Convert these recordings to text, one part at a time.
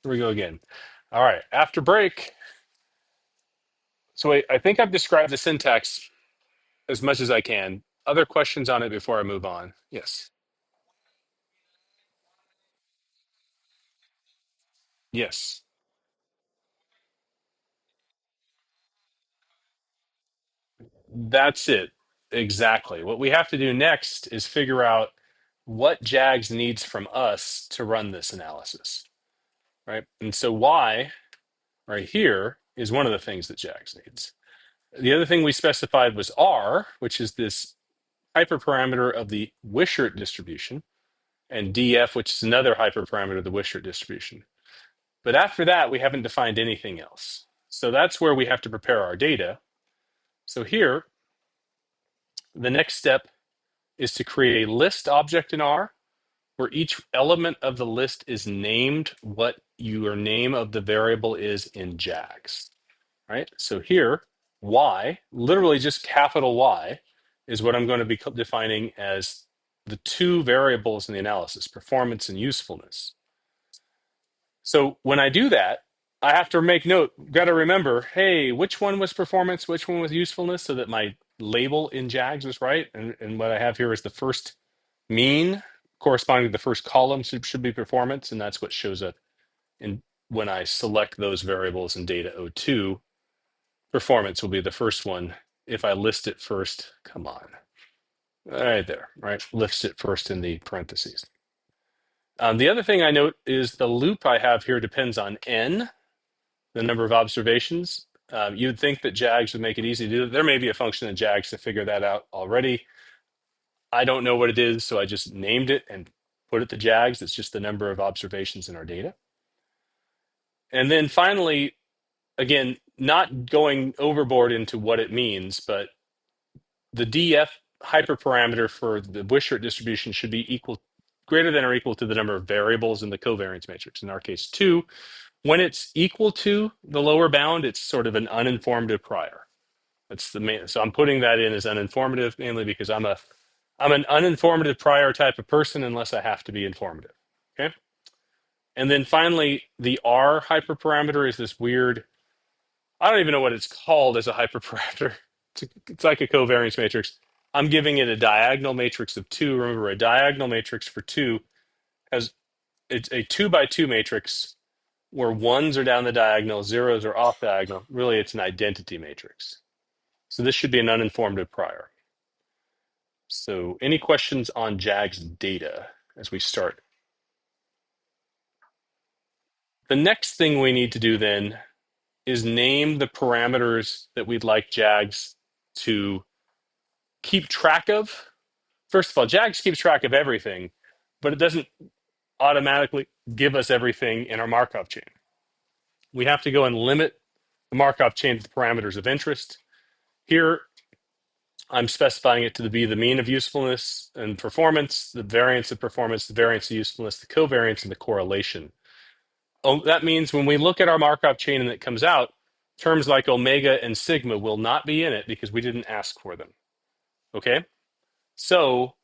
Here we go again. All right, after break. So I think I've described the syntax as much as I can. Other questions on it before I move on? Yes. Yes. That's it. Exactly. What we have to do next is figure out what JAGS needs from us to run this analysis, right? And so Y right here is one of the things that JAGS needs. The other thing we specified was R, which is this hyperparameter of the Wishart distribution, and DF, which is another hyperparameter of the Wishart distribution. But after that, we haven't defined anything else. So that's where we have to prepare our data. So here, the next step is to create a list object in R where each element of the list is named what your name of the variable is in JAGS, right? So here, Y, literally just capital Y, is what I'm going to be defining as the two variables in the analysis, performance and usefulness. So when I do that, I have to make note, got to remember, hey, which one was performance, which one was usefulness, so that my label in JAGS is right. And what I have here is the first mean corresponding to the first column should be performance, and that's what shows up in when I select those variables in data O2. Performance will be the first one if I list it first. Come on. Right there, right? Lists it first in the parentheses. The other thing I note is the loop I have here depends on n, the number of observations. You'd think that JAGS would make it easy to do. There may be a function in JAGS to figure that out already. I don't know what it is, so I just named it and put it to JAGS. It's just the number of observations in our data. And then finally, again, not going overboard into what it means, but the DF hyperparameter for the Wishart distribution should be greater than or equal to the number of variables in the covariance matrix. In our case, 2. When it's equal to the lower bound, it's sort of an uninformative prior. That's the main. So I'm putting that in as uninformative, mainly because I'm an uninformative prior type of person unless I have to be informative. Okay. And then finally, the R hyperparameter is this weird. I don't even know what it's called as a hyperparameter. It's like a covariance matrix. I'm giving it a diagonal matrix of 2. Remember, a diagonal matrix for 2 has it's a 2 by 2 matrix where ones are down the diagonal, zeros are off diagonal. Really, it's an identity matrix. So this should be an uninformative prior. So any questions on JAGS data as we start? The next thing we need to do then is name the parameters that we'd like JAGS to keep track of. First of all, JAGS keeps track of everything, but it doesn't automatically give us everything in our Markov chain. We have to go and limit the Markov chain to the parameters of interest. Here, I'm specifying it to be the mean of usefulness and performance, the variance of performance, the variance of usefulness, the covariance, and the correlation. Oh, that means when we look at our Markov chain and it comes out, terms like omega and sigma will not be in it because we didn't ask for them. Okay? So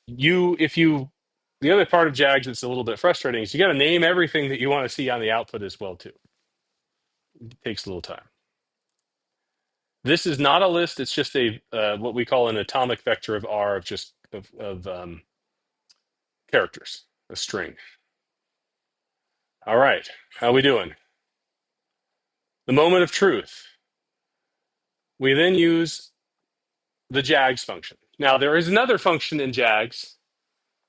the other part of JAGS that's a little bit frustrating is you got to name everything that you want to see on the output as well too. It takes a little time. This is not a list. It's just a what we call an atomic vector of R of just of characters, a string. All right, how we doing? The moment of truth. We then use the JAGS function. Now there is another function in JAGS,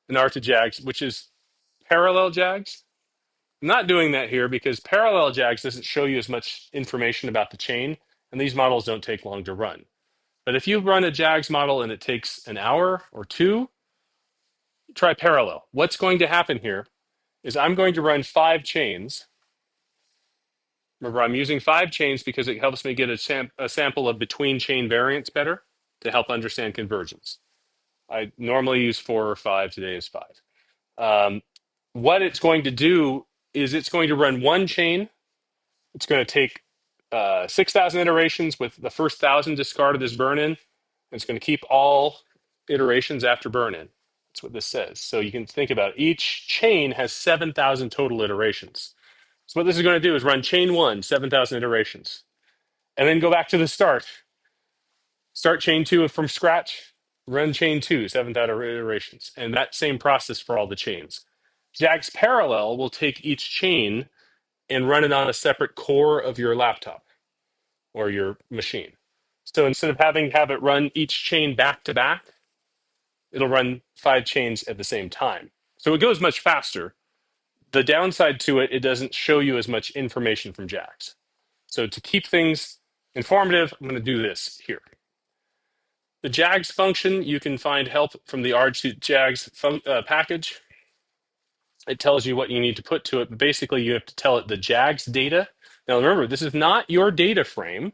in R to JAGS, which is parallel JAGS. I'm not doing that here because parallel JAGS doesn't show you as much information about the chain, and these models don't take long to run. But if you run a JAGS model and it takes an hour or two, try parallel. What's going to happen here is I'm going to run 5 chains. Remember, I'm using 5 chains because it helps me get a sample of between chain variance better to help understand convergence. I normally use 4 or 5. Today is 5. What it's going to do is it's going to run one chain. It's going to take 6,000 iterations with the first 1,000 discarded as burn-in. It's going to keep all iterations after burn-in. That's what this says. So you can think about it. Each chain has 7,000 total iterations. So what this is going to do is run chain one, 7,000 iterations, and then go back to the start. Start chain two from scratch, run chain two, 7,000 iterations, and that same process for all the chains. JAGS parallel will take each chain and run it on a separate core of your laptop or your machine. So instead of having have it run each chain back to back, it'll run 5 chains at the same time. So it goes much faster. The downside to it, it doesn't show you as much information from JAGS. So to keep things informative, I'm going to do this here. The JAGS function, you can find help from the ArgJAGS package. It tells you what you need to put to it. But basically, you have to tell it the JAGS data. Now, remember, this is not your data frame.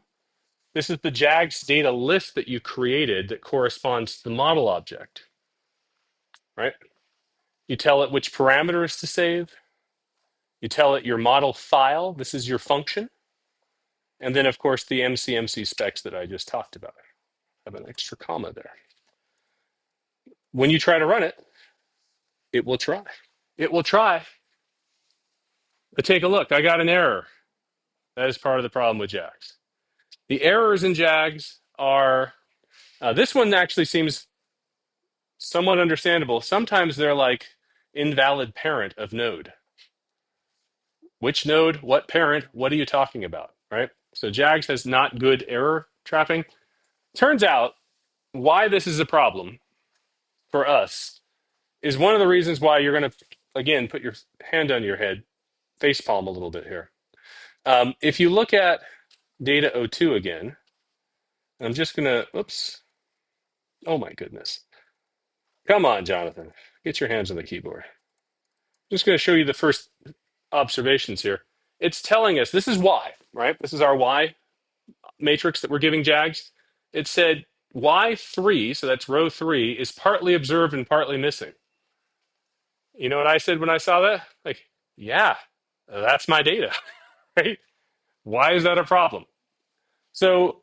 This is the JAGS data list that you created that corresponds to the model object, right? You tell it which parameters to save. You tell it your model file. This is your function. And then, of course, the MCMC specs that I just talked about. I have an extra comma there. When you try to run it, it will try. It will try. But take a look. I got an error. That is part of the problem with JAGS. The errors in JAGS are, this one actually seems somewhat understandable. Sometimes they're like invalid parent of node. Which node, what parent, what are you talking about, right? So JAGS has not good error trapping. Turns out why this is a problem for us is one of the reasons why you're going to, again, put your hand on your head, face palm a little bit here. If you look at data O2 again, I'm just going to, oops, oh my goodness. Come on, Jonathan, get your hands on the keyboard. I'm just going to show you the first observations here. It's telling us, this is Y, right? This is our Y matrix that we're giving JAGS. It said Y3, so that's row 3, is partly observed and partly missing. You know what I said when I saw that? Like, yeah, that's my data, right? Why is that a problem? So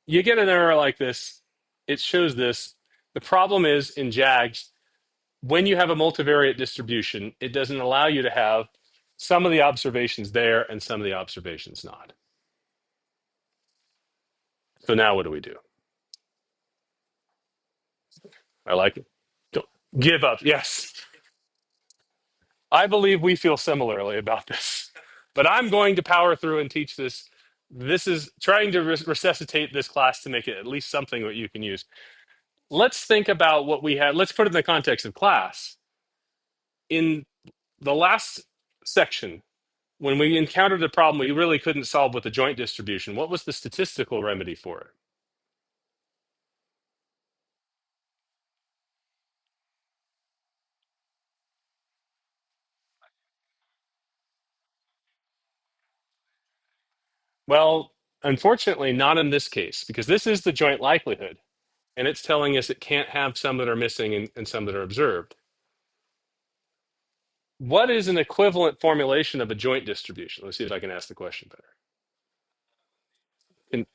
you get an error like this, it shows this. The problem is in JAGS, when you have a multivariate distribution, it doesn't allow you to have some of the observations there and some of the observations not. So now what do we do? I like it. Don't give up. Yes. I believe we feel similarly about this, but I'm going to power through and teach this. This is trying to resuscitate this class to make it at least something that you can use. Let's think about what we had. Let's put it in the context of class. In the last section, when we encountered a problem we really couldn't solve with the joint distribution, what was the statistical remedy for it? Well, unfortunately, not in this case, because this is the joint likelihood, and it's telling us it can't have some that are missing and some that are observed. What is an equivalent formulation of a joint distribution? Let's see if I can ask the question better. In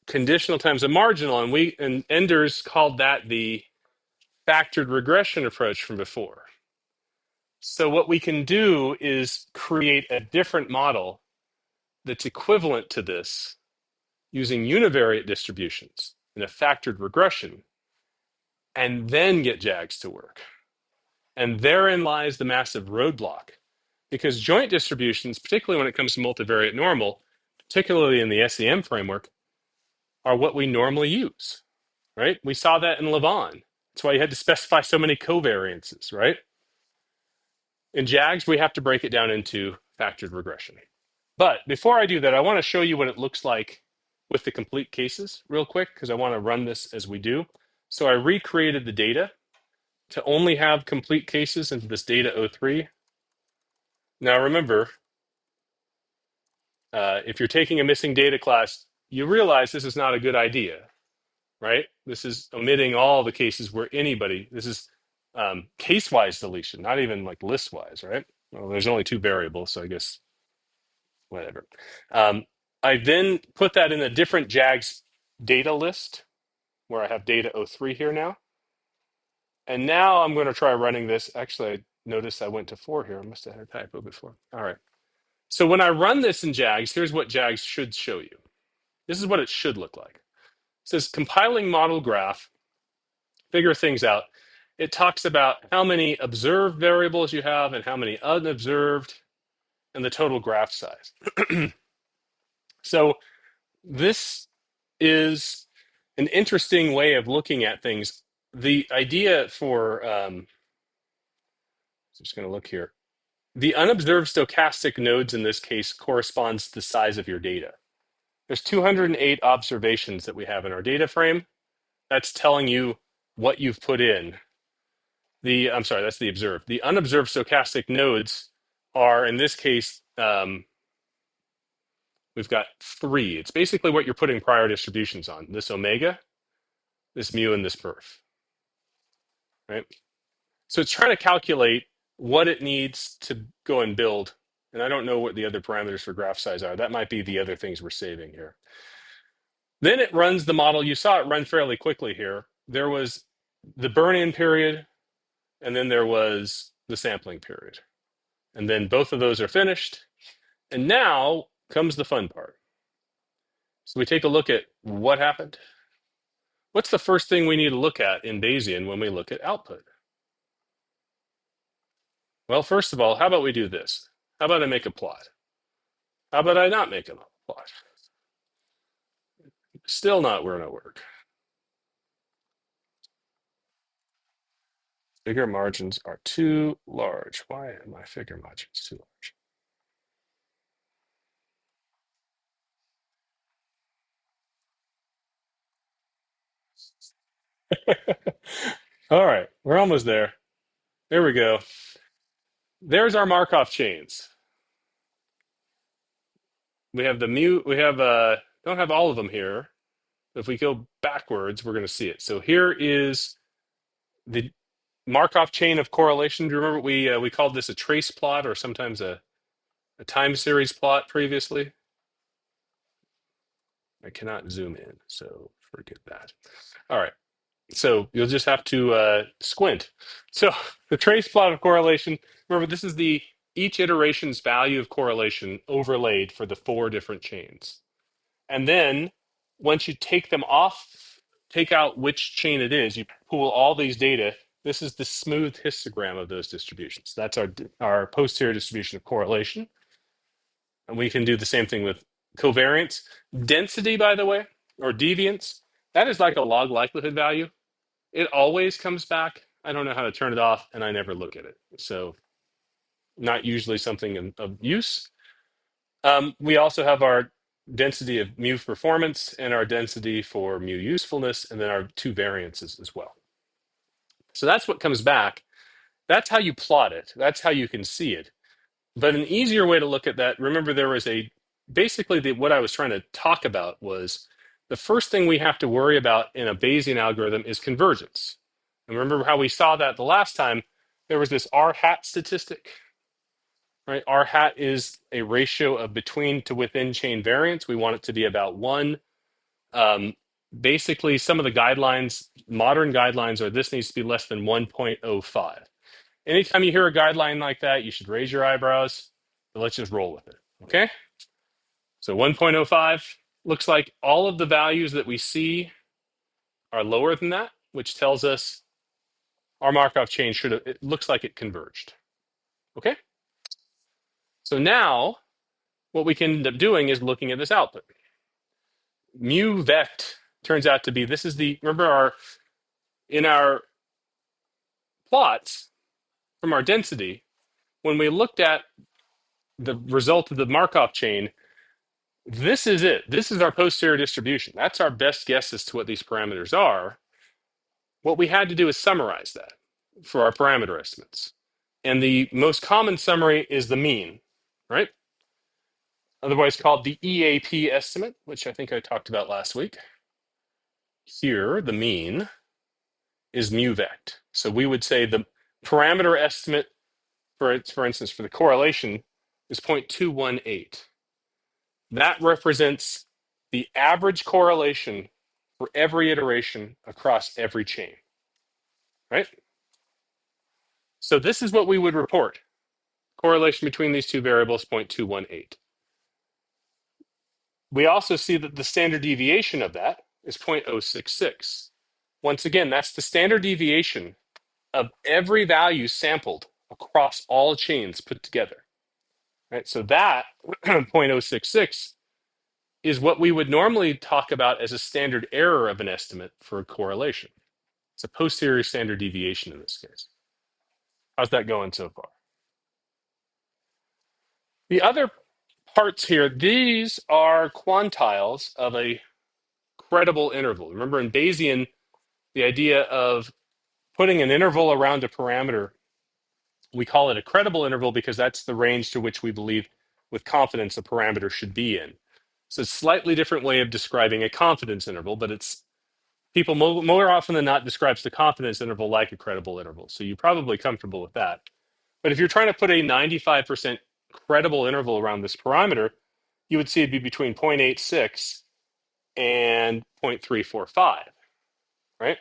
conditional times a marginal, and Enders called that the factored regression approach from before. So what we can do is create a different model that's equivalent to this using univariate distributions in a factored regression, and then get JAGS to work. And therein lies the massive roadblock. Because joint distributions, particularly when it comes to multivariate normal, particularly in the SEM framework, are what we normally use, right? We saw that in Levon. That's why you had to specify so many covariances, right? In JAGS, we have to break it down into factored regression. But before I do that, I want to show you what it looks like with the complete cases real quick, because I want to run this as we do. So I recreated the data to only have complete cases into this data O3. Now remember, if you're taking a missing data class, you realize this is not a good idea, right? This is omitting all the cases where anybody, this is case-wise deletion, not even like list-wise, right? Well, there's only 2 variables, so I guess whatever. I then put that in a different JAGS data list where I have data O3 here now. And now I'm going to try running this. Actually, I noticed I went to 4 here. I must have had a typo before. All right. So when I run this in JAGS, here's what JAGS should show you. This is what it should look like. It says compiling model graph, figure things out. It talks about how many observed variables you have and how many unobserved and the total graph size. So this is an interesting way of looking at things. The idea for, just going to look here. The unobserved stochastic nodes in this case corresponds to the size of your data. There's 208 observations that we have in our data frame. That's telling you what you've put in. I'm sorry, that's the observed. The unobserved stochastic nodes are, in this case, we've got 3. It's basically what you're putting prior distributions on. This omega, this mu, and this perf, right? So it's trying to calculate what it needs to go and build. And I don't know what the other parameters for graph size are. That might be the other things we're saving here. Then it runs the model. You saw it run fairly quickly here. There was the burn-in period, and then there was the sampling period. And then both of those are finished. And now comes the fun part. So we take a look at what happened. What's the first thing we need to look at in Bayesian when we look at output? Well, first of all, how about we do this? How about I make a plot? How about I not make a plot? Still not going to work. Figure margins are too large. Why are my figure margins too large? All right, we're almost there. There we go. There's our Markov chains. We have the mu, we have, don't have all of them here. If we go backwards, we're going to see it. So here is the Markov chain of correlation. Do you remember we called this a trace plot or sometimes a time series plot previously? I cannot zoom in, so forget that. All right, so you'll just have to squint. So the trace plot of correlation, remember this is the each iteration's value of correlation overlaid for the 4 different chains. And then once you take them off, take out which chain it is, you pool all these data. This is the smooth histogram of those distributions. That's our posterior distribution of correlation. And we can do the same thing with covariance. Density, by the way, or deviance, that is like a log likelihood value. It always comes back. I don't know how to turn it off, and I never look at it. So not usually something of use. We also have our density of mu performance and our density for mu usefulness, and then our 2 variances as well. So that's what comes back. That's how you plot it. That's how you can see it. But an easier way to look at that, remember there was basically what I was trying to talk about was the first thing we have to worry about in a Bayesian algorithm is convergence. And remember how we saw that the last time, there was this R hat statistic, right? R hat is a ratio of between to within chain variance. We want it to be about 1. Basically, some of the guidelines, modern guidelines, are this needs to be less than 1.05. Anytime you hear a guideline like that, you should raise your eyebrows, but let's just roll with it, okay? So 1.05 looks like all of the values that we see are lower than that, which tells us our Markov chain it looks like it converged, okay? So now what we can end up doing is looking at this output. Mu vect turns out to be, this is remember in our plots from our density, when we looked at the result of the Markov chain, this is it. This is our posterior distribution. That's our best guess as to what these parameters are. What we had to do is summarize that for our parameter estimates. And the most common summary is the mean, right? Otherwise called the EAP estimate, which I think I talked about last week. Here, the mean is mu vect. So we would say the parameter estimate, for instance, for the correlation is 0.218. That represents the average correlation for every iteration across every chain, right? So this is what we would report. Correlation between these two variables, 0.218. We also see that the standard deviation of that is 0.066. Once again, that's the standard deviation of every value sampled across all chains put together. Right? So that 0.066 is what we would normally talk about as a standard error of an estimate for a correlation. It's a posterior standard deviation in this case. How's that going so far? The other parts here, these are quantiles of a credible interval. Remember in Bayesian, the idea of putting an interval around a parameter, we call it a credible interval because that's the range to which we believe with confidence a parameter should be in. So it's a slightly different way of describing a confidence interval, but it's people more often than not describes the confidence interval like a credible interval. So you're probably comfortable with that. But if you're trying to put a 95% credible interval around this parameter, you would see it'd be between 0.86 and 0.345, right?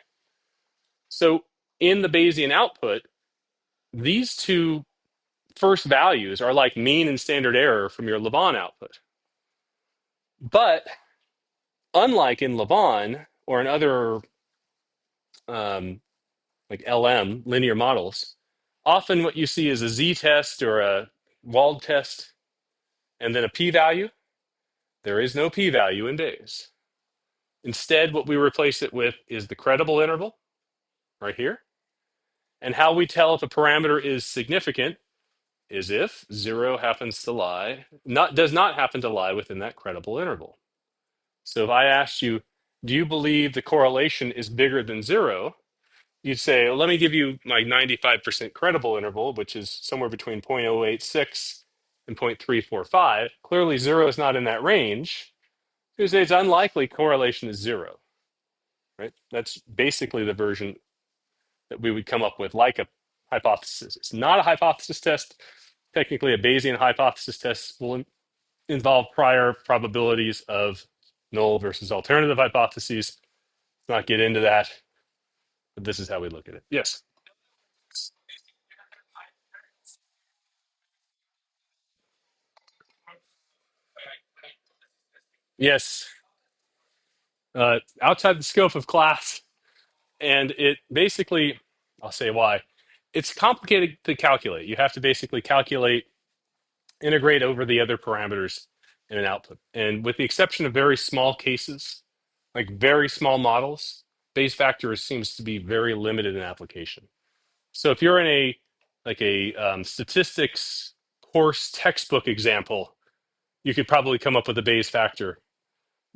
So in the Bayesian output, these two first values are like mean and standard error from your Levon output. But unlike in Levon or in other like LM, linear models, often what you see is a z-test or a Wald test and then a p-value. There is no p-value in Bayes. Instead, what we replace it with is the credible interval right here. And how we tell if a parameter is significant is if 0 happens to lie, does not happen to lie within that credible interval. So if I asked you, do you believe the correlation is bigger than 0? You'd say, well, let me give you my 95% credible interval, which is somewhere between 0.086 and 0.345. Clearly 0 is not in that range. You say it's unlikely correlation is 0, right? That's basically the version that we would come up with like a hypothesis. It's not a hypothesis test. Technically, a Bayesian hypothesis test will involve prior probabilities of null versus alternative hypotheses. Let's not get into that, but this is how we look at it. Yes. Yes. Outside the scope of class. And it basically, I'll say why. It's complicated to calculate. You have to basically calculate, integrate over the other parameters in an output. And with the exception of very small cases, like very small models, Bayes factor seems to be very limited in application. So if you're in a statistics course textbook example, you could probably come up with a Bayes factor.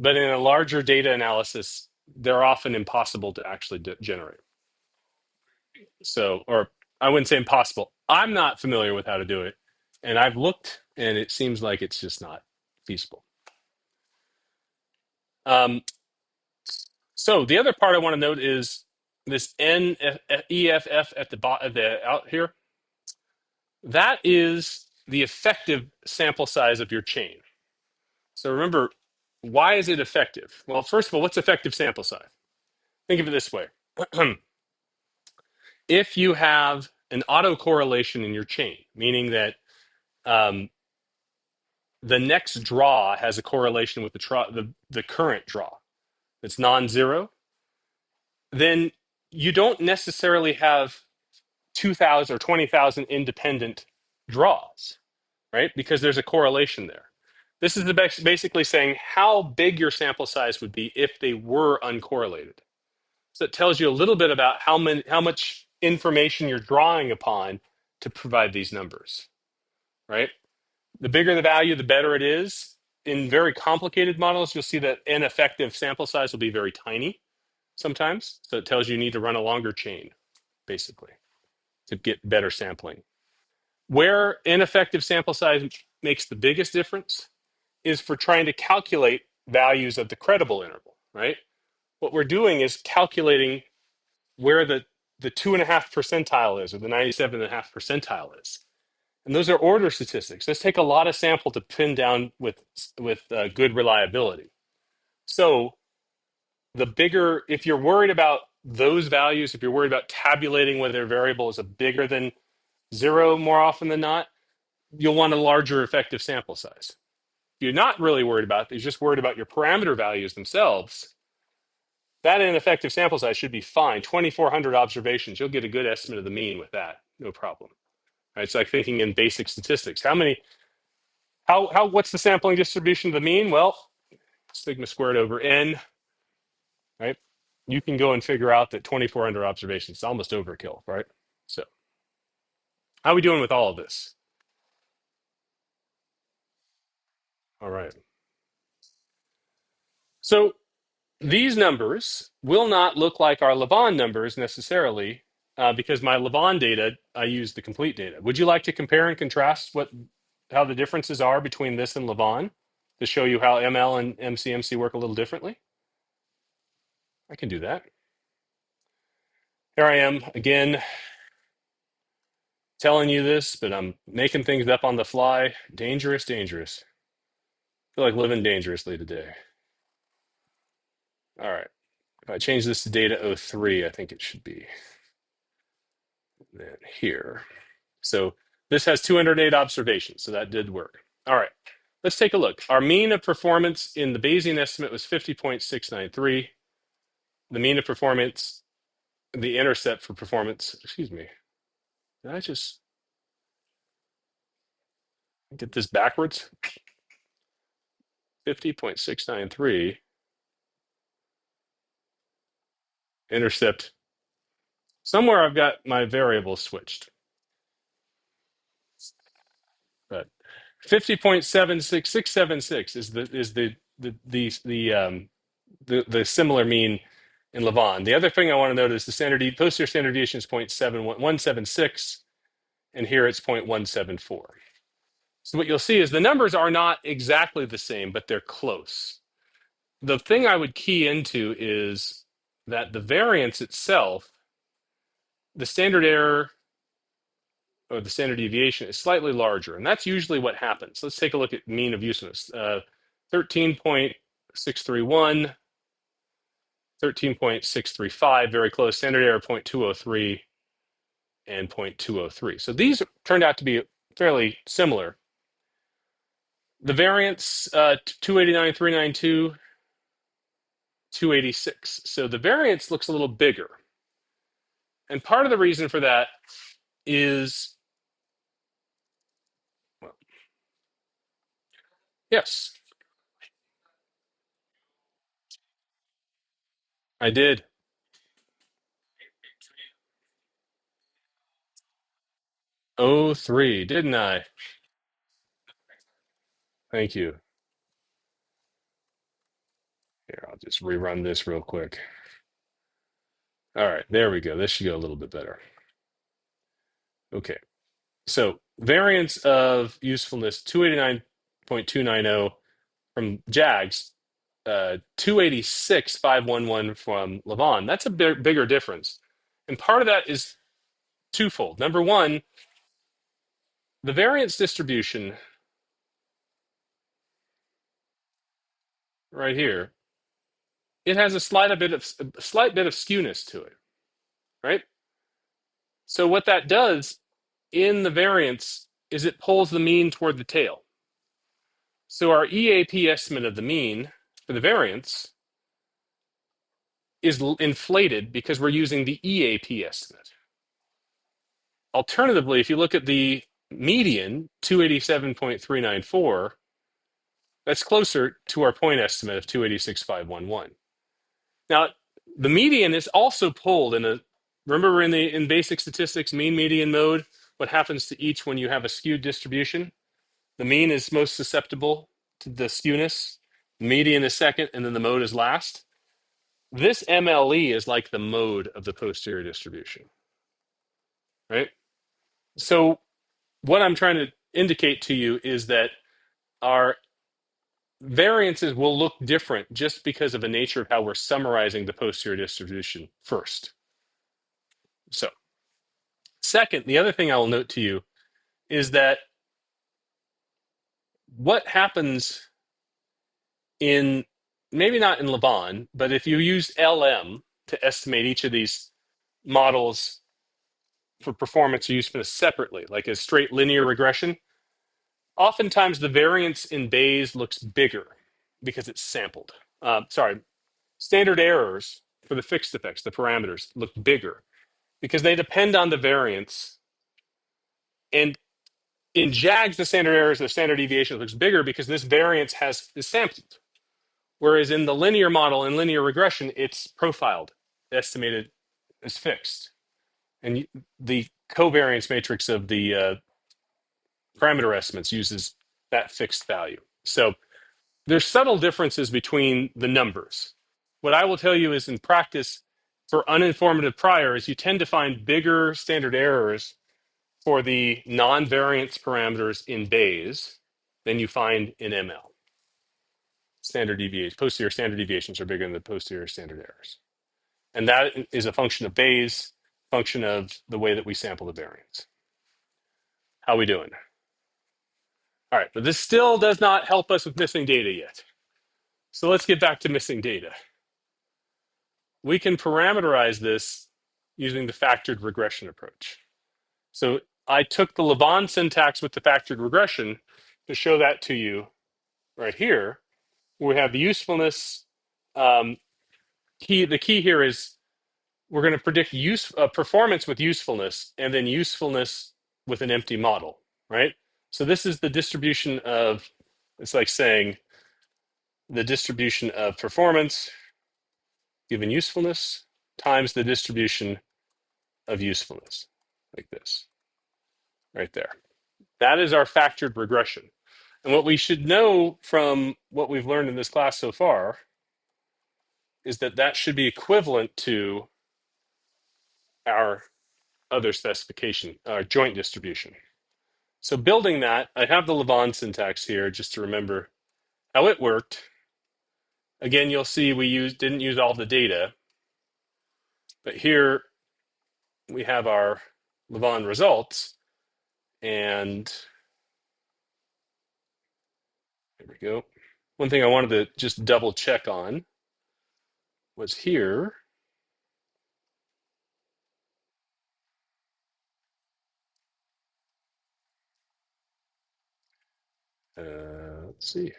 But in a larger data analysis, they're often impossible to actually generate. So, or I wouldn't say impossible. I'm not familiar with how to do it. And I've looked and it seems like it's just not feasible. Um, so the other part I want to note is this NEFF at the out here. That is the effective sample size of your chain. So remember, why is it effective? Well, first of all, what's effective sample size? Think of it this way. If you have an autocorrelation in your chain, meaning that the next draw has a correlation with the current draw that's non-zero, then you don't necessarily have 2,000 or 20,000 independent draws, right? Because there's a correlation there. This is basically saying how big your sample size would be if they were uncorrelated. So it tells you a little bit about how much information you're drawing upon to provide these numbers, right? The bigger the value, the better it is. In very complicated models, you'll see that an effective sample size will be very tiny sometimes. So it tells you need to run a longer chain, basically, to get better sampling. Where ineffective sample size makes the biggest difference is for trying to calculate values of the credible interval, right? What we're doing is calculating where the 2.5 percentile is or the 97.5 percentile is. And those are order statistics. Those take a lot of sample to pin down with good reliability. So the bigger, if you're worried about those values, if you're worried about tabulating whether a variable is a bigger than 0 more often than not, you'll want a larger effective sample size. If you're not really worried about it, you're just worried about your parameter values themselves, that ineffective sample size should be fine. 2,400 observations, you'll get a good estimate of the mean with that, no problem. Right? It's like thinking in basic statistics. What's the sampling distribution of the mean? Well, sigma squared over n, right? You can go and figure out that 2,400 observations is almost overkill, right? So how are we doing with all of this? All right. So these numbers will not look like our Lavon numbers necessarily, because my Lavon data, I use the complete data. Would you like to compare and contrast how the differences are between this and Lavon to show you how ML and MCMC work a little differently? I can do that. Here I am again telling you this, but I'm making things up on the fly. Dangerous, dangerous. I feel like living dangerously today. All right. If I change this to data 03, I think it should be then here. So this has 208 observations, so that did work. All right, let's take a look. Our mean of performance in the Bayesian estimate was 50.693. The mean of performance, the intercept for performance, excuse me, did I just get this backwards? 50.693 intercept. Somewhere I've got my variables switched. But 50.76676 is the similar mean in Lavon. The other thing I want to note is the posterior standard deviation is 0.176, and here it's 0.174. So what you'll see is the numbers are not exactly the same, but they're close. The thing I would key into is that the variance itself, the standard error or the standard deviation is slightly larger, and that's usually what happens. Let's take a look at mean of usefulness. 13.631, 13.635, very close. Standard error 0.203 and 0.203. So these turned out to be fairly similar. The variance, 289.392, 286. So the variance looks a little bigger. And part of the reason for that is, well, yes, I did. 03, didn't I? Thank you. Here, I'll just rerun this real quick. All right, there we go. This should go a little bit better. Okay, so variance of usefulness 289.290 from JAGS, 286.511 from Lavon. That's a bigger difference. And part of that is twofold. Number one, the variance distribution right here, it has a slight bit of skewness to it, right? So what that does in the variance is it pulls the mean toward the tail. So our EAP estimate of the mean for the variance is inflated because we're using the EAP estimate. Alternatively, if you look at the median, 287.394, that's closer to our point estimate of 286.511. Now, the median is also pulled remember in basic statistics, mean median mode, what happens to each when you have a skewed distribution? The mean is most susceptible to the skewness, median is second, and then the mode is last. This MLE is like the mode of the posterior distribution, right? So what I'm trying to indicate to you is that our variances will look different just because of the nature of how we're summarizing the posterior distribution first. So, second, the other thing I will note to you is that what happens in, maybe not in Lavon, but if you use LM to estimate each of these models for performance or usefulness separately, like a straight linear regression, oftentimes the variance in Bayes looks bigger because it's sampled. Sorry, standard errors for the fixed effects, the parameters, look bigger because they depend on the variance. And in JAGS, the standard errors, the standard deviation looks bigger because this variance is sampled. Whereas in the linear model, in linear regression, it's profiled, estimated as fixed. And the covariance matrix of the parameter estimates uses that fixed value. So there's subtle differences between the numbers. What I will tell you is in practice, for uninformative priors, you tend to find bigger standard errors for the non-variance parameters in Bayes than you find in ML. Standard deviation, posterior standard deviations are bigger than the posterior standard errors. And that is a function of Bayes, function of the way that we sample the variance. How we doing? All right, but this still does not help us with missing data yet. So let's get back to missing data. We can parameterize this using the factored regression approach. So I took the Lavon syntax with the factored regression to show that to you right here. We have the usefulness. The key here is we're going to predict performance with usefulness and then usefulness with an empty model, right? So this is the distribution of, it's like saying the distribution of performance given usefulness times the distribution of usefulness, like this, right there. That is our factored regression. And what we should know from what we've learned in this class so far is that that should be equivalent to our other specification, our joint distribution. So building that, I have the Lavon syntax here just to remember how it worked. Again, you'll see we didn't use all the data, but here we have our Lavon results. And there we go. One thing I wanted to just double check on was here. Let's see.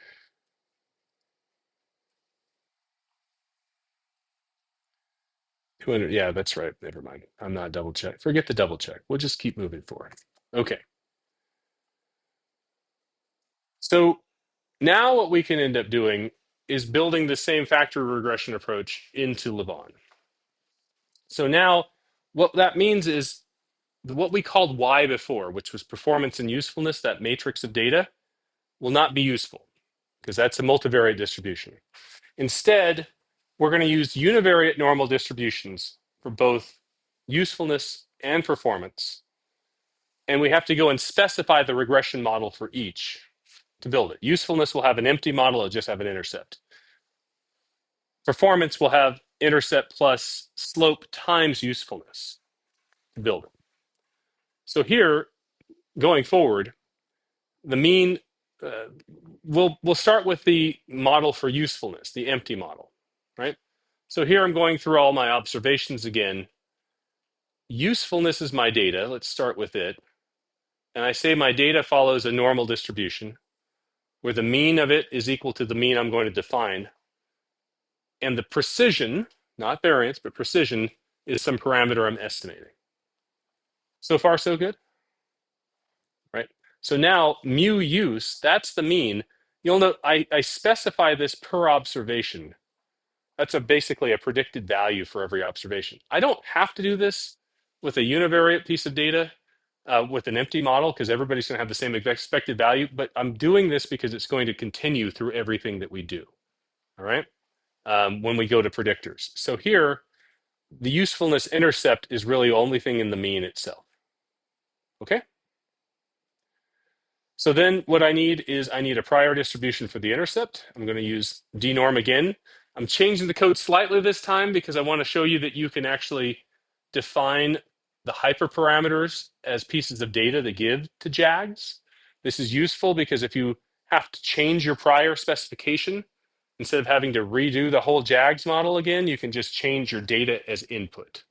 Yeah, that's right. Never mind. I'm not double check. Forget the double check. We'll just keep moving forward. Okay. So now what we can end up doing is building the same factor regression approach into Lavon. So now what that means is what we called Y before, which was performance and usefulness, that matrix of data, will not be useful because that's a multivariate distribution. Instead, we're going to use univariate normal distributions for both usefulness and performance. And we have to go and specify the regression model for each to build it. Usefulness will have an empty model, it'll just have an intercept. Performance will have intercept plus slope times usefulness to build it. So here, going forward, the mean, we'll start with the model for usefulness, the empty model, right? So here I'm going through all my observations again. Usefulness is my data. Let's start with it. And I say my data follows a normal distribution where the mean of it is equal to the mean I'm going to define. And the precision, not variance, but precision, is some parameter I'm estimating. So far, so good, right? So now mu use, that's the mean. You'll note I specify this per observation. That's basically a predicted value for every observation. I don't have to do this with a univariate piece of data with an empty model because everybody's going to have the same expected value, but I'm doing this because it's going to continue through everything that we do, all right, when we go to predictors. So here, the usefulness intercept is really the only thing in the mean itself, okay? So then what I need is I need a prior distribution for the intercept. I'm going to use dnorm again. I'm changing the code slightly this time because I want to show you that you can actually define the hyperparameters as pieces of data that give to JAGS. This is useful because if you have to change your prior specification, instead of having to redo the whole JAGS model again, you can just change your data as input,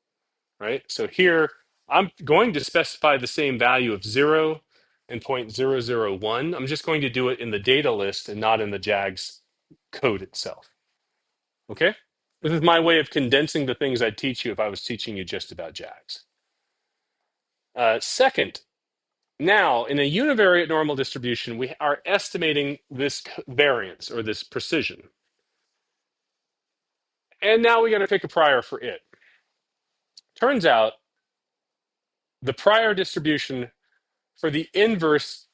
right? So here, I'm going to specify the same value of 0 and 0.001. I'm just going to do it in the data list and not in the JAGS code itself. Okay? This is my way of condensing the things I'd teach you if I was teaching you just about JAGS. Second, now in a univariate normal distribution, we are estimating this variance or this precision. And now we got to pick a prior for it. Turns out the prior distribution for the inverse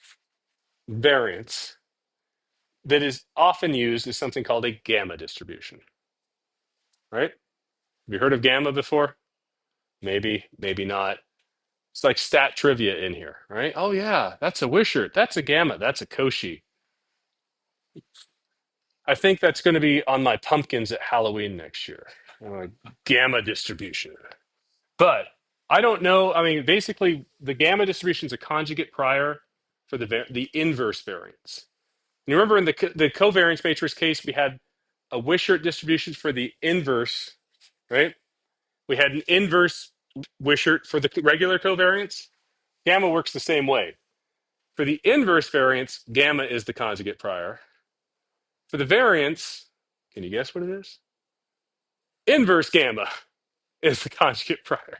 variance that is often used is something called a gamma distribution, right? Have you heard of gamma before? Maybe, maybe not. It's like stat trivia in here, right? Oh yeah, that's a Wishart. That's a gamma. That's a Cauchy. I think that's going to be on my pumpkins at Halloween next year. Gamma distribution. But I don't know. I mean, basically, the gamma distribution is a conjugate prior for the inverse variance. You remember in the covariance matrix case, we had a Wishart distribution for the inverse, right? We had an inverse Wishart for the regular covariance. Gamma works the same way. For the inverse variance, gamma is the conjugate prior. For the variance, can you guess what it is? Inverse gamma is the conjugate prior.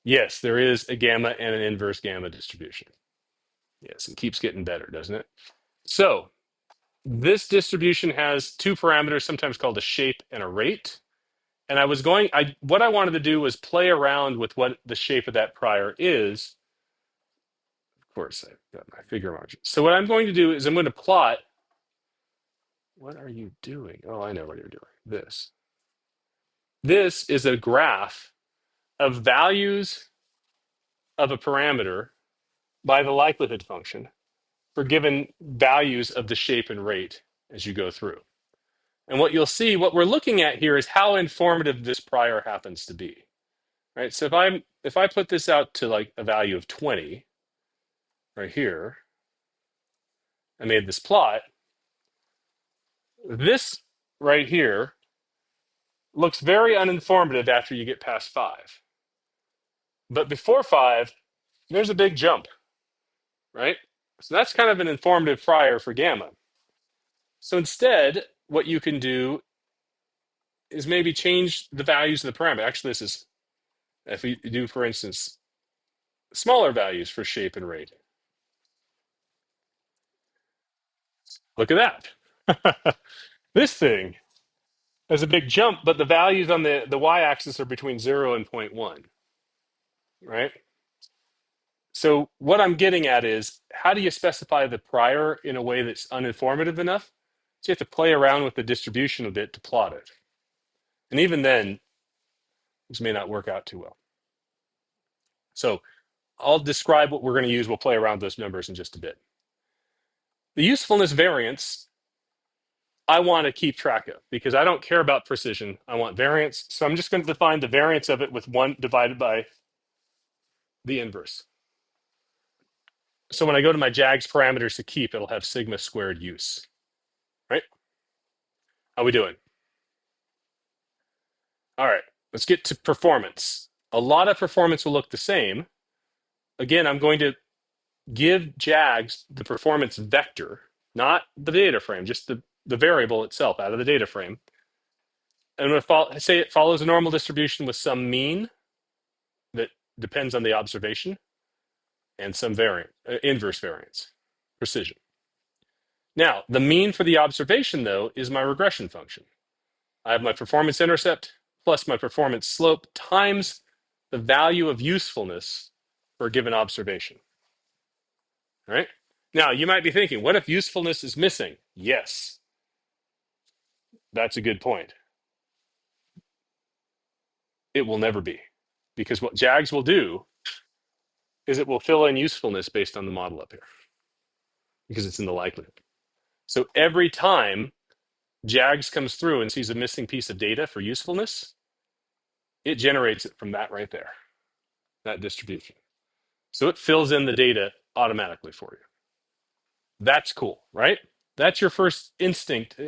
Yes, there is a gamma and an inverse gamma distribution. Yes, it keeps getting better, doesn't it? So this distribution has two parameters, sometimes called a shape and a rate. And what I wanted to do was play around with what the shape of that prior is. Of course, I've got my figure margin. So what I'm going to do is I'm going to plot. What are you doing? Oh, I know what you're doing. This. This is a graph of values of a parameter by the likelihood function for given values of the shape and rate as you go through. And what you'll see, what we're looking at here is how informative this prior happens to be. Right? So if I put this out to like a value of 20 right here, I made this plot. This right here looks very uninformative after you get past 5. But before 5, there's a big jump, right? So that's kind of an informative prior for gamma. So instead, what you can do is maybe change the values of the parameter. Actually, this is, if we do, for instance, smaller values for shape and rate. Look at that. This thing has a big jump, but the values on the y-axis are between 0 and 0.1, right? So what I'm getting at is, how do you specify the prior in a way that's uninformative enough? So you have to play around with the distribution a bit to plot it. And even then, this may not work out too well. So I'll describe what we're going to use. We'll play around with those numbers in just a bit. The usefulness variance, I want to keep track of because I don't care about precision. I want variance. So I'm just going to define the variance of it with 1 divided by the inverse. So when I go to my JAGS parameters to keep, it'll have sigma squared use, right? How we doing? All right, let's get to performance. A lot of performance will look the same. Again, I'm going to give JAGS the performance vector, not the data frame, just the variable itself out of the data frame. I'm going to say it follows a normal distribution with some mean that depends on the observation and some inverse variance, precision. Now, the mean for the observation, though, is my regression function. I have my performance intercept plus my performance slope times the value of usefulness for a given observation. All right? Now, you might be thinking, what if usefulness is missing? Yes, that's a good point. It will never be. Because what JAGS will do is it will fill in usefulness based on the model up here. Because it's in the likelihood. So every time JAGS comes through and sees a missing piece of data for usefulness, it generates it from that right there, that distribution. So it fills in the data automatically for you. That's cool, right? That's your first instinct,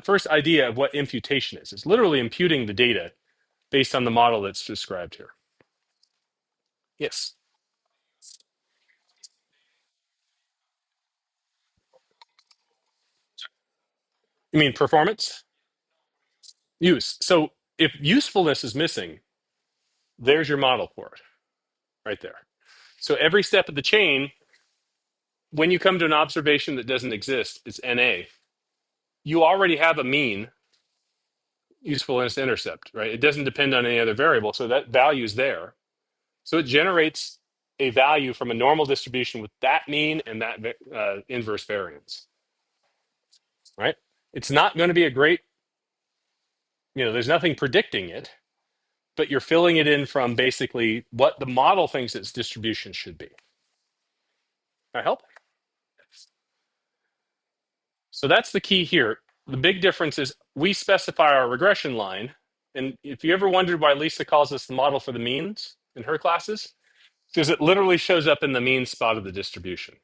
first idea of what imputation is. It's literally imputing the data based on the model that's described here. Yes. You mean performance? Use. So if usefulness is missing, there's your model for it right there. So every step of the chain, when you come to an observation that doesn't exist, it's NA. You already have a mean usefulness intercept, right? It doesn't depend on any other variable. So that value is there. So it generates a value from a normal distribution with that mean and that inverse variance, right? It's not going to be a great, there's nothing predicting it, but you're filling it in from basically what the model thinks its distribution should be. I help? So that's the key here. The big difference is we specify our regression line. And if you ever wondered why Lisa calls this the model for the means in her classes, because it literally shows up in the mean spot of the distribution.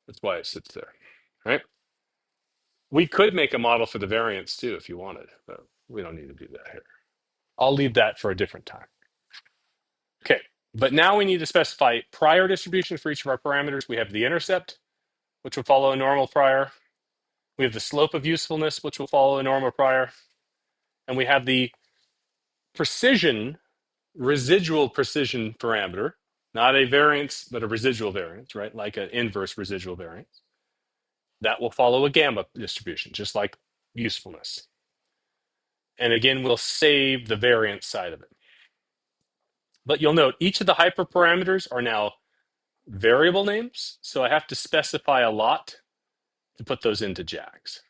That's why it sits there, right? We could make a model for the variance too if you wanted, but we don't need to do that here. I'll leave that for a different time. Okay, but now we need to specify prior distribution for each of our parameters. We have the intercept, which will follow a normal prior. We have the slope of usefulness, which will follow a normal prior. And we have the precision, residual precision parameter, not a variance, but a residual variance, right? Like an inverse residual variance. That will follow a gamma distribution, just like usefulness. And again, we'll save the variance side of it. But you'll note each of the hyperparameters are now variable names, so I have to specify a lot to put those into JAGS.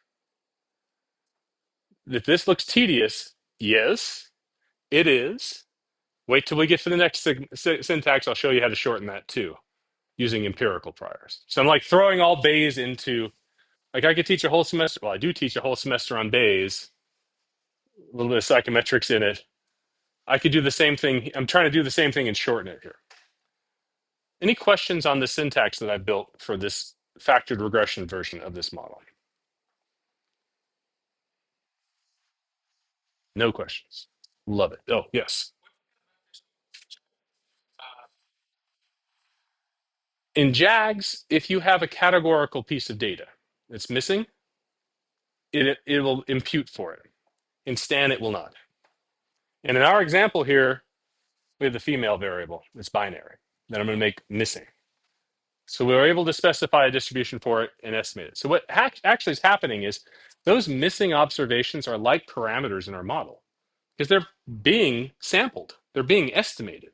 If this looks tedious, yes, it is. Wait till we get to the next syntax. I'll show you how to shorten that too, using empirical priors. So I'm like throwing all Bayes into, like I could teach a whole semester. Well, I do teach a whole semester on Bayes, a little bit of psychometrics in it. I could do the same thing. I'm trying to do the same thing and shorten it here. Any questions on the syntax that I built for this factored regression version of this model? No questions. Love it. Oh, yes. In JAGS, if you have a categorical piece of data that's missing, it will impute for it. In STAN, it will not. And in our example here, we have the female variable. It's binary that I'm going to make missing. So we were able to specify a distribution for it and estimate it. So what actually is happening is those missing observations are like parameters in our model because they're being sampled. They're being estimated.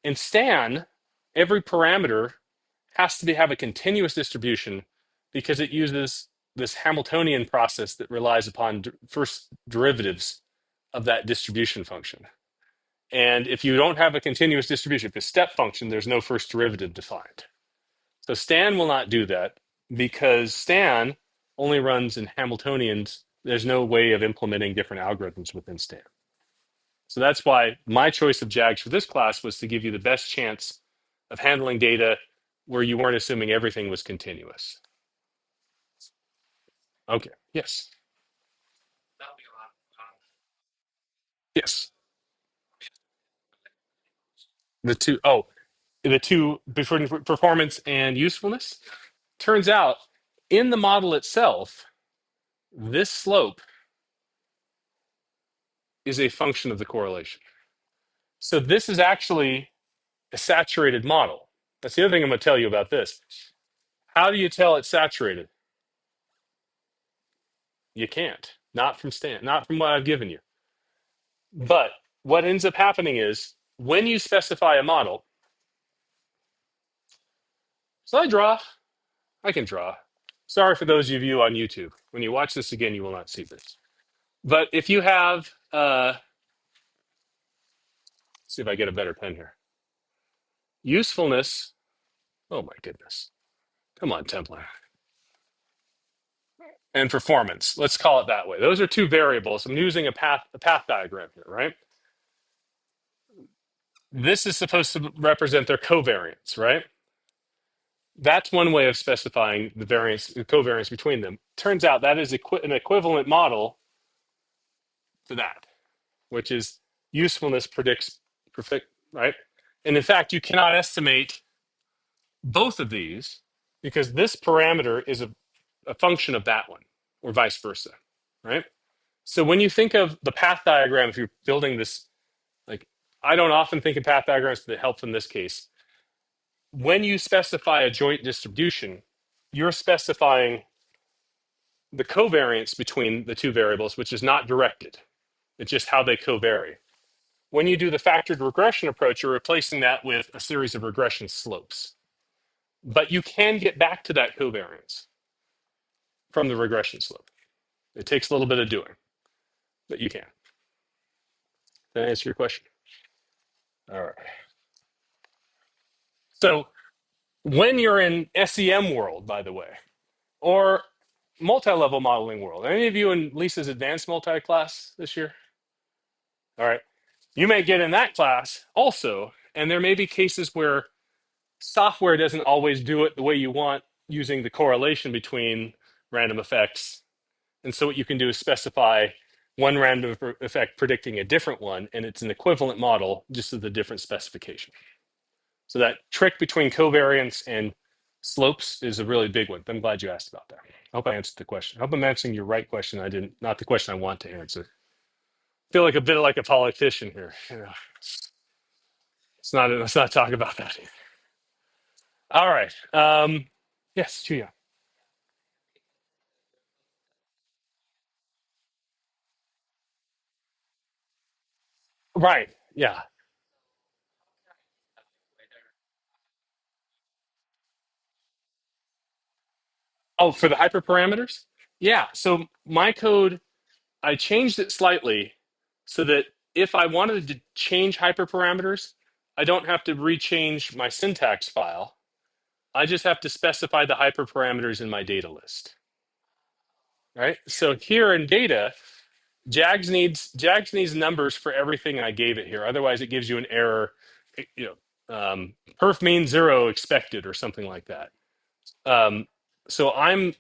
In STAN, every parameter has to have a continuous distribution because it uses this Hamiltonian process that relies upon first derivatives of that distribution function. And if you don't have a continuous distribution, if it's a step function, there's no first derivative defined. So STAN will not do that because STAN only runs in Hamiltonians. There's no way of implementing different algorithms within STAN. So that's why my choice of JAGS for this class was to give you the best chance of handling data where you weren't assuming everything was continuous. Okay, yes. Yes. The two before performance and usefulness. Turns out in the model itself, this slope is a function of the correlation. So this is actually a saturated model. That's the other thing I'm going to tell you about this. How do you tell it's saturated? You can't. Not from STAN, not from what I've given you. But what ends up happening is when you specify a model, so I draw, I can draw. Sorry for those of you on YouTube. When you watch this again, you will not see this. But if you have, let's see if I get a better pen here. Usefulness, oh my goodness. Come on, Templar. And performance, let's call it that way. Those are two variables. I'm using a path diagram here, right? This is supposed to represent their covariance, right? That's one way of specifying the variance, the covariance between them. Turns out that is an equivalent model to that, which is usefulness predicts perfect, right? And in fact, you cannot estimate both of these because this parameter is a function of that one. or vice versa, right? So when you think of the path diagram, if you're building this, like I don't often think of path diagrams, but it helps in this case. When you specify a joint distribution, you're specifying the covariance between the two variables, which is not directed. It's just how they covary. When you do the factored regression approach, you're replacing that with a series of regression slopes. But you can get back to that covariance from the regression slope. It takes a little bit of doing, but you can. Did I answer your question? All right. So when you're in SEM world, by the way, or multi-level modeling world, any of you in Lisa's advanced multi-class this year? All right. You may get in that class also, and there may be cases where software doesn't always do it the way you want using the correlation between random effects. And so what you can do is specify one random effect predicting a different one, and it's an equivalent model, just with a different specification. So that trick between covariance and slopes is a really big one. I'm glad you asked about that. I hope I answered the question. I hope I'm answering your right question. I didn't, not the question I want to answer. I feel like a bit like a politician here. You know, let's not talk about that. All right. Yes, Julia. Right. Yeah. Oh, for the hyperparameters? Yeah. So my code, I changed it slightly so that if I wanted to change hyperparameters, I don't have to rechange my syntax file. I just have to specify the hyperparameters in my data list. Right? So here in data, JAGS needs numbers for everything I gave it here. Otherwise, it gives you an error. You perf mean 0 expected or something like that. So I'm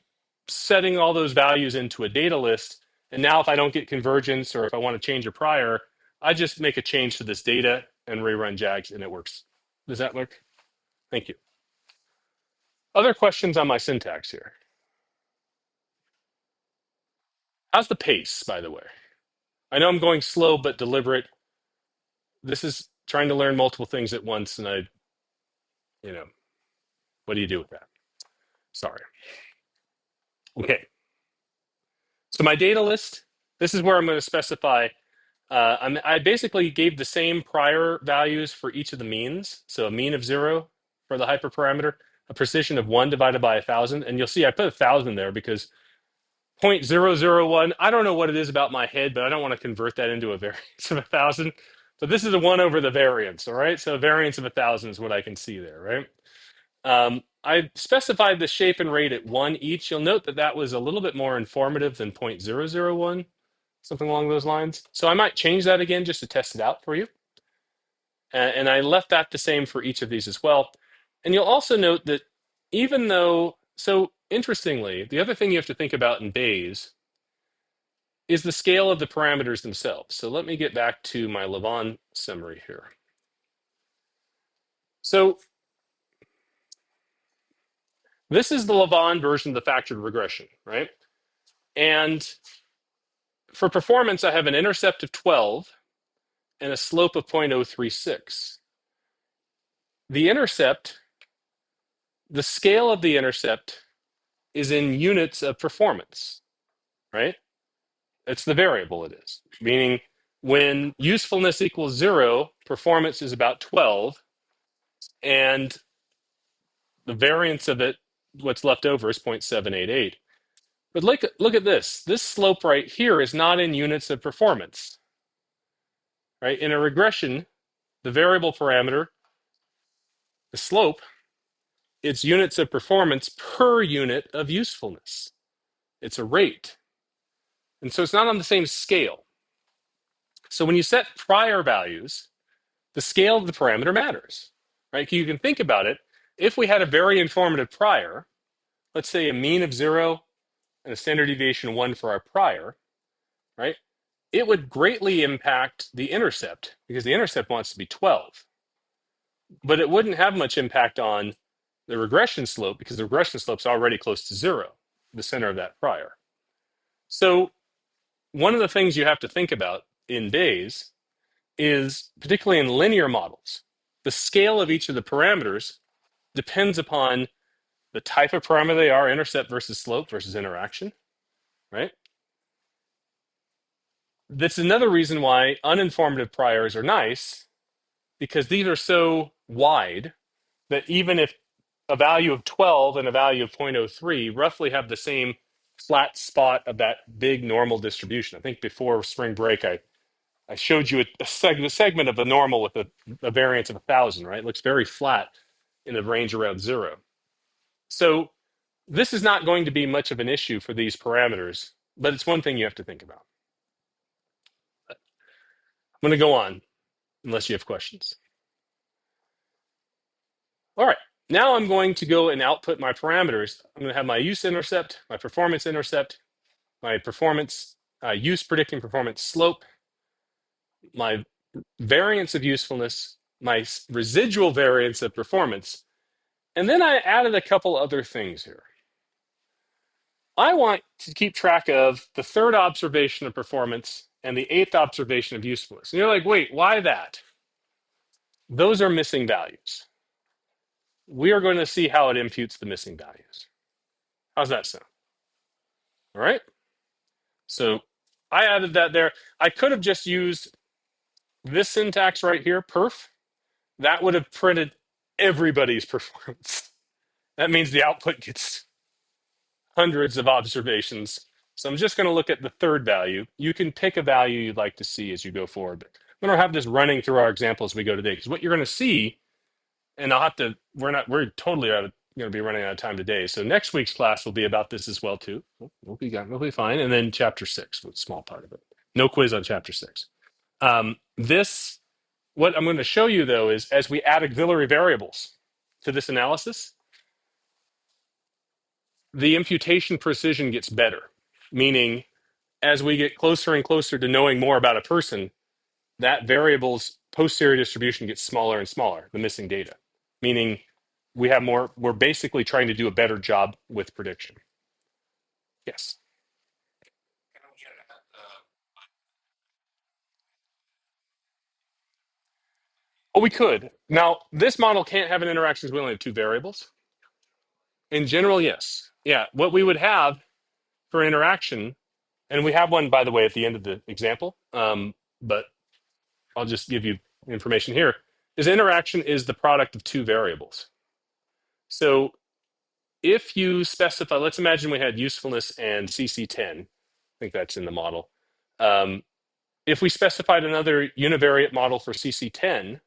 setting all those values into a data list. And now if I don't get convergence or if I want to change a prior, I just make a change to this data and rerun JAGS and it works. Does that work? Thank you. Other questions on my syntax here? How's the pace, by the way? I know I'm going slow but deliberate. This is trying to learn multiple things at once, and you know, what do you do with that? Sorry. Okay. So my data list, this is where I'm going to specify. I basically gave the same prior values for each of the means. So a mean of 0 for the hyperparameter, a precision of 1 divided by 1,000. And you'll see I put 1,000 there because 0.001, I don't know what it is about my head, but I don't want to convert that into a variance of 1,000. So this is a 1 over the variance, all right? So a variance of 1,000 is what I can see there, right? I specified the shape and rate at 1 each. You'll note that that was a little bit more informative than 0.001, something along those lines. So I might change that again just to test it out for you. And I left that the same for each of these as well. And you'll also note that even though, so interestingly, the other thing you have to think about in Bayes is the scale of the parameters themselves. So let me get back to my Lavon summary here. So this is the Lavon version of the factored regression, right? And for performance, I have an intercept of 12 and a slope of 0.036. The intercept, the scale of the intercept is in units of performance, right? It's the variable it is, meaning when usefulness equals 0, performance is about 12, and the variance of it, what's left over, is 0.788. But look at this. This slope right here is not in units of performance, right? In a regression, the variable parameter, the slope, it's units of performance per unit of usefulness. It's a rate. And so it's not on the same scale. So when you set prior values, the scale of the parameter matters, right? You can think about it. If we had a very informative prior, let's say a mean of 0 and a standard deviation of 1 for our prior, right? It would greatly impact the intercept because the intercept wants to be 12. But it wouldn't have much impact on the regression slope because the regression slope is already close to 0, the center of that prior. So one of the things you have to think about in Bayes is, particularly in linear models, the scale of each of the parameters depends upon the type of parameter they are, intercept versus slope versus interaction, right? That's another reason why uninformative priors are nice, because these are so wide that even if a value of 12 and a value of 0.03 roughly have the same flat spot of that big normal distribution. I think before spring break, I showed you a segment of a normal with a variance of 1,000, right? It looks very flat in the range around zero. So this is not going to be much of an issue for these parameters, but it's one thing you have to think about. I'm going to go on unless you have questions. All right, now I'm going to go and output my parameters. I'm going to have my use intercept, my performance intercept, my performance use predicting performance slope, my variance of usefulness, my residual variance of performance, and then I added a couple other things here. I want to keep track of the third observation of performance and the eighth observation of usefulness. And you're like, wait, why that? Those are missing values. We are going to see how it imputes the missing values. How's that sound? All right. So I added that there. I could have just used this syntax right here, perf. That would have printed everybody's performance. That means the output gets hundreds of observations. So I'm just going to look at the third value. You can pick a value you'd like to see as you go forward. But I'm going to have this running through our example as we go today, because what you're going to see, and I'll have to, we're totally going to be running out of time today. So next week's class will be about this as well too. We'll be fine. And then chapter 6, a small part of it. No quiz on chapter 6. What I'm going to show you though is as we add auxiliary variables to this analysis, the imputation precision gets better, meaning as we get closer and closer to knowing more about a person, that variable's posterior distribution gets smaller and smaller, the missing data, meaning we're basically trying to do a better job with prediction. Yes. Oh, we could. Now, this model can't have an interaction as we only have two variables. In general, yes. Yeah, what we would have for interaction, and we have one, by the way, at the end of the example, but I'll just give you information here, is interaction is the product of two variables. So if you specify, let's imagine we had usefulness and CC10. I think that's in the model. If we specified another univariate model for CC10,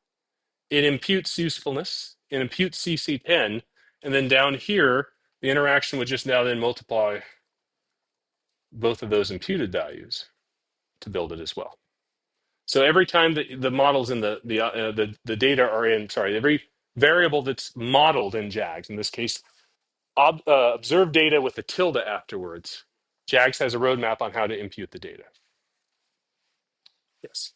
it imputes usefulness, it imputes CC10, and then down here, the interaction would just now then multiply both of those imputed values to build it as well. So every time the models in the data are in, sorry, every variable that's modeled in JAGS, in this case, observed data with a tilde afterwards, JAGS has a roadmap on how to impute the data. Yes.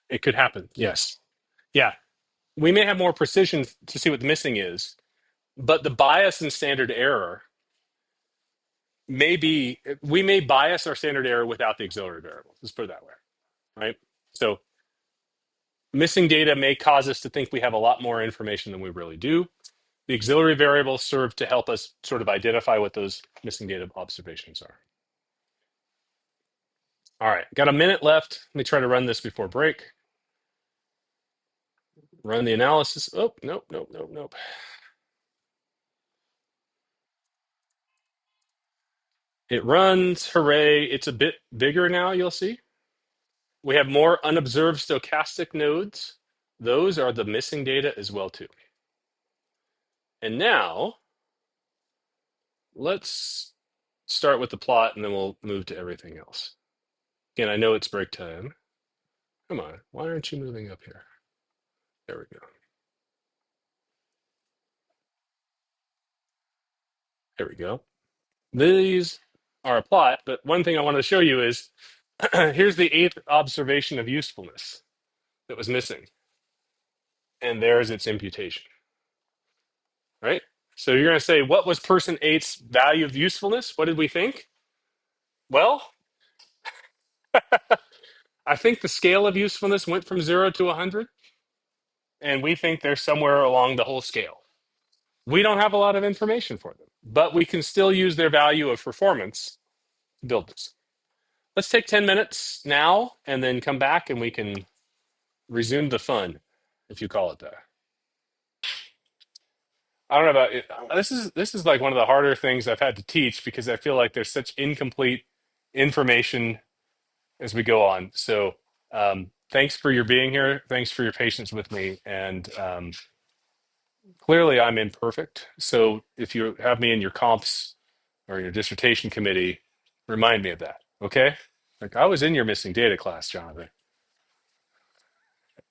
It could happen. Yes. Yeah. We may have more precision to see what the missing is, but the bias and standard error we may bias our standard error without the auxiliary variable. Let's put it that way. Right. So missing data may cause us to think we have a lot more information than we really do. The auxiliary variables serve to help us sort of identify what those missing data observations are. All right, got a minute left. Let me try to run this before break. Run the analysis. Oh, nope, nope, nope, nope. It runs, hooray. It's a bit bigger now, you'll see. We have more unobserved stochastic nodes. Those are the missing data as well too. And now, let's start with the plot and then we'll move to everything else. Again, I know it's break time. Come on, why aren't you moving up here? There we go. There we go. These are a plot. But one thing I wanted to show you is here's the 8th observation of usefulness that was missing. And there's its imputation, right? So you're going to say, what was person eight's value of usefulness? What did we think? Well, I think the scale of usefulness went from 0 to 100, and we think they're somewhere along the whole scale. We don't have a lot of information for them, but we can still use their value of performance to build this. Let's take 10 minutes now and then come back and we can resume the fun, if you call it that. I don't know about it. This is like one of the harder things I've had to teach because I feel like there's such incomplete information as we go on. So thanks for your being here. Thanks for your patience with me. And clearly I'm imperfect. So if you have me in your comps or your dissertation committee, remind me of that. Okay? Like I was in your missing data class, Jonathan.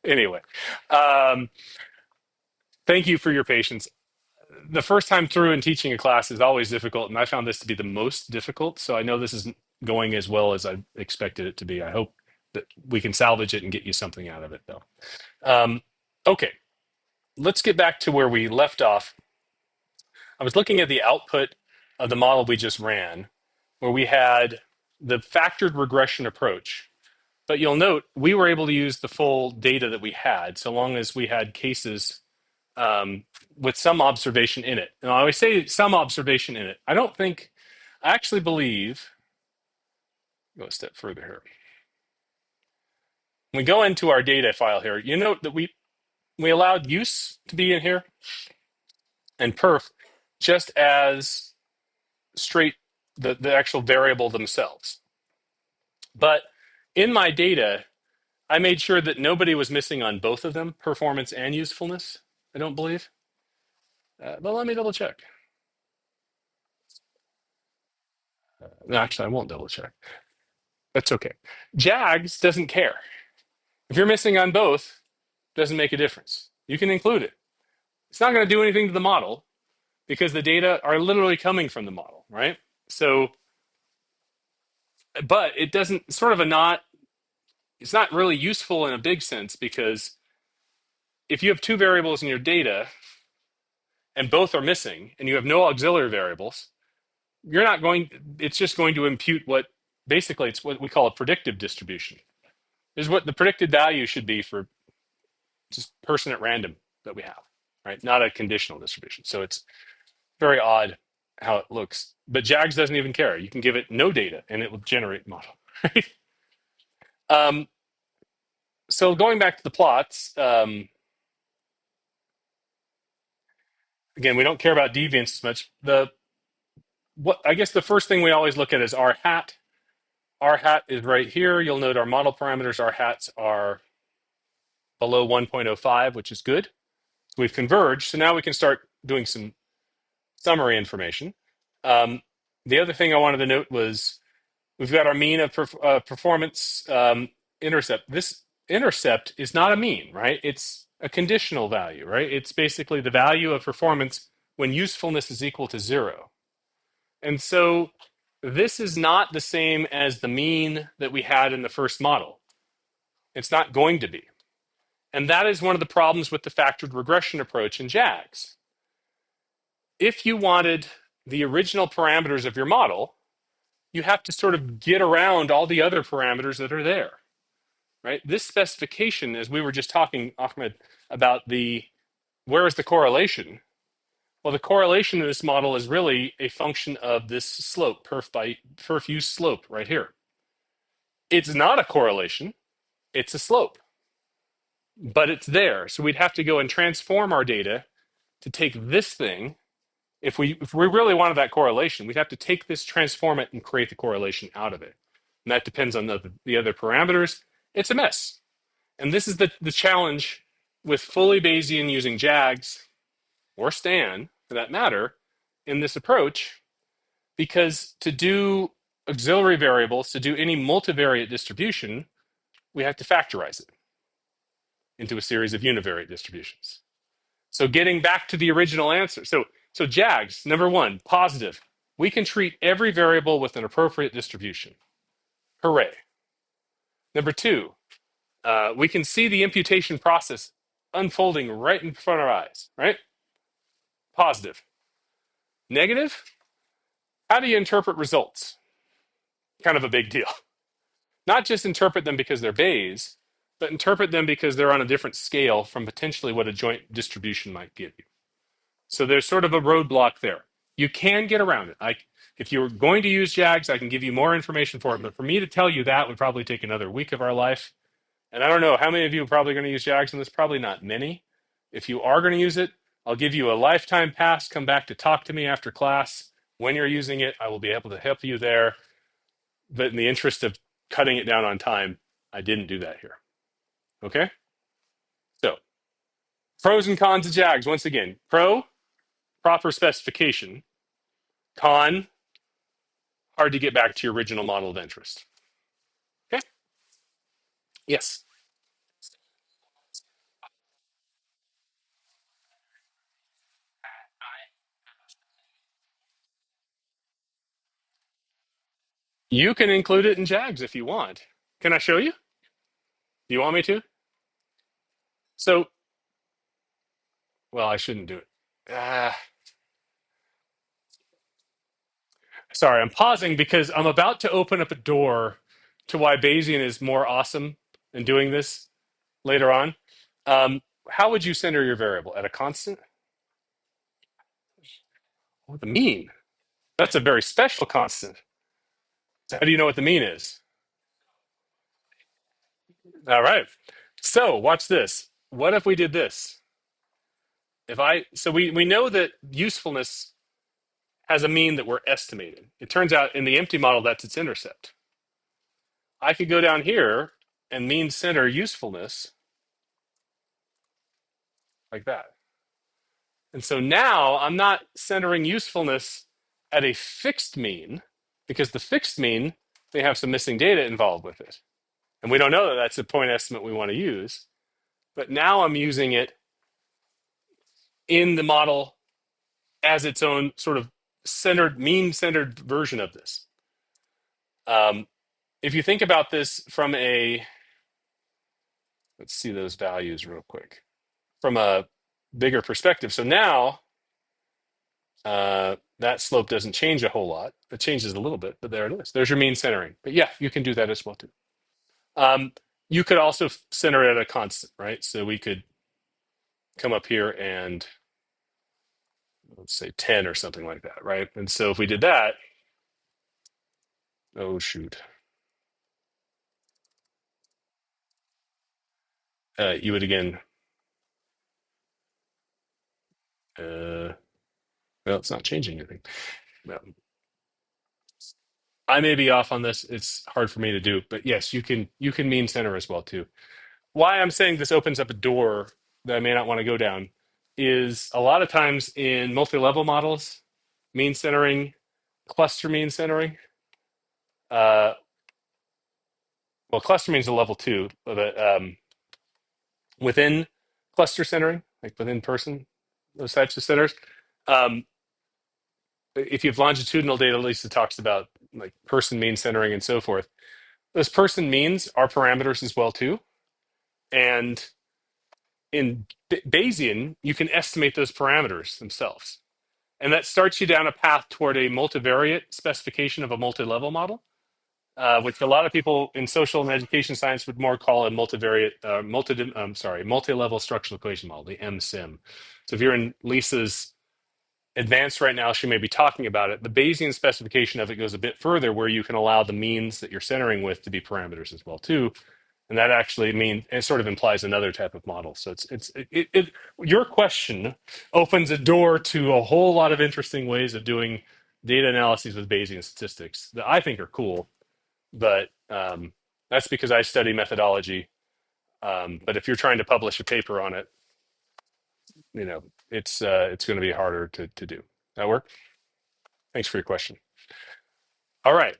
Anyway, um, thank you for your patience. The first time through in teaching a class is always difficult, and I found this to be the most difficult. So I know this isn't going as well as I expected it to be. I hope that we can salvage it and get you something out of it, though. Okay, let's get back to where we left off. I was looking at the output of the model we just ran, where we had the factored regression approach. But you'll note we were able to use the full data that we had, so long as we had cases with some observation in it. And I always say some observation in it. I actually believe, go a step further here. When we go into our data file here, you note that we allowed use to be in here and perf just as straight the actual variable themselves. But in my data, I made sure that nobody was missing on both of them, performance and usefulness, I don't believe. But let me double check. No, actually, I won't double check. That's okay. JAGS doesn't care. If you're missing on both, doesn't make a difference. You can include it. It's not going to do anything to the model because the data are literally coming from the model, right? So, but it doesn't sort of a not, it's not really useful in a big sense because if you have two variables in your data and both are missing and you have no auxiliary variables, you're not going, it's just going to impute what basically it's what we call a predictive distribution. Is what the predicted value should be for just person at random that we have, right? Not a conditional distribution. So it's very odd how it looks. But JAGS doesn't even care. You can give it no data and it will generate model, right? So going back to the plots, again, we don't care about deviance as much. I guess the first thing we always look at is R hat. R hat is right here. You'll note our model parameters, R hats are below 1.05, which is good. We've converged. So now we can start doing some summary information. The other thing I wanted to note was we've got our mean of performance intercept. This intercept is not a mean, right? It's a conditional value, right? It's basically the value of performance when usefulness is equal to 0. And so this is not the same as the mean that we had in the first model. It's not going to be. And that is one of the problems with the factored regression approach in JAGS. If you wanted the original parameters of your model, you have to sort of get around all the other parameters that are there, right? This specification, as we were just talking, Ahmed, about where is the correlation? Well, the correlation in this model is really a function of this slope, perf use slope right here. It's not a correlation, it's a slope, but it's there. So we'd have to go and transform our data to take this thing. If we really wanted that correlation, we'd have to take this, transform it, and create the correlation out of it. And that depends on the other parameters. It's a mess. And this is the challenge with fully Bayesian using JAGS, or STAN for that matter, in this approach, because to do auxiliary variables, to do any multivariate distribution, we have to factorize it into a series of univariate distributions. So getting back to the original answer. So JAGS, number one, positive. we can treat every variable with an appropriate distribution. Hooray. Number two, we can see the imputation process unfolding right in front of our eyes, right? Positive. Negative, how do you interpret results? Kind of a big deal. Not just interpret them because they're Bayes, but interpret them because they're on a different scale from potentially what a joint distribution might give you. So there's sort of a roadblock there. You can get around it. If you're going to use JAGS, I can give you more information for it. But for me to tell you that would probably take another week of our life. And I don't know how many of you are probably going to use JAGS in this. Probably not many. If you are going to use it, I'll give you a lifetime pass. Come back to talk to me after class. When you're using it, I will be able to help you there. But in the interest of cutting it down on time, I didn't do that here. Okay? So, pros and cons of JAGS. Once again, pro, proper specification. Con, hard to get back to your original model of interest. Okay? Yes. You can include it in JAGS if you want. Can I show you? Do you want me to? So, well, I shouldn't do it. Sorry, I'm pausing because I'm about to open up a door to why Bayesian is more awesome in doing this later on. How would you center your variable? At a constant? What the mean? That's a very special constant. So how do you know what the mean is? All right. So watch this. What if we did this? We know that usefulness has a mean that we're estimating. It turns out in the empty model, that's its intercept. I could go down here and mean center usefulness like that. And so now I'm not centering usefulness at a fixed mean because the fixed mean may have some missing data involved with it. And we don't know that that's the point estimate we want to use. But now I'm using it in the model as its own sort of mean centered version of this. If you think about this from let's see those values real quick, from a bigger perspective. So now that slope doesn't change a whole lot. It changes a little bit, but there it is. There's your mean centering. But yeah, you can do that as well too. You could also center it at a constant, right? So we could come up here and let's say 10 or something like that, right? And so if we did that, oh shoot, you would again, well, it's not changing anything. Well, I may be off on this. It's hard for me to do, but yes, you can mean center as well too. Why I'm saying this opens up a door that I may not want to go down is a lot of times in multi-level models, mean centering, cluster mean centering. Uh, well, cluster means a level two, but within cluster centering, like within person, those types of centers. Um, if you have longitudinal data, at least it talks about like person mean centering and so forth. Those person means are parameters as well too, and in Bayesian, you can estimate those parameters themselves. And that starts you down a path toward a multivariate specification of a multi-level model, which a lot of people in social and education science would more call a multivariate, multi-level structural equation model, the MCIM. So if you're in Lisa's advanced right now, she may be talking about it. The Bayesian specification of it goes a bit further, where you can allow the means that you're centering with to be parameters as well too. And that actually it sort of implies another type of model. So your question opens a door to a whole lot of interesting ways of doing data analyses with Bayesian statistics that I think are cool. But that's because I study methodology. But if you're trying to publish a paper on it, it's going to be harder to do. That work? Thanks for your question. All right.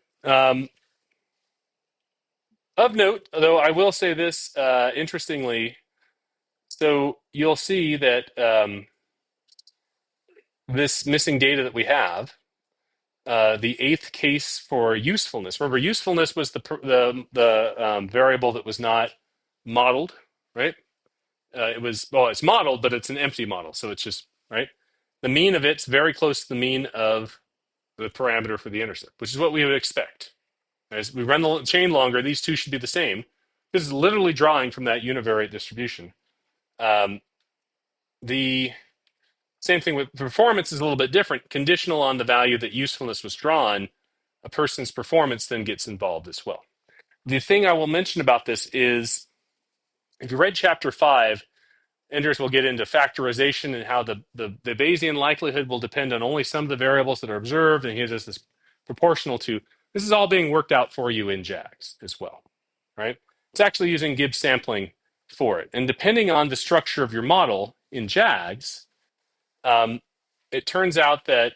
Of note, though, I will say this interestingly. So you'll see that this missing data that we have, the eighth case for usefulness. Remember, usefulness was the variable that was not modeled, right? It was, well, it's modeled, but it's an empty model, so it's just right. The mean of it's very close to the mean of the parameter for the intercept, which is what we would expect. As we run the chain longer, these two should be the same. This is literally drawing from that univariate distribution. The same thing with performance is a little bit different. Conditional on the value that usefulness was drawn, a person's performance then gets involved as well. The thing I will mention about this is, if you read chapter 5, Enders will get into factorization and how the Bayesian likelihood will depend on only some of the variables that are observed, and he has this proportional to. This is all being worked out for you in JAGS as well, right? It's actually using Gibbs sampling for it. And depending on the structure of your model in JAGS, it turns out that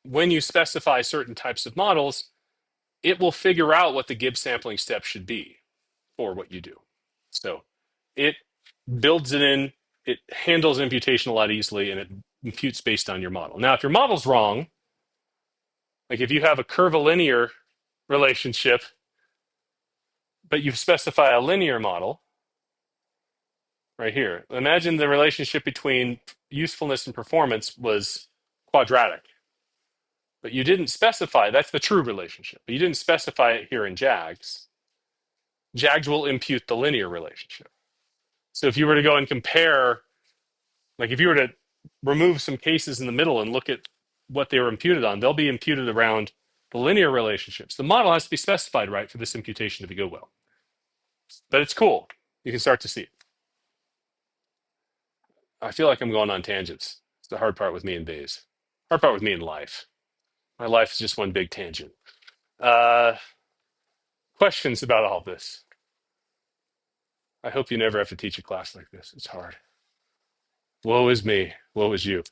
when you specify certain types of models, it will figure out what the Gibbs sampling step should be for what you do. So it builds it in, it handles imputation a lot easily, and it imputes based on your model. Now, if your model's wrong, like if you have a curvilinear relationship, but you specify a linear model, right here, imagine the relationship between usefulness and performance was quadratic, but you didn't specify, that's the true relationship, but you didn't specify it here in JAGS. JAGS will impute the linear relationship. So if you were to go and compare, like if you were to remove some cases in the middle and look at what they were imputed on, they'll be imputed around the linear relationships. The model has to be specified right for this imputation to go well. But it's cool. You can start to see it. I feel like I'm going on tangents. It's the hard part with me and Bayes. Hard part with me in life. My life is just one big tangent. Questions about all this? I hope you never have to teach a class like this. It's hard. Woe is me. Woe is you.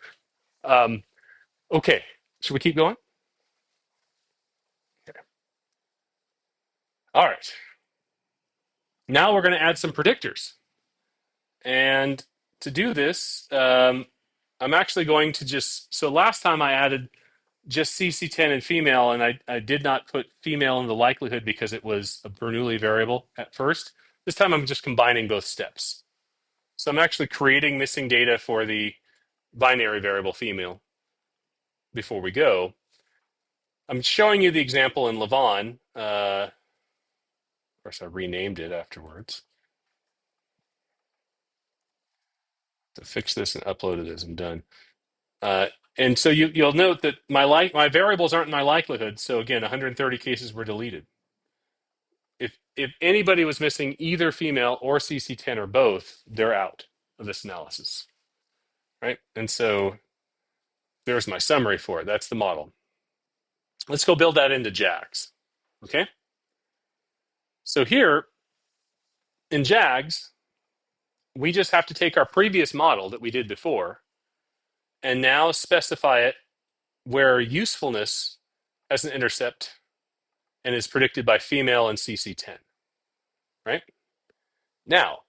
Okay, should we keep going? Okay. All right. Now we're going to add some predictors. And to do this, I'm actually going to just, so last time I added just CC10 and female, and I did not put female in the likelihood because it was a Bernoulli variable at first. This time I'm just combining both steps. So I'm actually creating missing data for the binary variable female before we go. I'm showing you the example in Levon. Of course, I renamed it afterwards to fix this and upload it as I'm done. And so you'll note that my variables aren't in my likelihood. So again, 130 cases were deleted. If anybody was missing either female or CC10 or both, they're out of this analysis, right? And so there's my summary for it. That's the model. Let's go build that into JAGS, okay? So here in JAGS, we just have to take our previous model that we did before and now specify it where usefulness has an intercept and is predicted by female and CC10, right? Now,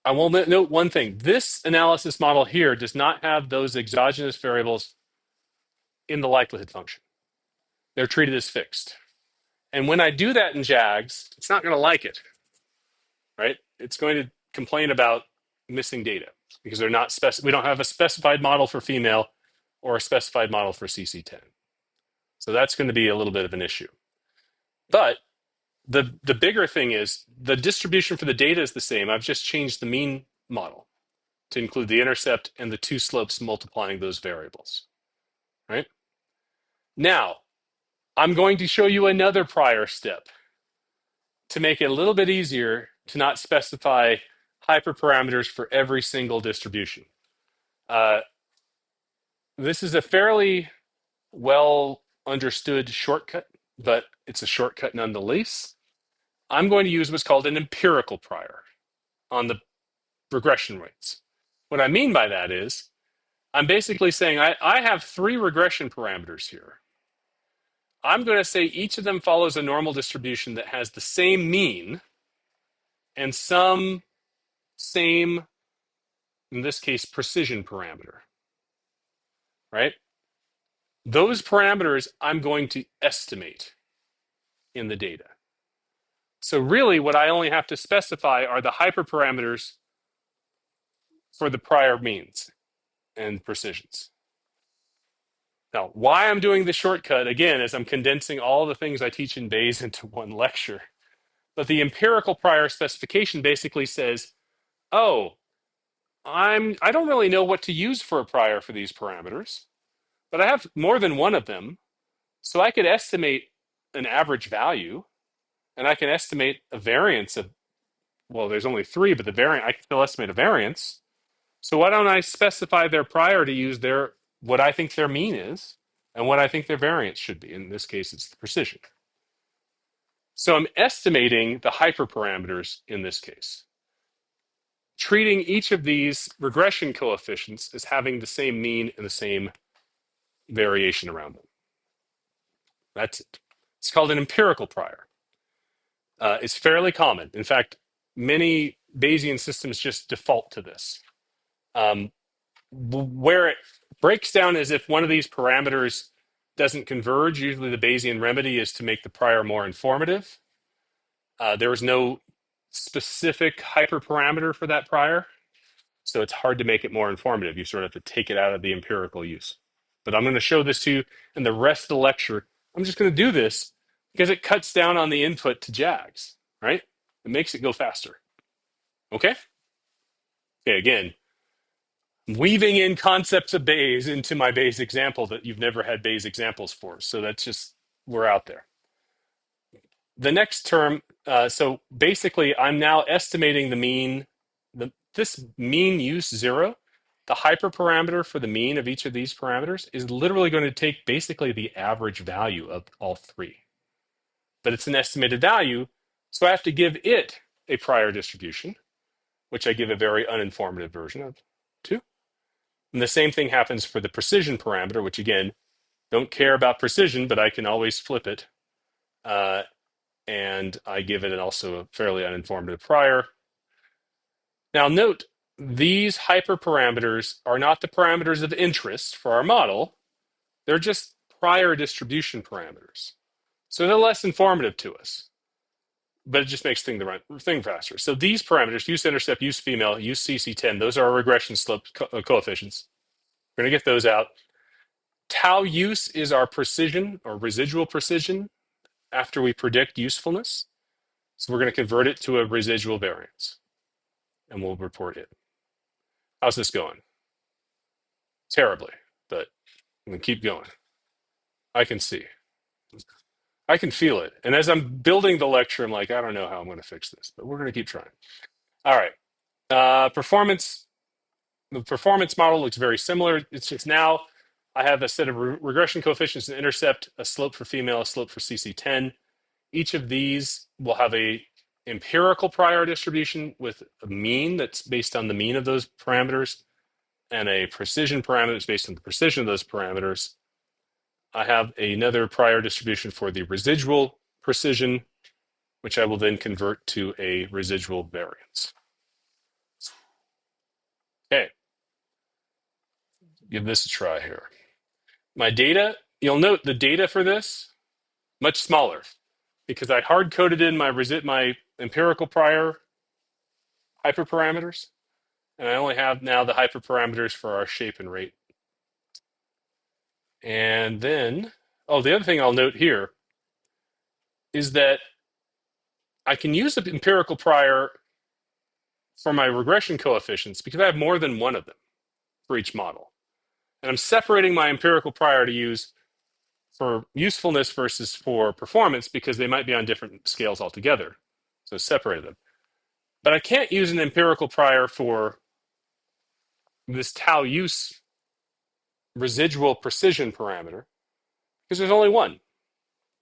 I will note one thing. This analysis model here does not have those exogenous variables in the likelihood function. They're treated as fixed. And when I do that in JAGS, it's not going to like it, right? It's going to complain about missing data because they're not we don't have a specified model for female or a specified model for CC10. So that's going to be a little bit of an issue. But the bigger thing is the distribution for the data is the same. I've just changed the mean model to include the intercept and the two slopes multiplying those variables, right? Now, I'm going to show you another prior step to make it a little bit easier to not specify hyperparameters for every single distribution. This is a fairly well understood shortcut, but it's a shortcut nonetheless. I'm going to use what's called an empirical prior on the regression rates. What I mean by that is I'm basically saying I have three regression parameters here. I'm going to say each of them follows a normal distribution that has the same mean and some same, in this case, precision parameter, right? Those parameters I'm going to estimate in the data. So really what I only have to specify are the hyperparameters for the prior means and precisions. Now, why I'm doing the shortcut, again, is I'm condensing all the things I teach in Bayes into one lecture. But the empirical prior specification basically says, oh, I don't really know what to use for a prior for these parameters, but I have more than one of them. So I could estimate an average value, and I can estimate a variance of, well, there's only three, but the variant, I can still estimate a variance. So why don't I specify their prior to use their, what I think their mean is, and what I think their variance should be. In this case, it's the precision. So I'm estimating the hyperparameters in this case, treating each of these regression coefficients as having the same mean and the same variation around them. That's it. It's called an empirical prior. It's fairly common. In fact, many Bayesian systems just default to this. Where it breaks down is if one of these parameters doesn't converge. Usually the Bayesian remedy is to make the prior more informative. There is no specific hyperparameter for that prior, so it's hard to make it more informative. You sort of have to take it out of the empirical use. But I'm going to show this to you in the rest of the lecture. I'm just going to do this because it cuts down on the input to JAGS, right? It makes it go faster. Okay? Okay, again, weaving in concepts of Bayes into my Bayes example that you've never had Bayes examples for. So that's just, we're out there. The next term, so basically I'm now estimating the mean, this mean use 0, the hyperparameter for the mean of each of these parameters is literally going to take basically the average value of all three. But it's an estimated value, so I have to give it a prior distribution, which I give a very uninformative version of 2. And the same thing happens for the precision parameter, which again, don't care about precision, but I can always flip it. And I give it also a fairly uninformative prior. Now note, these hyperparameters are not the parameters of interest for our model. They're just prior distribution parameters. So they're less informative to us, but it just makes the right thing faster. So these parameters, use intercept, use female, use CC10, those are our regression slope coefficients. We're going to get those out. Tau use is our precision or residual precision after we predict usefulness. So we're going to convert it to a residual variance, and we'll report it. How's this going? Terribly, but I'm going to keep going. I can see. I can feel it. And as I'm building the lecture, I'm like, I don't know how I'm going to fix this, but we're going to keep trying. All right. Performance. The performance model looks very similar. It's just now I have a set of regression coefficients and intercept, a slope for female, a slope for CC10. Each of these will have a empirical prior distribution with a mean that's based on the mean of those parameters and a precision parameter that's based on the precision of those parameters. I have another prior distribution for the residual precision, which I will then convert to a residual variance. Okay, give this a try here. My data, you'll note the data for this, much smaller, because I hard-coded in my empirical prior hyperparameters, and I only have now the hyperparameters for our shape and rate. And then, oh, the other thing I'll note here is that I can use the empirical prior for my regression coefficients because I have more than one of them for each model. And I'm separating my empirical prior to use for usefulness versus for performance because they might be on different scales altogether. So separate them. But I can't use an empirical prior for this tau use residual precision parameter because there's only one,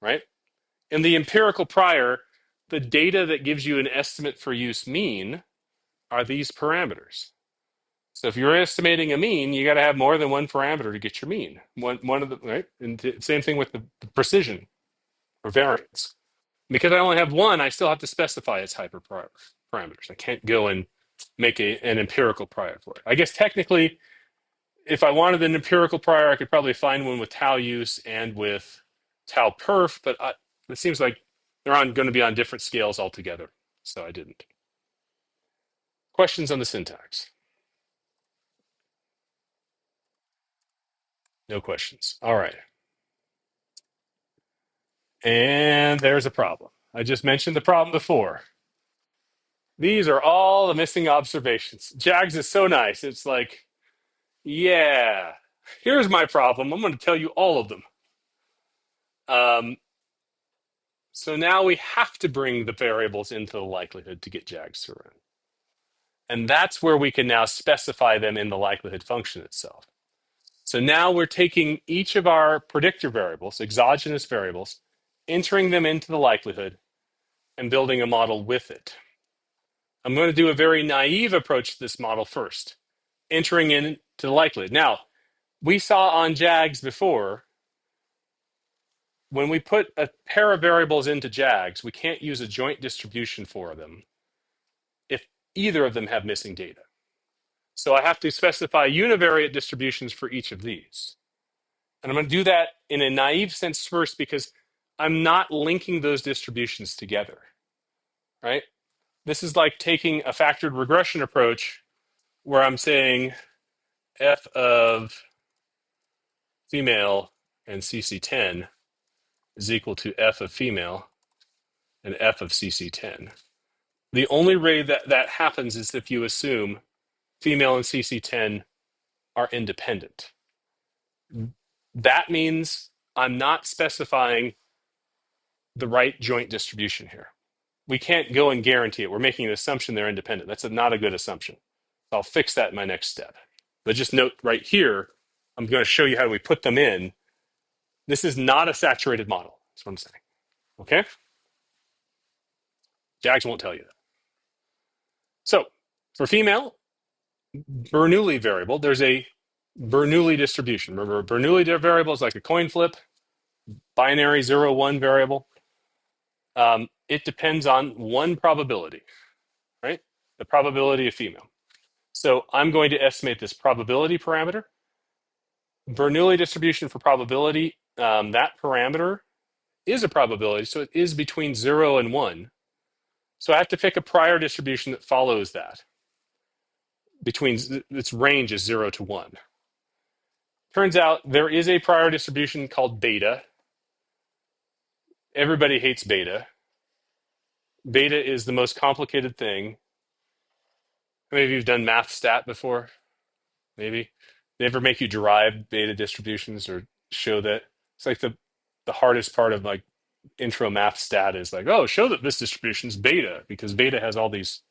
right? In the empirical prior, the data that gives you an estimate for use mean are these parameters. So if you're estimating a mean, you got to have more than one parameter to get your mean. One of the right, and same thing with the precision or variance. Because I only have one, I still have to specify its hyperparameters. I can't go and make an empirical prior for it. I guess technically, if I wanted an empirical prior, I could probably find one with tau use and with tau perf, but it seems like they're going to be on different scales altogether, so I didn't. Questions on the syntax? No questions. All right. And there's a problem. I just mentioned the problem before. These are all the missing observations. JAGS is so nice. It's like, yeah, here's my problem. I'm going to tell you all of them. So now we have to bring the variables into the likelihood to get JAGS to run. And that's where we can now specify them in the likelihood function itself. So now we're taking each of our predictor variables, exogenous variables, entering them into the likelihood and building a model with it. I'm going to do a very naive approach to this model first, entering into the likelihood. Now, we saw on JAGS before, when we put a pair of variables into JAGS, we can't use a joint distribution for them if either of them have missing data. So I have to specify univariate distributions for each of these. And I'm going to do that in a naive sense first because I'm not linking those distributions together, right? This is like taking a factored regression approach where I'm saying f of female and CC10 is equal to f of female and f of CC10. The only way that that happens is if you assume female and CC10 are independent. That means I'm not specifying the right joint distribution here. We can't go and guarantee it. We're making an assumption they're independent. That's not a good assumption. I'll fix that in my next step. But just note right here, I'm going to show you how we put them in. This is not a saturated model. That's what I'm saying. Okay? JAGS won't tell you that. So for female, Bernoulli variable, there's a Bernoulli distribution. Remember, Bernoulli variable is like a coin flip, binary 0-1 variable. It depends on one probability, right? The probability of female. So I'm going to estimate this probability parameter. Bernoulli distribution for probability, that parameter is a probability, so it is between 0 and 1. So I have to pick a prior distribution that follows that. Between its range is 0 to 1. Turns out there is a prior distribution called beta. Everybody hates beta. Beta is the most complicated thing. How many of you have done math stat before? Maybe. They ever make you derive beta distributions or show that? It's like the hardest part of like intro math stat is like, oh, show that this distribution is beta because beta has all these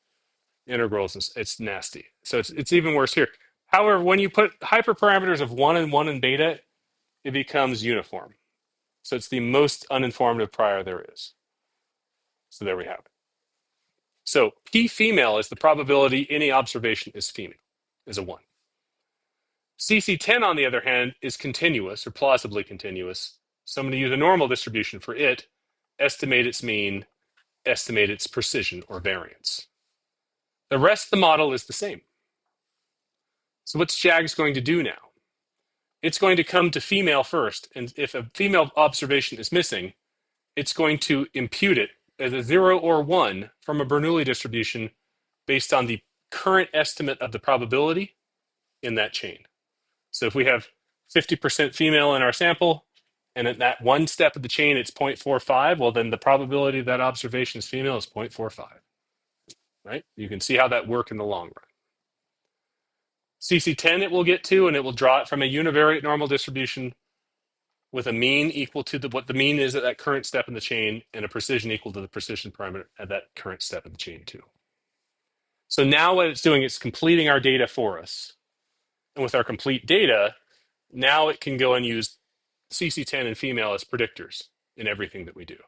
integrals. It's nasty. So it's even worse here. However, when you put hyperparameters of 1 and 1 in beta, it becomes uniform. So it's the most uninformative prior there is. So there we have it. So P female is the probability any observation is female, is a 1. CC10, on the other hand, is continuous or plausibly continuous. So I'm going to use a normal distribution for it, estimate its mean, estimate its precision or variance. The rest of the model is the same. So what's JAGS going to do now? It's going to come to female first, and if a female observation is missing, it's going to impute it as a 0 or 1 from a Bernoulli distribution based on the current estimate of the probability in that chain. So if we have 50% female in our sample, and at that one step of the chain it's 0.45, well then the probability that observation is female is 0.45. Right? You can see how that works in the long run. CC10 it will get to, and it will draw it from a univariate normal distribution with a mean equal to what the mean is at that current step in the chain, and a precision equal to the precision parameter at that current step in the chain too. So now what it's doing is completing our data for us. And with our complete data, now it can go and use CC10 and female as predictors in everything that we do.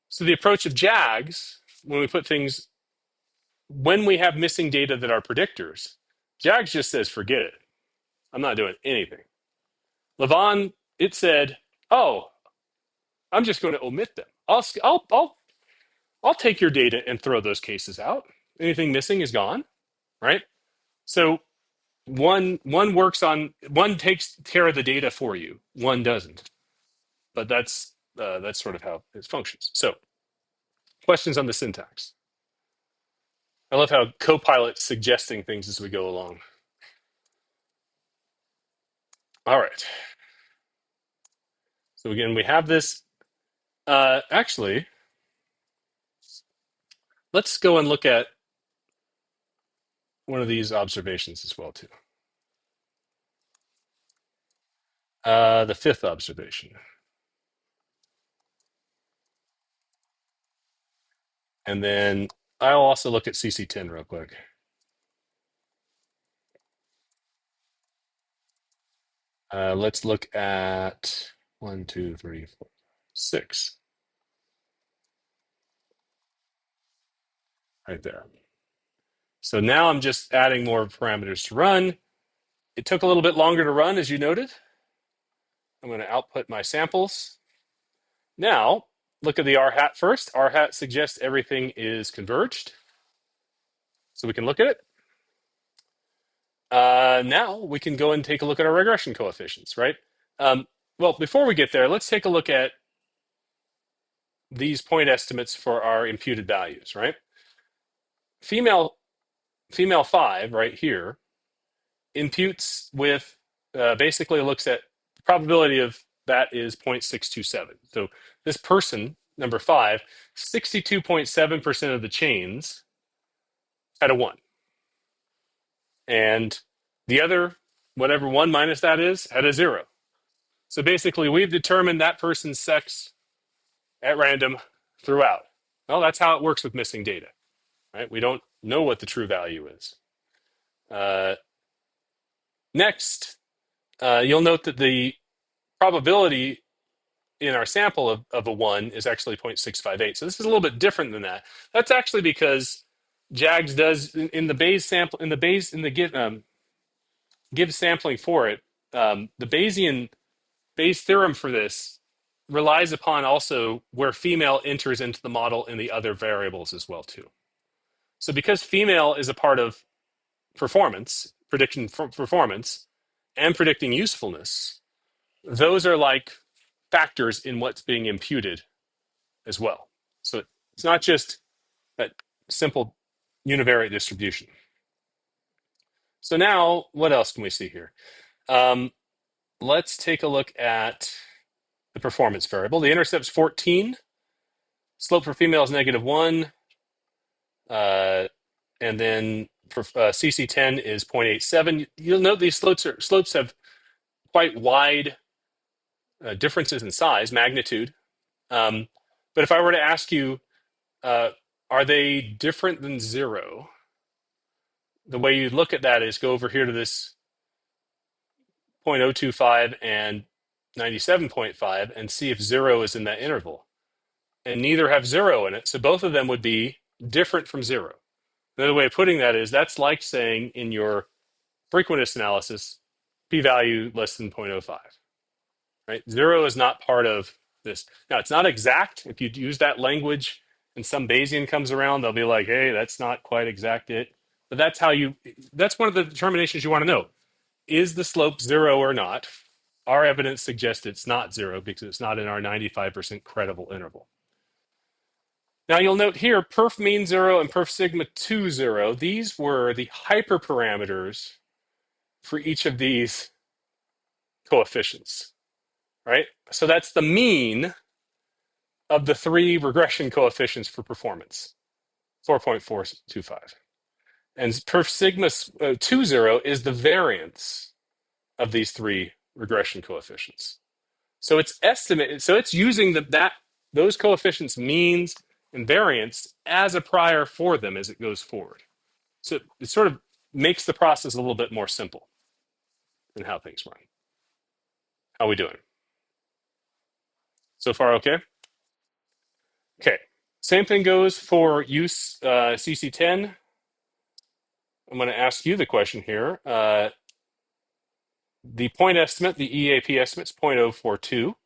So the approach of JAGS, when we put things, when we have missing data that are predictors, JAGS just says, forget it. I'm not doing anything. Levon, it said, oh, I'm just going to omit them. I'll take your data and throw those cases out. Anything missing is gone, right? So one works on one takes care of the data for you, one doesn't. But that's sort of how it functions. So, questions on the syntax. I love how Copilot's suggesting things as we go along. All right. So again, we have this. Actually, let's go and look at one of these observations as well too. The fifth observation. And then I'll also look at CC10 real quick. Let's look at 1, 2, 3, 4, 6. Right there. So now I'm just adding more parameters to run. It took a little bit longer to run, as you noted. I'm going to output my samples. Now, look at the R hat first. R hat suggests everything is converged. So we can look at it. Now we can go and take a look at our regression coefficients, right? Well, before we get there, let's take a look at these point estimates for our imputed values, right? Female 5 right here imputes with basically looks at the probability of that is 0.627. So this person, number 5, 62.7% of the chains had a 1. And the other, whatever 1 minus that is, had a 0. So basically, we've determined that person's sex at random throughout. Well, that's how it works with missing data, right? We don't know what the true value is. Next, you'll note that the probability in our sample of a 1 is actually 0.658. So this is a little bit different than that. That's actually because JAGS does in the Bayes sample in the give sampling for it. The Bayes theorem for this relies upon also where female enters into the model in the other variables as well too. So because female is a part of performance, prediction performance, and predicting usefulness, those are like factors in what's being imputed as well. So it's not just that simple univariate distribution. So now, what else can we see here? Let's take a look at the performance variable. The intercept's 14. Slope for female is -1. And then for CC10 is 0.87. You'll note these slopes have quite wide differences in size, magnitude. But if I were to ask you, are they different than 0? The way you look at that is go over here to this 0.025 and 97.5 and see if 0 is in that interval. And neither have 0 in it. So both of them would be different from 0. Another way of putting that is that's like saying in your frequentist analysis, p-value less than 0.05. Right? 0 is not part of this. Now, it's not exact. If you use that language and some Bayesian comes around, they'll be like, hey, that's not quite exact it. But that's one of the determinations you want to know. Is the slope 0 or not? Our evidence suggests it's not 0 because it's not in our 95% credible interval. Now you'll note here, perf mean 0 and perf sigma 2, 0. These were the hyperparameters for each of these coefficients, right? So that's the mean of the 3 regression coefficients for performance, 4.425. And perf sigma 2, 0 is the variance of these 3 regression coefficients. So it's estimated. So it's using those coefficients means and variance as a prior for them as it goes forward. So it sort of makes the process a little bit more simple in how things run. How are we doing? So far, okay? Okay. Same thing goes for use CC10. I'm going to ask you the question here. The point estimate, the EAP estimate is 0.042.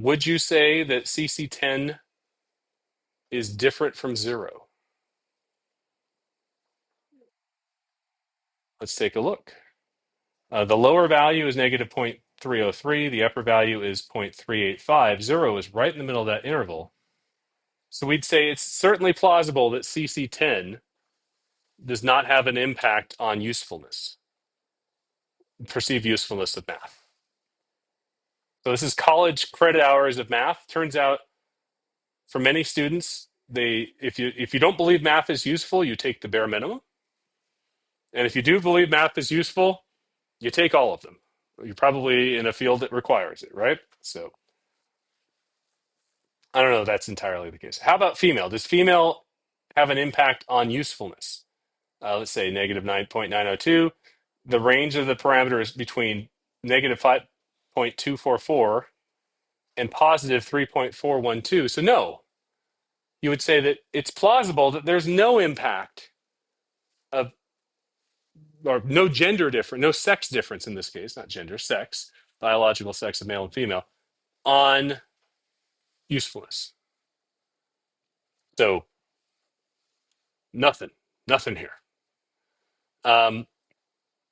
Would you say that CC10 is different from 0? Let's take a look. The lower value is negative 0.303. The upper value is 0.385. 0 is right in the middle of that interval. So we'd say it's certainly plausible that CC10 does not have an impact on usefulness, perceived usefulness of math. So this is college credit hours of math. Turns out for many students, if you don't believe math is useful, you take the bare minimum. And if you do believe math is useful, you take all of them. You're probably in a field that requires it, right? So I don't know if that's entirely the case. How about female? Does female have an impact on usefulness? Let's say negative 9.902. The range of the parameter is between negative 5.244 and positive 3.412. So no, you would say that it's plausible that there's no impact of, or no gender difference, no sex difference in this case, not gender, sex, biological sex of male and female, on usefulness. So nothing here.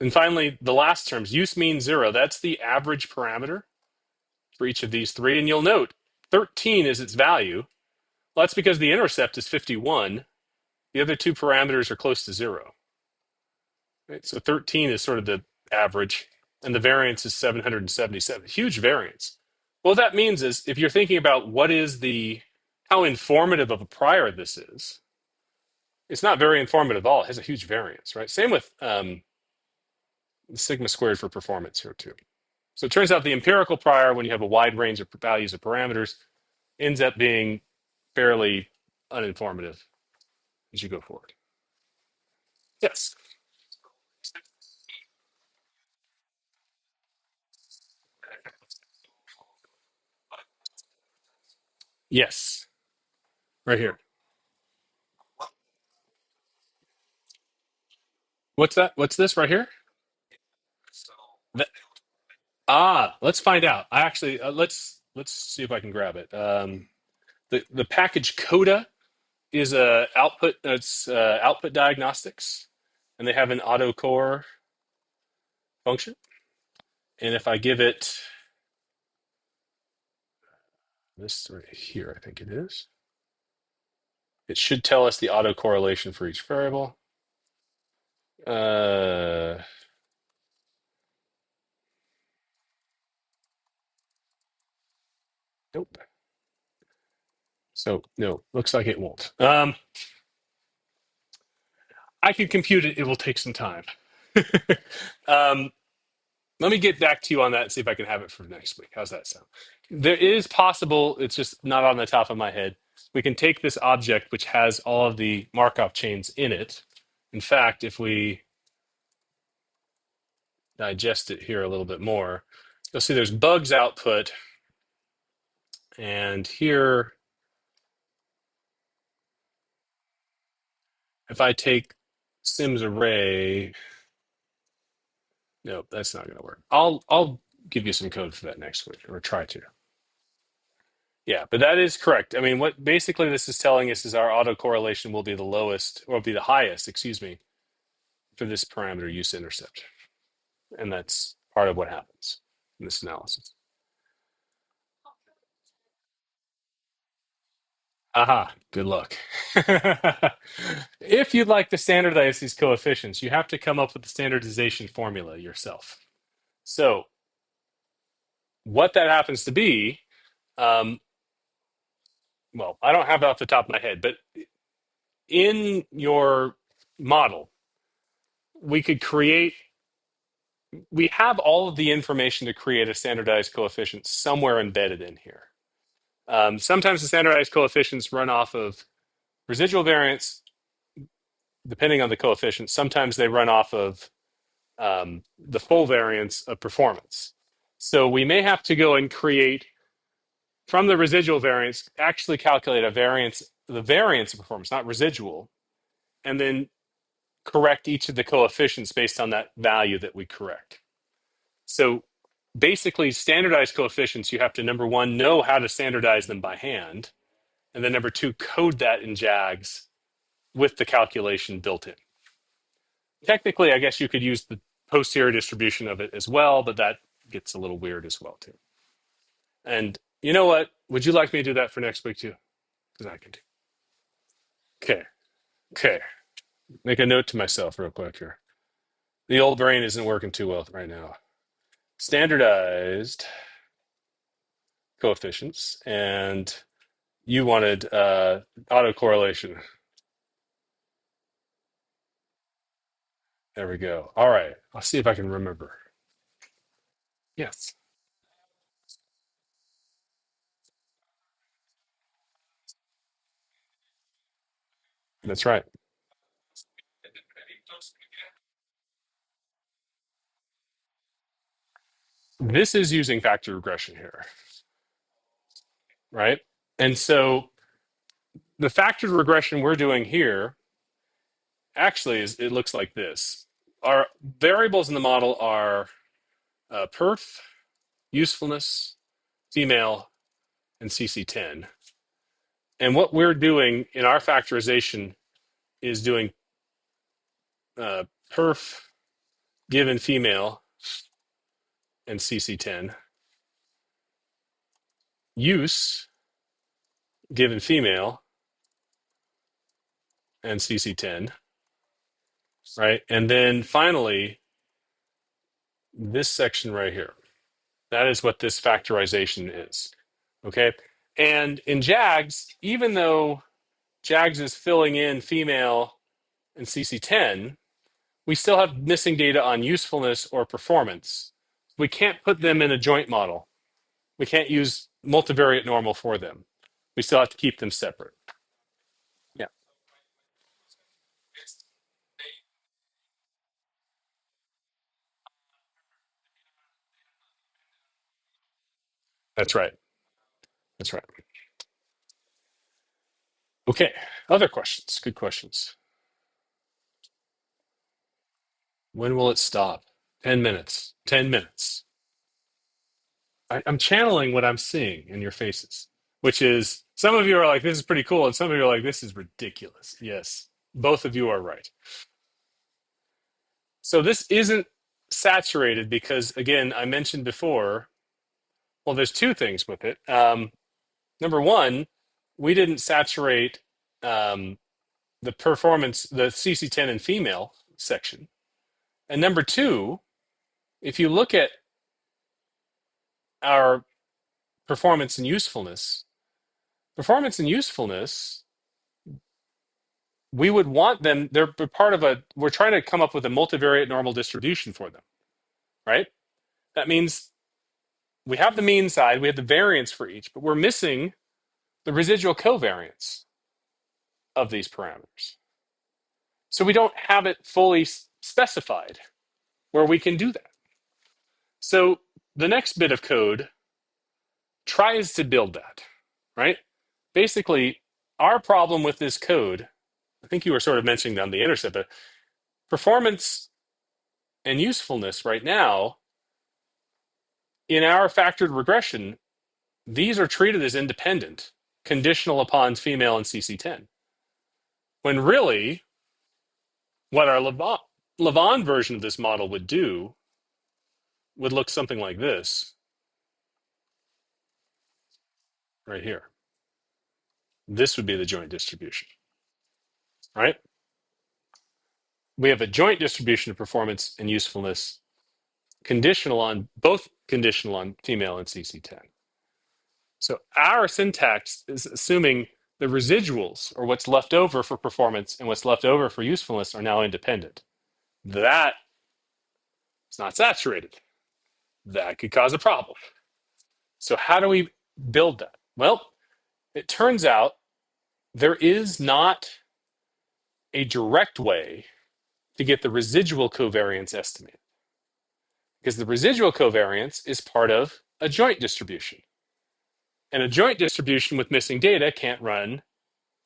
And finally, the last terms, use mean 0. That's the average parameter for each of these three. And you'll note 13 is its value. Well, that's because the intercept is 51. The other two parameters are close to 0. Right? So 13 is sort of the average, and the variance is 777. Huge variance. Well, what that means is if you're thinking about how informative of a prior this is, it's not very informative at all. It has a huge variance, right? Same with sigma squared for performance here too. So it turns out the empirical prior, when you have a wide range of values of parameters, ends up being fairly uninformative as you go forward. Yes. Yes. Right here. What's that? What's this right here? Th- let's find out. I actually let's see if I can grab it. The package Coda is a output. It's output diagnostics, and they have an auto core function. And if I give it this right here, I think it is. It should tell us the autocorrelation for each variable. Nope. So no, looks like it won't. I can compute it. It will take some time. um, Let me get back to you on that and see if I can have it for next week. How's that sound? There is possible, it's just not on the top of my head. We can take this object, which has all of the Markov chains in it. In fact, if we digest it here a little bit more, you'll see there's bugs output. And here, if I take Sims array, nope, that's not going to work. I'll give you some code for that next week, or try to. Yeah, but that is correct. I mean, what basically this is telling us is our autocorrelation will be the lowest, or be the highest, excuse me, for this parameter use intercept. And that's part of what happens in this analysis. Aha, good luck. If you'd like to standardize these coefficients, you have to come up with the standardization formula yourself. So what that happens to be, um, well, I don't have it off the top of my head, but in your model, we have all of the information to create a standardized coefficient somewhere embedded in here. Sometimes the standardized coefficients run off of residual variance, depending on the coefficient. Sometimes they run off of the full variance of performance. So we may have to go and create, from the residual variance, actually calculate the variance of performance, not residual, and then correct each of the coefficients based on that value that we correct. So basically, standardized coefficients, you have to, number one, know how to standardize them by hand, and then number two, code that in JAGS with the calculation built in. technically, I guess you could use the posterior distribution of it as well, but that gets a little weird as well too. And you know what? Would you like me to do that for next week too? Because I can do. Okay. Okay. Make a note to myself real quick here. The old brain isn't working too well right now. Standardized coefficients, and you wanted autocorrelation. There we go. All right. I'll see if I can remember. Yes, that's right. This is using factor regression here, right? And so the factored regression we're doing here actually is it looks like this. Our variables in the model are perf, usefulness, female, and CC10. And what we're doing in our factorization is doing uh, perf given female and CC10, use given female and CC10, right? And then finally, this section right here. That is what this factorization is, okay? And in JAGS, even though JAGS is filling in female and CC10, we still have missing data on usefulness or performance. We can't put them in a joint model. We can't use multivariate normal for them. We still have to keep them separate. Yeah, that's right. That's right. Okay, other questions? Good questions. When will it stop? 10 minutes. 10 minutes. I'm channeling what I'm seeing in your faces, which is some of you are like, this is pretty cool. And some of you are like, this is ridiculous. Yes, both of you are right. So this isn't saturated because, again, I mentioned before, well, there's two things with it. Number one, we didn't saturate the performance, the CC10 and female section. And number two, if you look at our performance and usefulness, we would want them, they're part of we're trying to come up with a multivariate normal distribution for them, right? That means we have the mean side, we have the variance for each, but we're missing the residual covariance of these parameters. So we don't have it fully specified where we can do that. So the next bit of code tries to build that, right? Basically, our problem with this code, I think you were sort of mentioning on the intercept, but performance and usefulness right now, in our factored regression, these are treated as independent, conditional upon female and CC10. When really, what our Lavon version of this model would do would look something like this right here. This would be the joint distribution, right? We have a joint distribution of performance and usefulness conditional on female and CC10. So our syntax is assuming the residuals, or what's left over for performance and what's left over for usefulness, are now independent. That is not saturated. That could cause a problem. So how do we build that? Well, it turns out there is not a direct way to get the residual covariance estimate, because the residual covariance is part of a joint distribution. And a joint distribution with missing data can't run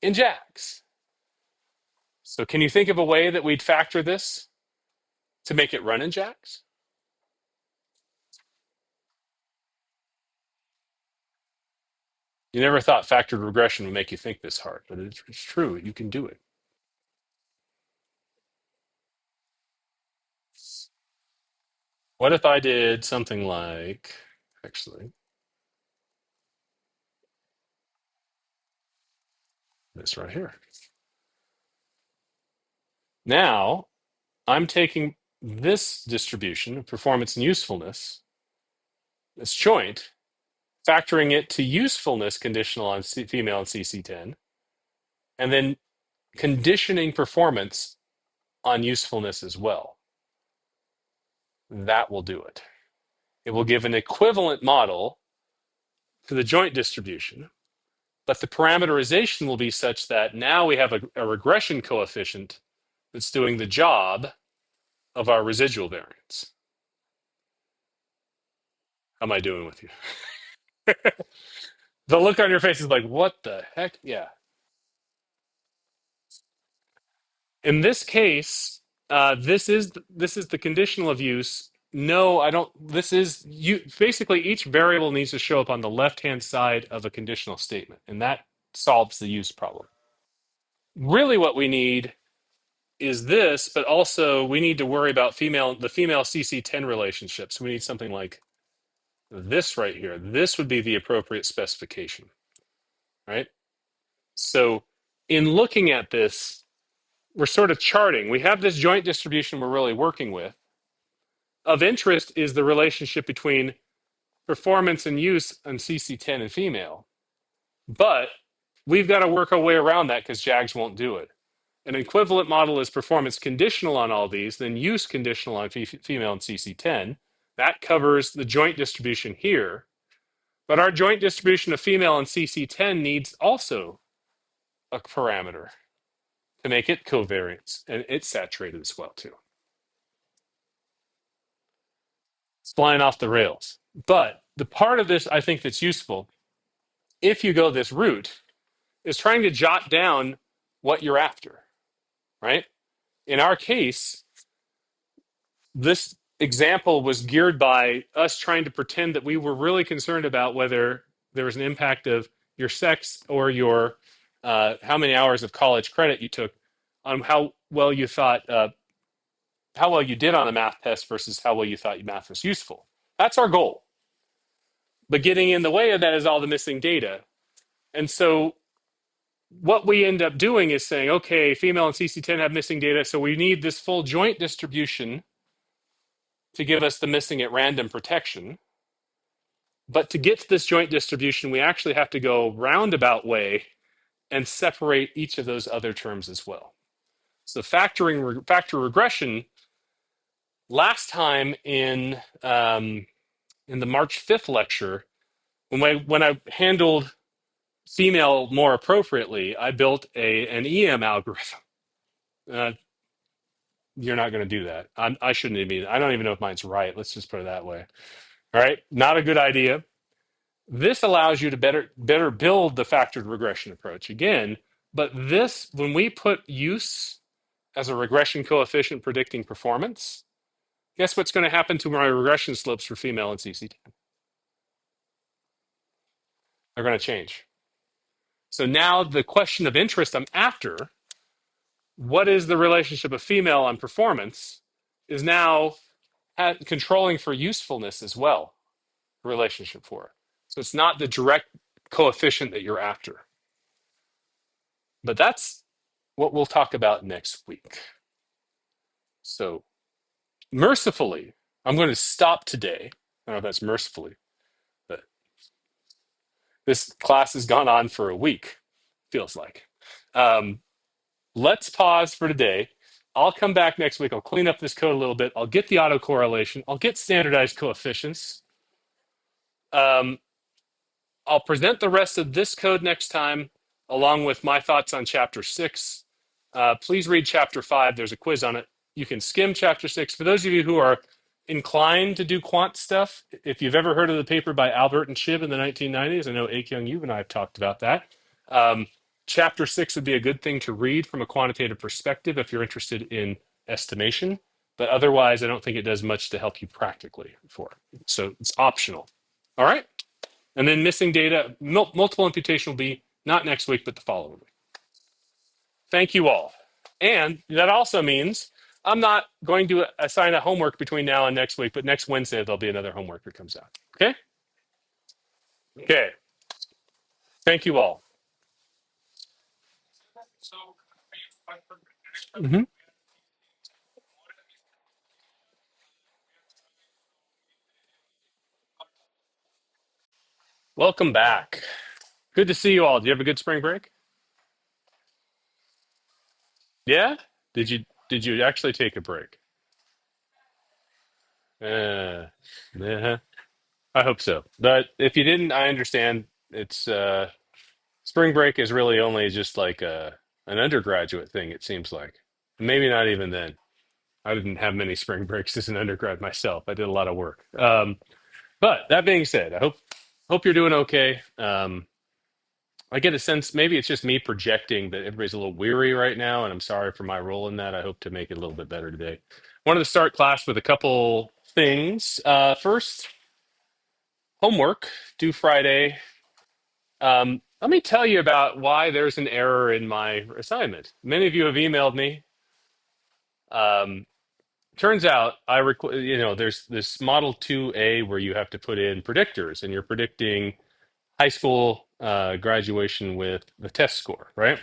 in JAGS. So can you think of a way that we'd factor this to make it run in JAGS? You never thought factored regression would make you think this hard, but it's true. You can do it. What if I did something like, actually, this right here? Now I'm taking this distribution of performance and usefulness, this joint, factoring it to usefulness conditional on female and CC10, and then conditioning performance on usefulness as well. That will do it. It will give an equivalent model to the joint distribution, but the parameterization will be such that now we have a regression coefficient that's doing the job of our residual variance. How am I doing with you? The look on your face is like, what the heck? Yeah. In this case, this is the conditional of use. No, I don't. This is you. Basically, each variable needs to show up on the left-hand side of a conditional statement, and that solves the use problem. Really, what we need is this, but also we need to worry about the female CC10 relationship. So we need something like this right here. This would be the appropriate specification, right? So in looking at this, we're sort of charting. We have this joint distribution we're really working with. Of interest is the relationship between performance and use on CC10 and female. But we've got to work our way around that because JAGS won't do it. An equivalent model is performance conditional on all these, then use conditional on female and CC10. That covers the joint distribution here. But our joint distribution of female and CC10 needs also a parameter to make it covariance, and it's saturated as well too. It's flying off the rails. But the part of this I think that's useful, if you go this route, is trying to jot down what you're after, right? In our case, this example was geared by us trying to pretend that we were really concerned about whether there was an impact of your sex or your how many hours of college credit you took on how well you thought how well you did on a math test versus how well you thought math was useful. That's our goal. But getting in the way of that is all the missing data. And so what we end up doing is saying, okay, female and CC10 have missing data, so we need this full joint distribution to give us the missing at random protection. But to get to this joint distribution, we actually have to go roundabout way and separate each of those other terms as well. So factor regression, last time in the March 5th lecture, when I handled female more appropriately, I built an EM algorithm. Uh, you're not going to do that. I shouldn't even. I don't even know if mine's right. Let's just put it that way. All right, not a good idea. This allows you to better build the factored regression approach again. But this, when we put use as a regression coefficient predicting performance, guess what's going to happen to my regression slopes for female and CC10? They're going to change. So now the question of interest I'm after, what is the relationship of female on performance, is now controlling for usefulness as well, relationship for it. So it's not the direct coefficient that you're after. But that's what we'll talk about next week. So mercifully, I'm going to stop today. I don't know if that's mercifully, but this class has gone on for a week, feels like. Let's pause for today. I'll come back next week. I'll clean up this code a little bit. I'll get the autocorrelation. I'll get standardized coefficients. I'll present the rest of this code next time, along with my thoughts on Chapter 6. Please read Chapter 5. There's a quiz on it. You can skim Chapter 6. For those of you who are inclined to do quant stuff, if you've ever heard of the paper by Albert and Shiv in the 1990s, I know Akyung, you and I have talked about that. Chapter 6 would be a good thing to read from a quantitative perspective if you're interested in estimation. But otherwise, I don't think it does much to help you practically for it. So it's optional. All right? And then missing data, multiple imputation will be not next week, but the following week. Thank you all. And that also means I'm not going to assign a homework between now and next week, but next Wednesday there'll be another homework that comes out. Okay? Okay. Thank you all. Mhm. Welcome back. Good to see you all. Did you have a good spring break? Yeah? Did you actually take a break? Uh, yeah. I hope so. But if you didn't, I understand. It's spring break is really only just like an undergraduate thing, it seems like. Maybe not even then. I didn't have many spring breaks as an undergrad myself. I did a lot of work. But that being said, I hope you're doing okay. I get a sense maybe it's just me projecting that everybody's a little weary right now, and I'm sorry for my role in that. I hope to make it a little bit better today. Wanted to start class with a couple things. First, homework due Friday. Let me tell you about why there's an error in my assignment. Many of you have emailed me. Um, Turns out there's this Model 2A where you have to put in predictors, and you're predicting high school graduation with the test score, right?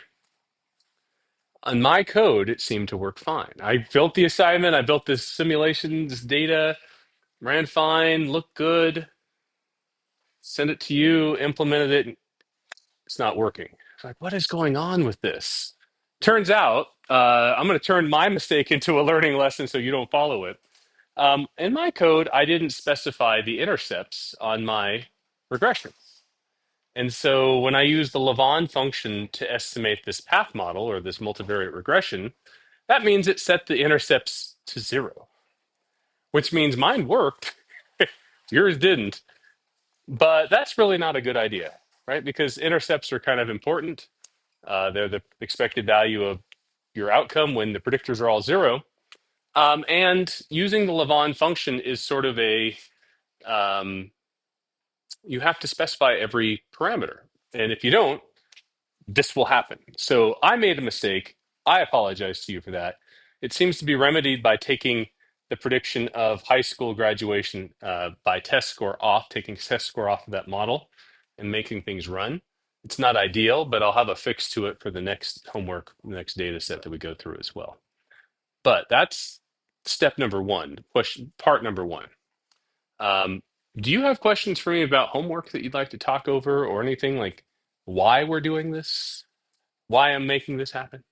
On my code, it seemed to work fine. I built the assignment, I built this simulation, this data, ran fine, looked good, sent it to you, implemented it, and it's not working. It's like, what is going on with this? Turns out, I'm going to turn my mistake into a learning lesson so you don't follow it. In my code, I didn't specify the intercepts on my regression. And so when I use the Lavon function to estimate this path model or this multivariate regression, that means it set the intercepts to 0, which means mine worked, yours didn't. But that's really not a good idea, right? Because intercepts are kind of important. They're the expected value of your outcome when the predictors are all 0. And using the Lavon function is sort of um, you have to specify every parameter. And if you don't, this will happen. So I made a mistake. I apologize to you for that. It seems to be remedied by taking the prediction of high school graduation by test score off, taking test score off of that model and making things run. It's not ideal, but I'll have a fix to it for the next homework, the next data set that we go through as well. But that's step number one, part number one. Um, do you have questions for me about homework that you'd like to talk over or anything like why we're doing this? Why I'm making this happen?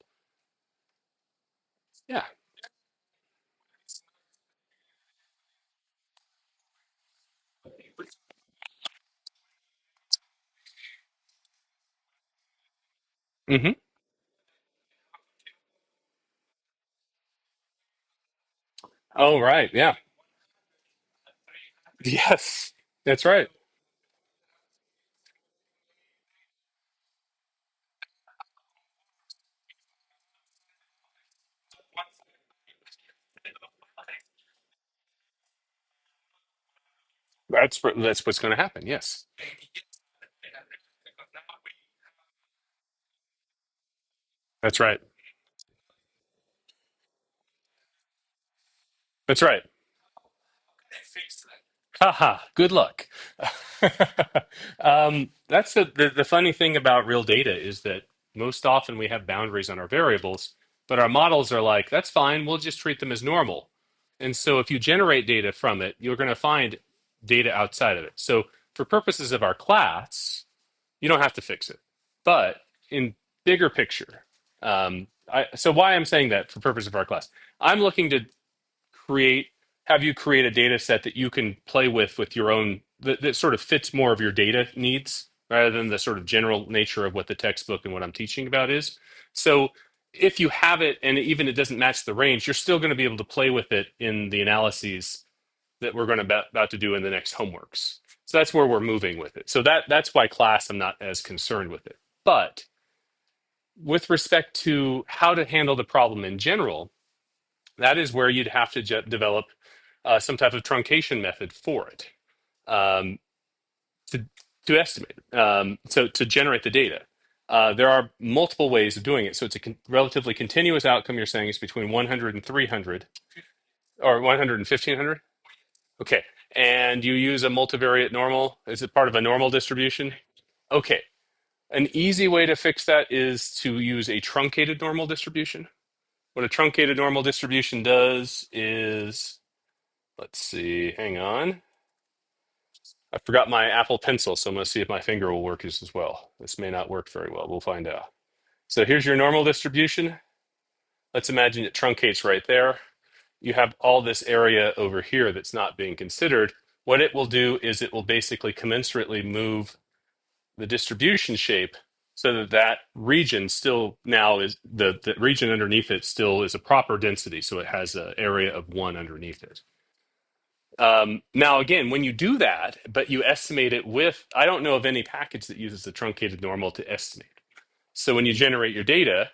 Yeah. Hmm. Oh, right. Yeah. Yes. That's right. That's what's going to happen. Yes. That's right. That's right. Haha. Good luck. That's the funny thing about real data is that most often we have boundaries on our variables, but our models are like, that's fine. We'll just treat them as normal. And so if you generate data from it, you're going to find data outside of it. So for purposes of our class, you don't have to fix it. But in bigger picture, so why I'm saying that for purpose of our class, I'm looking to create, have you create a data set that you can play with your own, that sort of fits more of your data needs rather than the sort of general nature of what the textbook and what I'm teaching about is. So if you have it and even it doesn't match the range, you're still going to be able to play with it in the analyses that we're going to about to do in the next homeworks. So that's where we're moving with it. So that's why class I'm not as concerned with it. But with respect to how to handle the problem in general, that is where you'd have to develop some type of truncation method for it um, to to estimate, so to generate the data. There are multiple ways of doing it. So it's a relatively continuous outcome. You're saying is between 100 and 300, or 100 and 1500. Okay. And you use a multivariate normal. Is it part of a normal distribution? Okay. An easy way to fix that is to use a truncated normal distribution. What a truncated normal distribution does is, let's see, hang on. I forgot my Apple Pencil, so I'm going to see if my finger will work as well. This may not work very well. We'll find out. So here's your normal distribution. Let's imagine it truncates right there. You have all this area over here that's not being considered. What it will do is it will basically commensurately move the distribution shape so that that region still now is the region underneath it still is a proper density. So it has an area of 1 underneath it. Now, again, when you do that, but you estimate it with, I don't know of any package that uses the truncated normal to estimate. So when you generate your data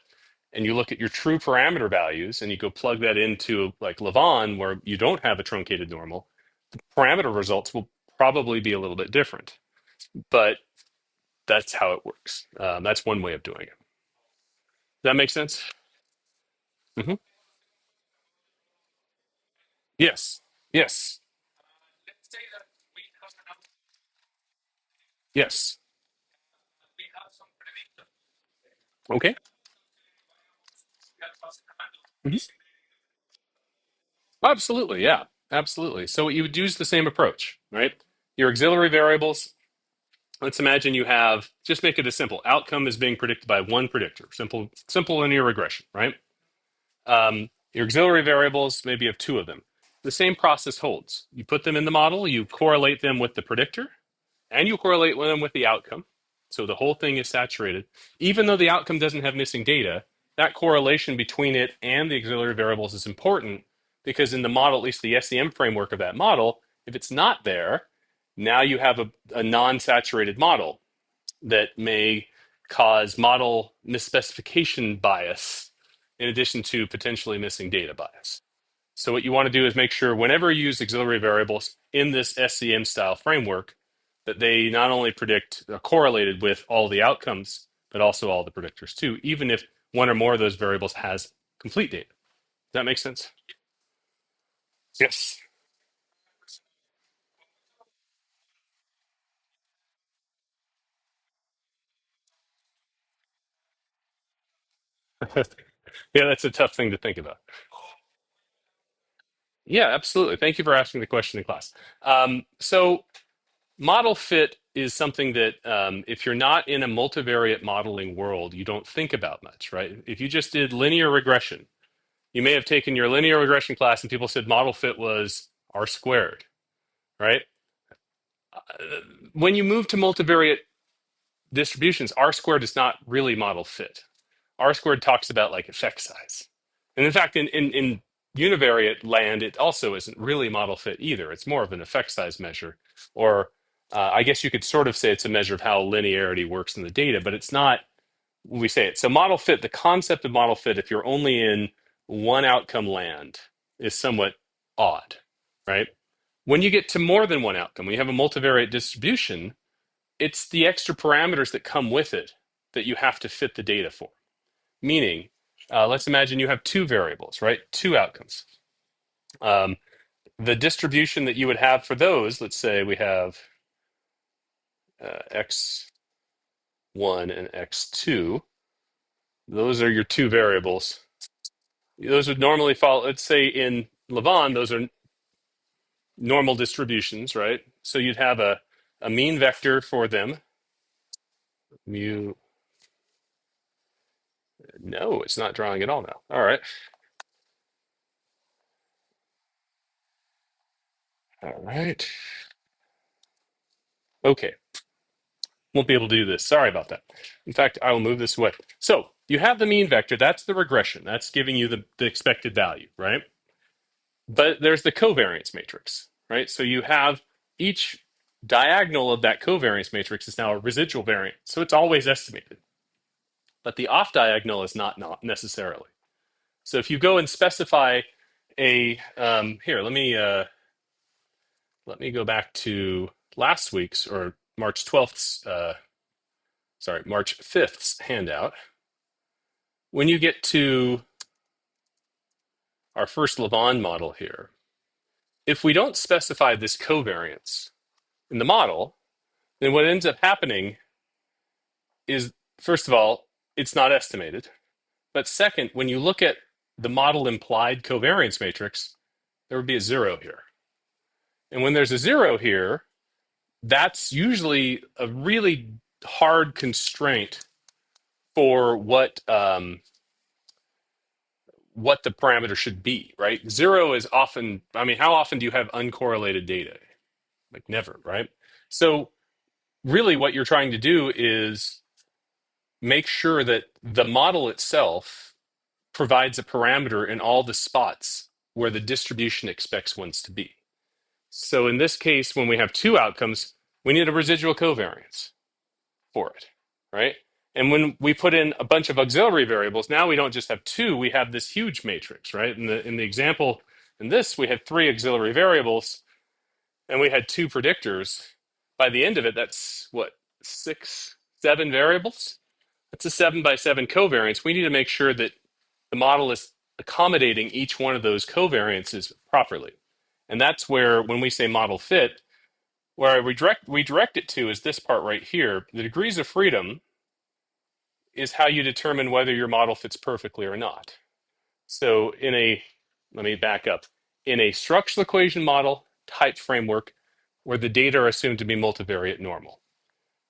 and you look at your true parameter values and you go plug that into like Lavon, where you don't have a truncated normal, the parameter results will probably be a little bit different. But that's how it works. That's one way of doing it. Does that make sense? Hmm. Yes. Yes. Yes. Okay. Mhm. Absolutely. Yeah. Absolutely. So you would use the same approach, right? Your auxiliary variables. Let's imagine you have, just make it as simple. Outcome is being predicted by one predictor. Simple linear regression, right? Your auxiliary variables, maybe you have two of them. The same process holds. You put them in the model, you correlate them with the predictor, and you correlate them with the outcome. So the whole thing is saturated. Even though the outcome doesn't have missing data, that correlation between it and the auxiliary variables is important because in the model, at least the SEM framework of that model, if it's not there, now you have a non-saturated model that may cause model misspecification bias in addition to potentially missing data bias. So what you want to do is make sure whenever you use auxiliary variables in this SCM style framework, that they not only predict correlated with all the outcomes, but also all the predictors too, even if one or more of those variables has complete data. Does that make sense? Yes. Yeah, that's a tough thing to think about. Yeah, absolutely. Thank you for asking the question in class. So model fit is something that if you're not in a multivariate modeling world, you don't think about much, right? If you just did linear regression, you may have taken your linear regression class and people said model fit was R squared, right? Uh, when you move to multivariate distributions, R squared is not really model fit. R squared talks about like effect size. And in fact, in univariate land, it also isn't really model fit either. It's more of an effect size measure. Or I guess you could sort of say it's a measure of how linearity works in the data, but it's not when we say it. So model fit, the concept of model fit, if you're only in one outcome land, is somewhat odd, right? When you get to more than one outcome, when you have a multivariate distribution, it's the extra parameters that come with it that you have to fit the data for. Meaning, let's imagine you have two variables, right? Two outcomes. Um, the distribution that you would have for those, let's say we have x1 and x2. Those are your two variables. Those would normally follow, let's say in Lavon, those are normal distributions, right? So you'd have a mean vector for them. Mu, no, it's not drawing at all now. All right. All right. Okay. Won't be able to do this. Sorry about that. In fact, I will move this away. So you have the mean vector. That's the regression. That's giving you the expected value, right? But there's the covariance matrix, right? So you have each diagonal of that covariance matrix is now a residual variance. So it's always estimated. But the off diagonal is not necessarily. So if you go and specify a here, let me go back to last week's or March 12th sorry, March 5th's handout, when you get to our first Lavon model here, if we don't specify this covariance in the model, then what ends up happening is, first of all, it's not estimated. But second, when you look at the model implied covariance matrix, there would be a 0 here. And when there's a 0 here, that's usually a really hard constraint for what the parameter should be, right? 0 is often, I mean, how often do you have uncorrelated data? Like never, right? So really what you're trying to do is make sure that the model itself provides a parameter in all the spots where the distribution expects ones to be. So in this case, when we have two outcomes, we need a residual covariance for it, right? And when we put in a bunch of auxiliary variables, now we don't just have two, we have this huge matrix, right? In the example in this, we had three auxiliary variables and we had two predictors. By the end of it, that's what, 7 variables? That's a 7 by 7 covariance. We need to make sure that the model is accommodating each one of those covariances properly. And that's where, when we say model fit, where we direct it to is this part right here. The degrees of freedom is how you determine whether your model fits perfectly or not. So let me back up. In a structural equation model type framework where the data are assumed to be multivariate normal,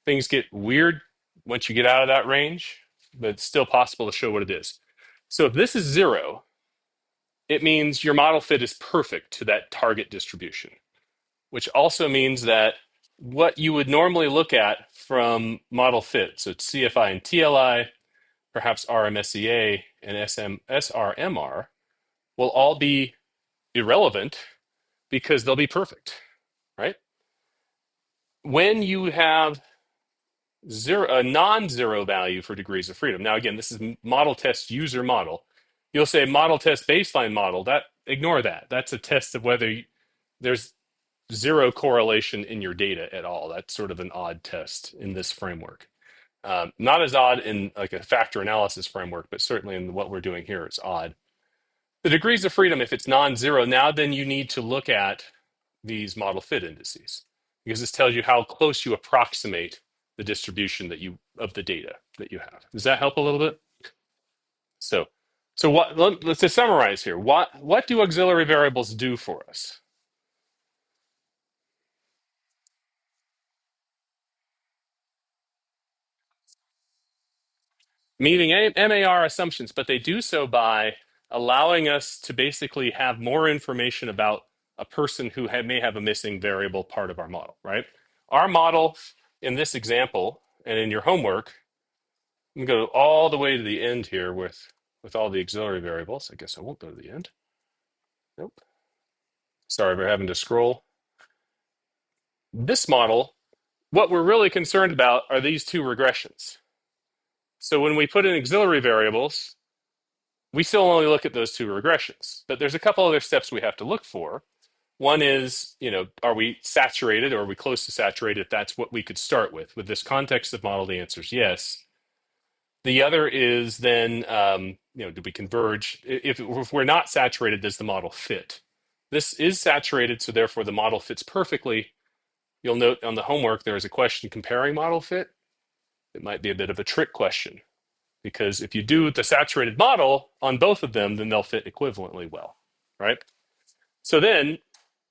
things get weird once you get out of that range, but it's still possible to show what it is. So if this is 0, it means your model fit is perfect to that target distribution, which also means that what you would normally look at from model fit, so it's CFI and TLI, perhaps RMSEA and SRMR, will all be irrelevant because they'll be perfect, right? When you have a non-zero value for degrees of freedom, now again, this is model test user model. You'll say model test baseline model. Ignore that. That's a test of whether there's zero correlation in your data at all. That's sort of an odd test in this framework. Not as odd in like a factor analysis framework, but certainly in what we're doing here, it's odd. The degrees of freedom, if it's non-zero, now then you need to look at these model fit indices because this tells you how close you approximate the distribution of the data that you have. Does that help a little bit? So, let's just summarize here. What do auxiliary variables do for us? Meeting MAR assumptions, but they do so by allowing us to basically have more information about a person who may have a missing variable part of our model, right? Our model in this example and in your homework, I'm going to go all the way to the end here with all the auxiliary variables. I guess I won't go to the end. Nope. Sorry for having to scroll. This model, what we're really concerned about are these two regressions. So when we put in auxiliary variables, we still only look at those two regressions, but there's a couple other steps we have to look for. One is, are we saturated or are we close to saturated? If that's what we could start with. With this context of model, the answer is yes. The other is then, do we converge? If we're not saturated, does the model fit? This is saturated, so therefore the model fits perfectly. You'll note on the homework there is a question comparing model fit. It might be a bit of a trick question because if you do the saturated model on both of them, then they'll fit equivalently well, right? So then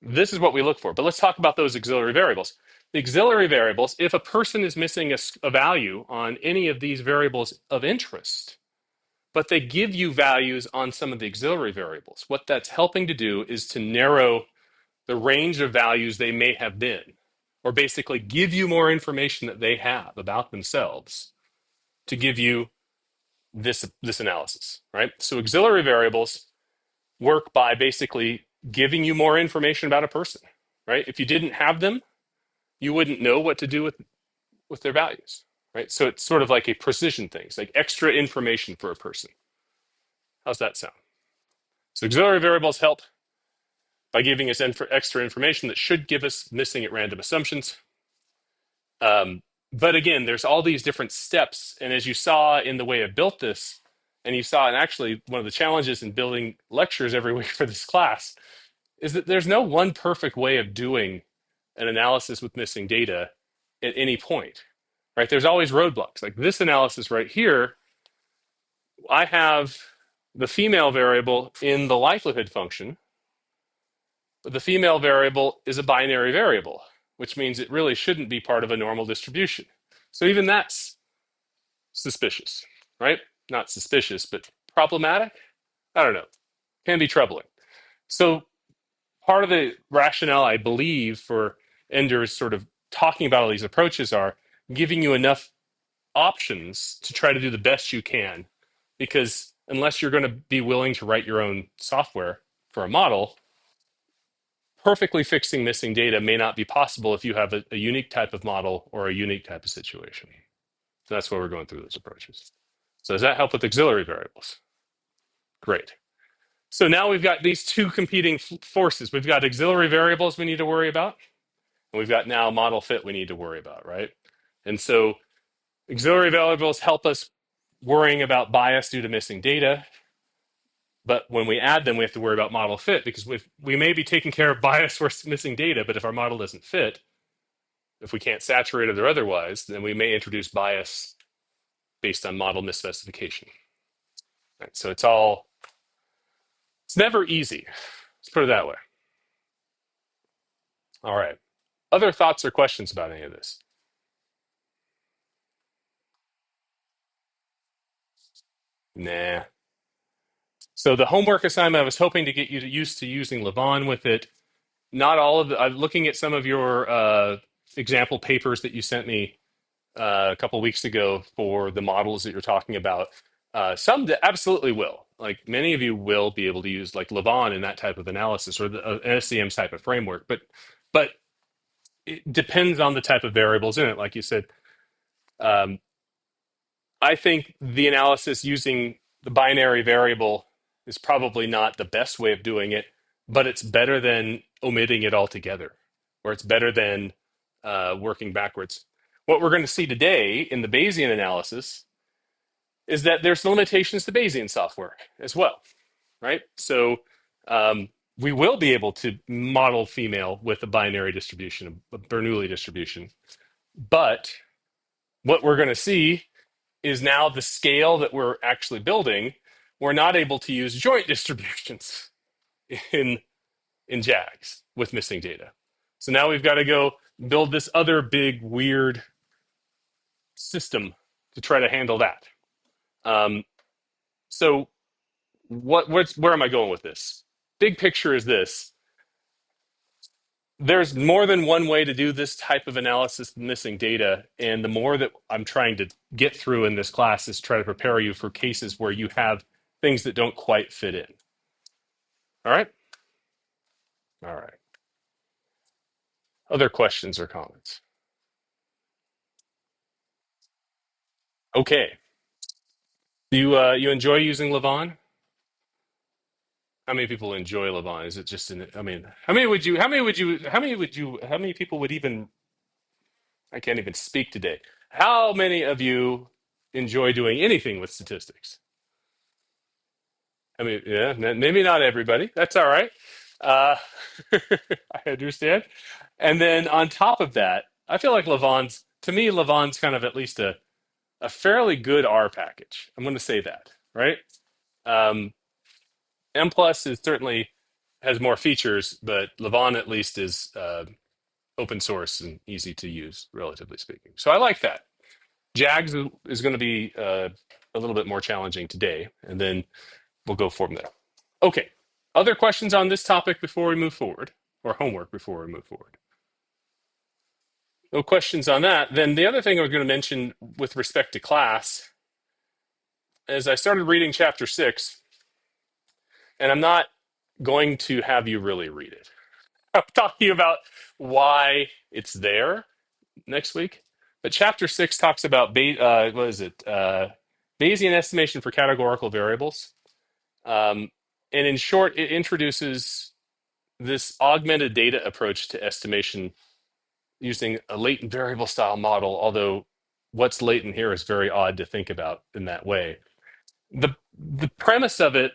this is what we look for. But let's talk about those auxiliary variables. The auxiliary variables, if a person is missing a value on any of these variables of interest, but they give you values on some of the auxiliary variables, what that's helping to do is to narrow the range of values they may have been, or basically give you more information that they have about themselves to give you this analysis, right? So auxiliary variables work by basically giving you more information about a person, right? If you didn't have them, you wouldn't know what to do with their values, right? So it's sort of like a precision thing. It's like extra information for a person. How's that sound? So auxiliary variables help by giving us extra information that should give us missing at random assumptions. But again, there's all these different steps. And as you saw in the way I built this, and you saw, and actually one of the challenges in building lectures every week for this class is that there's no one perfect way of doing an analysis with missing data at any point, right? There's always roadblocks. Like this analysis right here, I have the female variable in the likelihood function, but the female variable is a binary variable, which means it really shouldn't be part of a normal distribution. So even that's suspicious, right? Not suspicious, but problematic. I don't know. Can be troubling. So part of the rationale, I believe, for Ender's sort of talking about all these approaches are giving you enough options to try to do the best you can. Because unless you're going to be willing to write your own software for a model, perfectly fixing missing data may not be possible if you have a unique type of model or a unique type of situation. So that's why we're going through those approaches. So does that help with auxiliary variables? Great. So now we've got these two competing forces. We've got auxiliary variables we need to worry about, and we've got now model fit we need to worry about, right? And so auxiliary variables help us worrying about bias due to missing data. But when we add them, we have to worry about model fit because we may be taking care of bias or missing data, but if our model doesn't fit, if we can't saturate it or otherwise, then we may introduce bias based on model misspecification. Right? So it's never easy. Let's put it that way. All right. Other thoughts or questions about any of this? Nah. So the homework assignment, I was hoping to get you used to using Levon with it. Not all of the, I'm looking at some of your example papers that you sent me a couple weeks ago for the models that you're talking about. Some that absolutely will. Like many of you will be able to use like Levon in that type of analysis or an SCM type of framework, but it depends on the type of variables in it. Like you said, um, I think the analysis using the binary variable is probably not the best way of doing it, but it's better than omitting it altogether, or it's better than working backwards. What we're going to see today in the Bayesian analysis is that there's limitations to Bayesian software as well, right? So we will be able to model female with a binary distribution, a Bernoulli distribution, but what we're going to see is now the scale that we're actually building, we're not able to use joint distributions in JAGS with missing data. So now we've got to go build this other big weird system to try to handle that. So where am I going with this? Big picture is this. There's more than one way to do this type of analysis of missing data. And the more that I'm trying to get through in this class is try to prepare you for cases where you have things that don't quite fit in. All right? All right. Other questions or comments? Okay. Do you enjoy using Levon? How many people enjoy Levon? Is it just I mean, how many people would even, I can't even speak today. How many of you enjoy doing anything with statistics? I mean, yeah, maybe not everybody. That's all right. Uh, I understand. And then on top of that, I feel like to me, Levon's kind of at least a fairly good R package. I'm going to say that, right? Um, M plus is certainly has more features, but Levon at least is open source and easy to use, relatively speaking. So I like that. JAGS is going to be a little bit more challenging today, and then we'll go from there. Okay. Other questions on this topic before we move forward, or homework before we move forward? No questions on that. Then the other thing I was going to mention with respect to class, as I started reading chapter 6, and I'm not going to have you really read it. I'm talking about why it's there next week. But chapter 6 talks about, what is it? Bayesian estimation for categorical variables. And in short, it introduces this augmented data approach to estimation using a latent variable style model, although what's latent here is very odd to think about in that way. The premise of it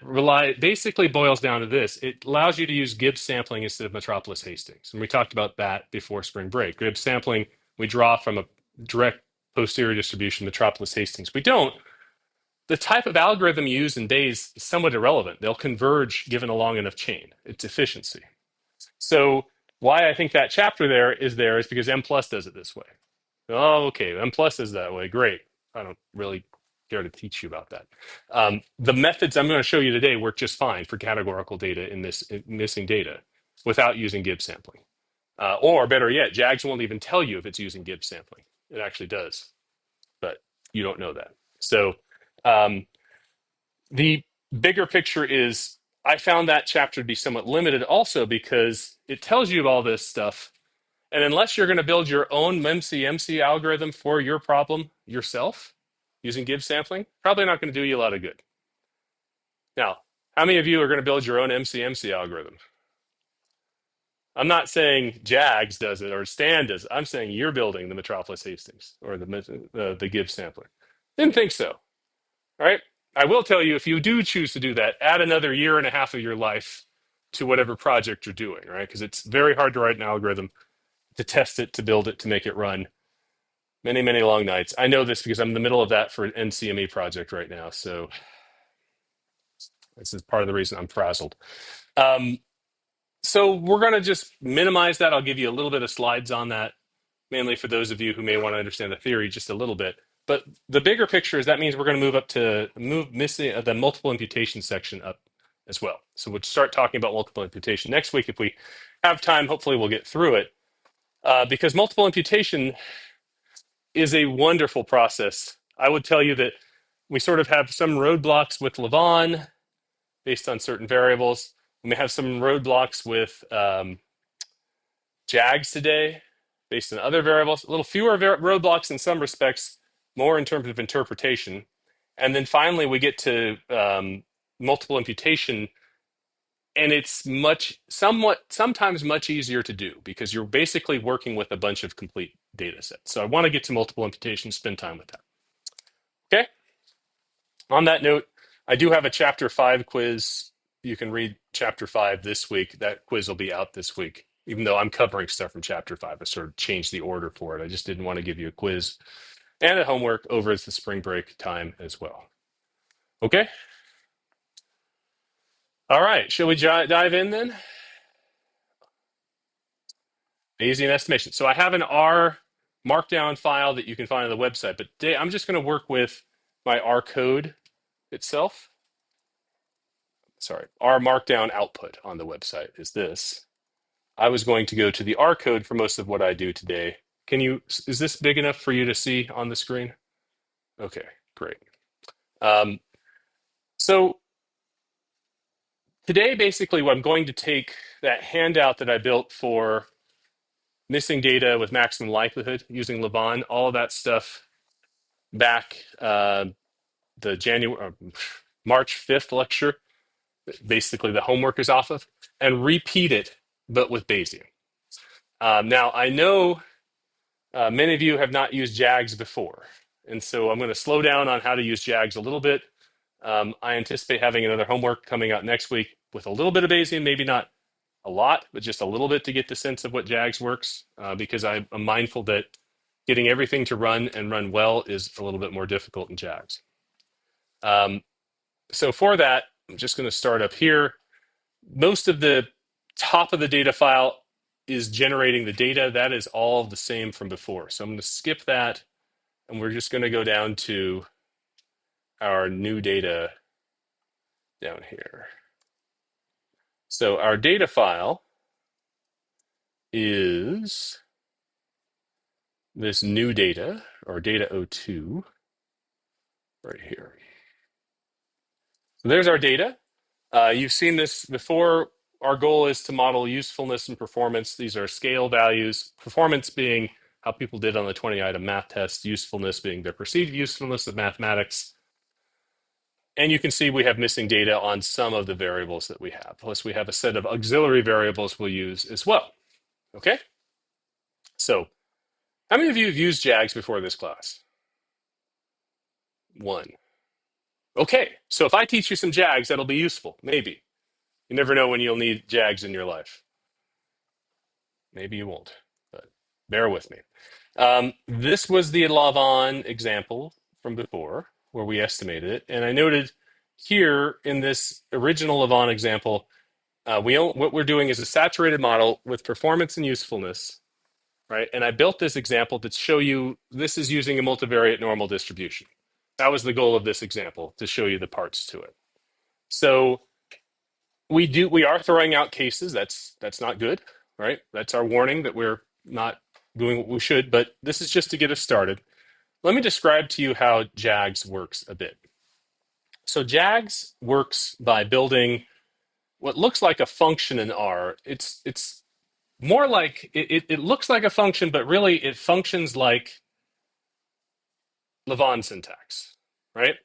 basically boils down to this. It allows you to use Gibbs sampling instead of Metropolis Hastings. And we talked about that before spring break. Gibbs sampling, we draw from a direct posterior distribution, Metropolis Hastings. We don't. The type of algorithm you use in Bayes is somewhat irrelevant. They'll converge given a long enough chain. It's efficiency. So why I think that chapter there is because M plus does it this way. Oh, okay, M plus is that way. Great. I don't really care to teach you about that. The methods I'm going to show you today work just fine for categorical data in missing data without using Gibbs sampling. Or better yet, JAGS won't even tell you if it's using Gibbs sampling. It actually does, but you don't know that. So um, the bigger picture is I found that chapter to be somewhat limited also because it tells you all this stuff. And unless you're going to build your own MCMC algorithm for your problem yourself using Gibbs sampling, probably not going to do you a lot of good. Now, how many of you are going to build your own MCMC algorithm? I'm not saying JAGS does it or Stan does it. I'm saying you're building the Metropolis Hastings or the Gibbs sampler. Didn't think so. All right. I will tell you, if you do choose to do that, add another year and a half of your life to whatever project you're doing, right? Because it's very hard to write an algorithm, to test it, to build it, to make it run. Many, many long nights. I know this because I'm in the middle of that for an NCME project right now. So this is part of the reason I'm frazzled. So we're going to just minimize that. I'll give you a little bit of slides on that, mainly for those of you who may want to understand the theory just a little bit. But the bigger picture is that means we're going to move missing the multiple imputation section up as well. So we'll start talking about multiple imputation next week. If we have time, hopefully we'll get through it. Because multiple imputation is a wonderful process. I would tell you that we sort of have some roadblocks with Lavon based on certain variables. We may have some roadblocks with JAGS today based on other variables. A little fewer roadblocks in some respects, more in terms of interpretation. And then finally, we get to multiple imputation, and it's sometimes much easier to do because you're basically working with a bunch of complete data sets. So I want to get to multiple imputation, spend time with that. Okay. On that note, I do have a chapter 5 quiz. You can read chapter 5 this week. That quiz will be out this week. Even though I'm covering stuff from chapter 5, I sort of changed the order for it. I just didn't want to give you a quiz and a homework over the spring break time as well. Okay? All right. Shall we dive in then? Bayesian estimation. So I have an R markdown file that you can find on the website, but today I'm just going to work with my R code itself. Sorry, R markdown output on the website is this. I was going to go to the R code for most of what I do today. Is this big enough for you to see on the screen? Okay, great. So today, basically, what I'm going to take that handout that I built for missing data with maximum likelihood using Lavon, all of that stuff back the March 5th lecture, basically the homework is off of, and repeat it, but with Bayesian. Now, I know many of you have not used JAGS before, and so I'm going to slow down on how to use JAGS a little bit. I anticipate having another homework coming out next week with a little bit of Bayesian, maybe not a lot, but just a little bit to get the sense of what JAGS works, because I'm mindful that getting everything to run and run well is a little bit more difficult in JAGS. So for that, I'm just going to start up here. Most of the top of the data file is generating the data. That is all the same from before. So I'm going to skip that, and we're just going to go down to our new data down here. So our data file is this new data, or data 02, right here. So there's our data. You've seen this before. Our goal is to model usefulness and performance. These are scale values, performance being how people did on the 20-item math test, usefulness being their perceived usefulness of mathematics. And you can see we have missing data on some of the variables that we have. Plus, we have a set of auxiliary variables we'll use as well. Okay? So how many of you have used JAGS before this class? One. Okay, so if I teach you some JAGS, that'll be useful. Maybe. You never know when you'll need JAGS in your life. Maybe you won't, but bear with me. This was the Lavon example from before where we estimated it. And I noted here in this original Lavon example, what we're doing is a saturated model with performance and usefulness, right? And I built this example to show you this is using a multivariate normal distribution. That was the goal of this example, to show you the parts to it. So we are throwing out cases. That's not good, right? That's our warning that we're not doing what we should, but this is just to get us started. Let me describe to you how JAGS works a bit. So JAGS works by building what looks like a function in R. It's more like it looks like a function, but really it functions like Lavon syntax, right?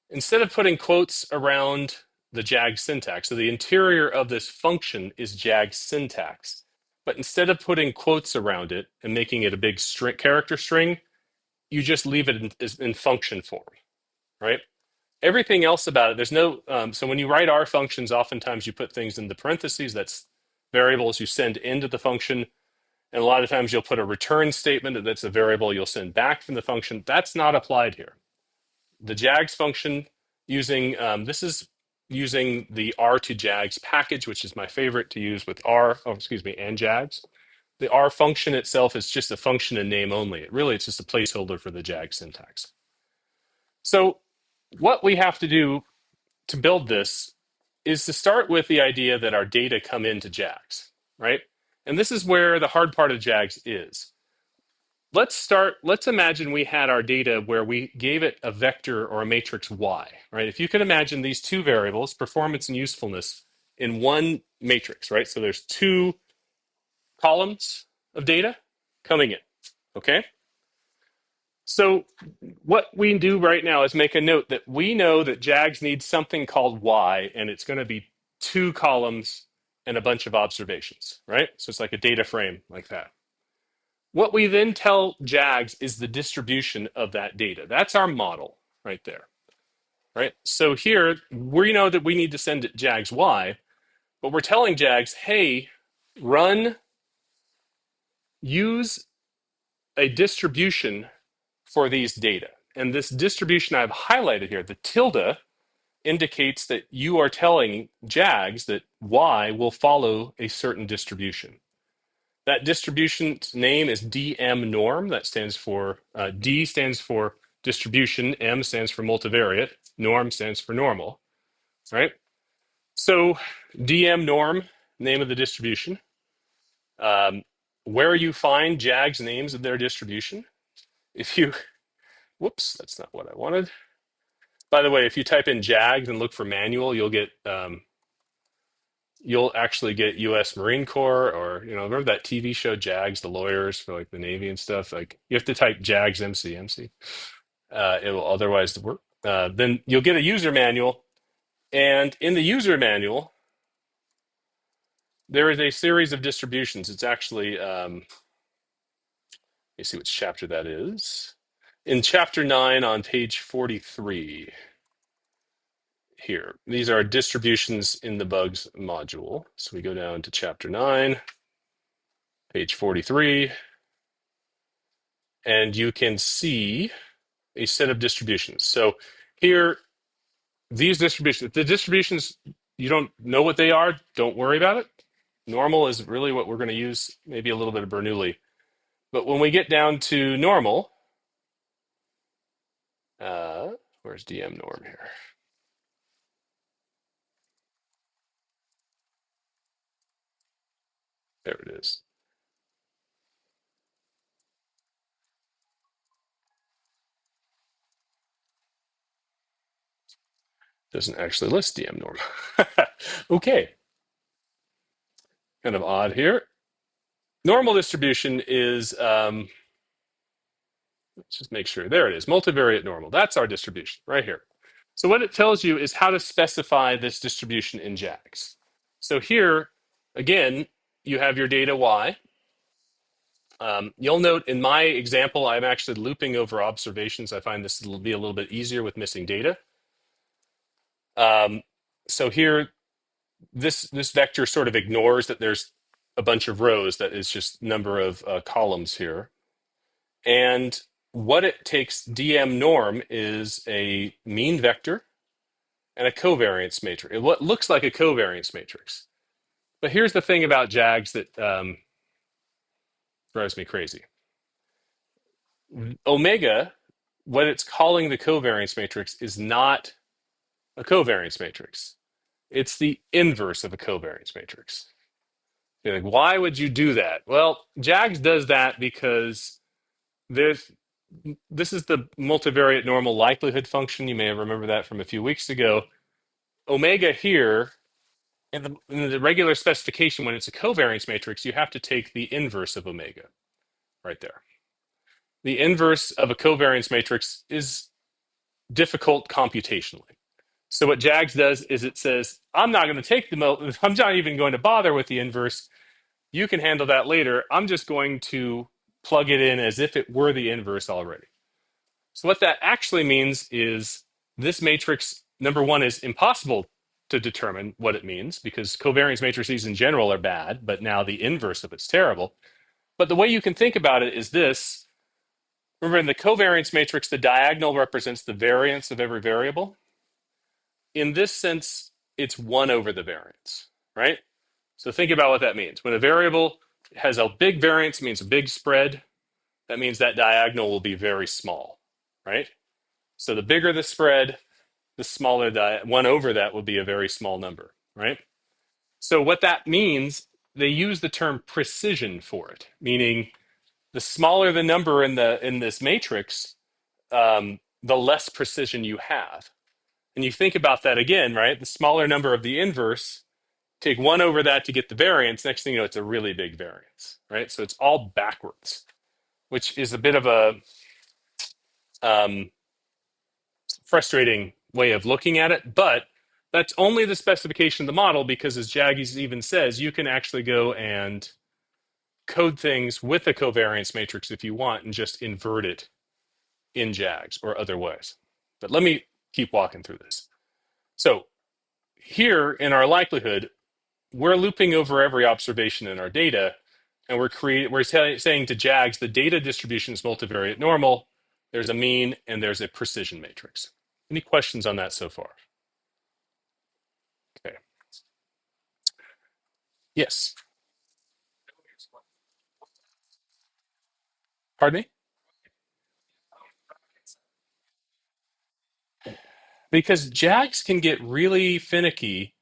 Instead of putting quotes around the JAGS syntax, so the interior of this function is JAGS syntax. But instead of putting quotes around it and making it a big character string, you just leave it in function form, right? Everything else about it, there's no, so when you write R functions, oftentimes you put things in the parentheses, that's variables you send into the function. And a lot of times you'll put a return statement that's a variable you'll send back from the function. That's not applied here. The JAGS function this is using the R to JAGS package, which is my favorite to use with R, and JAGS. The R function itself is just a function in name only. It's just a placeholder for the JAGS syntax. So what we have to do to build this is to start with the idea that our data come into JAGS, right? And this is where the hard part of JAGS is. Let's imagine we had our data where we gave it a vector or a matrix Y, right? If you can imagine these two variables, performance and usefulness, in one matrix, right? So there's two columns of data coming in, okay? So what we do right now is make a note that we know that JAGS needs something called Y, and it's going to be two columns and a bunch of observations, right? So it's like a data frame like that. What we then tell JAGS is the distribution of that data. That's our model right there, right? So here, we know that we need to send it JAGS Y, but we're telling JAGS, hey, use a distribution for these data. And this distribution I've highlighted here, the tilde, indicates that you are telling JAGS that Y will follow a certain distribution. That distribution's name is DM norm. That stands for, D stands for distribution, M stands for multivariate, norm stands for normal, right? So DM norm, name of the distribution. Where you find JAGS names of their distribution. If you, whoops, that's not what I wanted. By the way, if you type in JAGS and look for manual, you'll actually get U.S. Marine Corps, or remember that TV show JAGS, the lawyers for like the Navy and stuff. Like you have to type JAGS MCMC. It will otherwise work. Then you'll get a user manual, and in the user manual, there is a series of distributions. It's actually, let me see which chapter that is. In chapter 9 on page 43. Here, these are distributions in the bugs module. So we go down to chapter 9, page 43, and you can see a set of distributions. So here, these distributions, the distributions, you don't know what they are, don't worry about it. Normal is really what we're going to use, maybe a little bit of Bernoulli. But when we get down to normal, where's DM norm here? There it is. Doesn't actually list DM norm. Okay. Kind of odd here. Normal distribution is, let's just make sure. There it is, multivariate normal. That's our distribution right here. So what it tells you is how to specify this distribution in JAGS. So here, again, you have your data Y. You'll note in my example, I'm actually looping over observations. I find this will be a little bit easier with missing data. Um, so here, this vector sort of ignores that there's a bunch of rows. That is just number of columns here. And what it takes DM norm is a mean vector and a covariance matrix. What looks like a covariance matrix. But here's the thing about JAGS that drives me crazy. Omega, what it's calling the covariance matrix, is not a covariance matrix. It's the inverse of a covariance matrix. You're like, why would you do that? Well, JAGS does that because there's this is the multivariate normal likelihood function. You may remember that from a few weeks ago. Omega here, in the regular specification, when it's a covariance matrix, you have to take the inverse of omega right there. The inverse of a covariance matrix is difficult computationally. So what JAGS does is it says, I'm not going to take I'm not even going to bother with the inverse. You can handle that later. I'm just going to plug it in as if it were the inverse already. So what that actually means is this matrix, number one, is impossible to determine what it means because covariance matrices in general are bad, but now the inverse of it's terrible. But the way you can think about it is this. Remember, in the covariance matrix, the diagonal represents the variance of every variable. In this sense, it's 1 over the variance, right? So think about what that means. When a variable has a big variance, it means a big spread. That means that diagonal will be very small, right? So the bigger the spread, the smaller 1 over that would be a very small number, right? So what that means, they use the term precision for it, meaning the smaller the number in this matrix, the less precision you have. And you think about that again, right? The smaller number of the inverse, take 1 over that to get the variance. Next thing you know, it's a really big variance, right? So it's all backwards, which is a bit of a um, frustrating way of looking at it. But that's only the specification of the model because, as JAGS even says, you can actually go and code things with a covariance matrix if you want and just invert it in JAGS or other ways. But let me keep walking through this. So here in our likelihood, we're looping over every observation in our data, and we're saying to JAGS the data distribution is multivariate normal. There's a mean and there's a precision matrix. Any questions on that so far? Okay. Yes. Pardon me? Because JAGS can get really finicky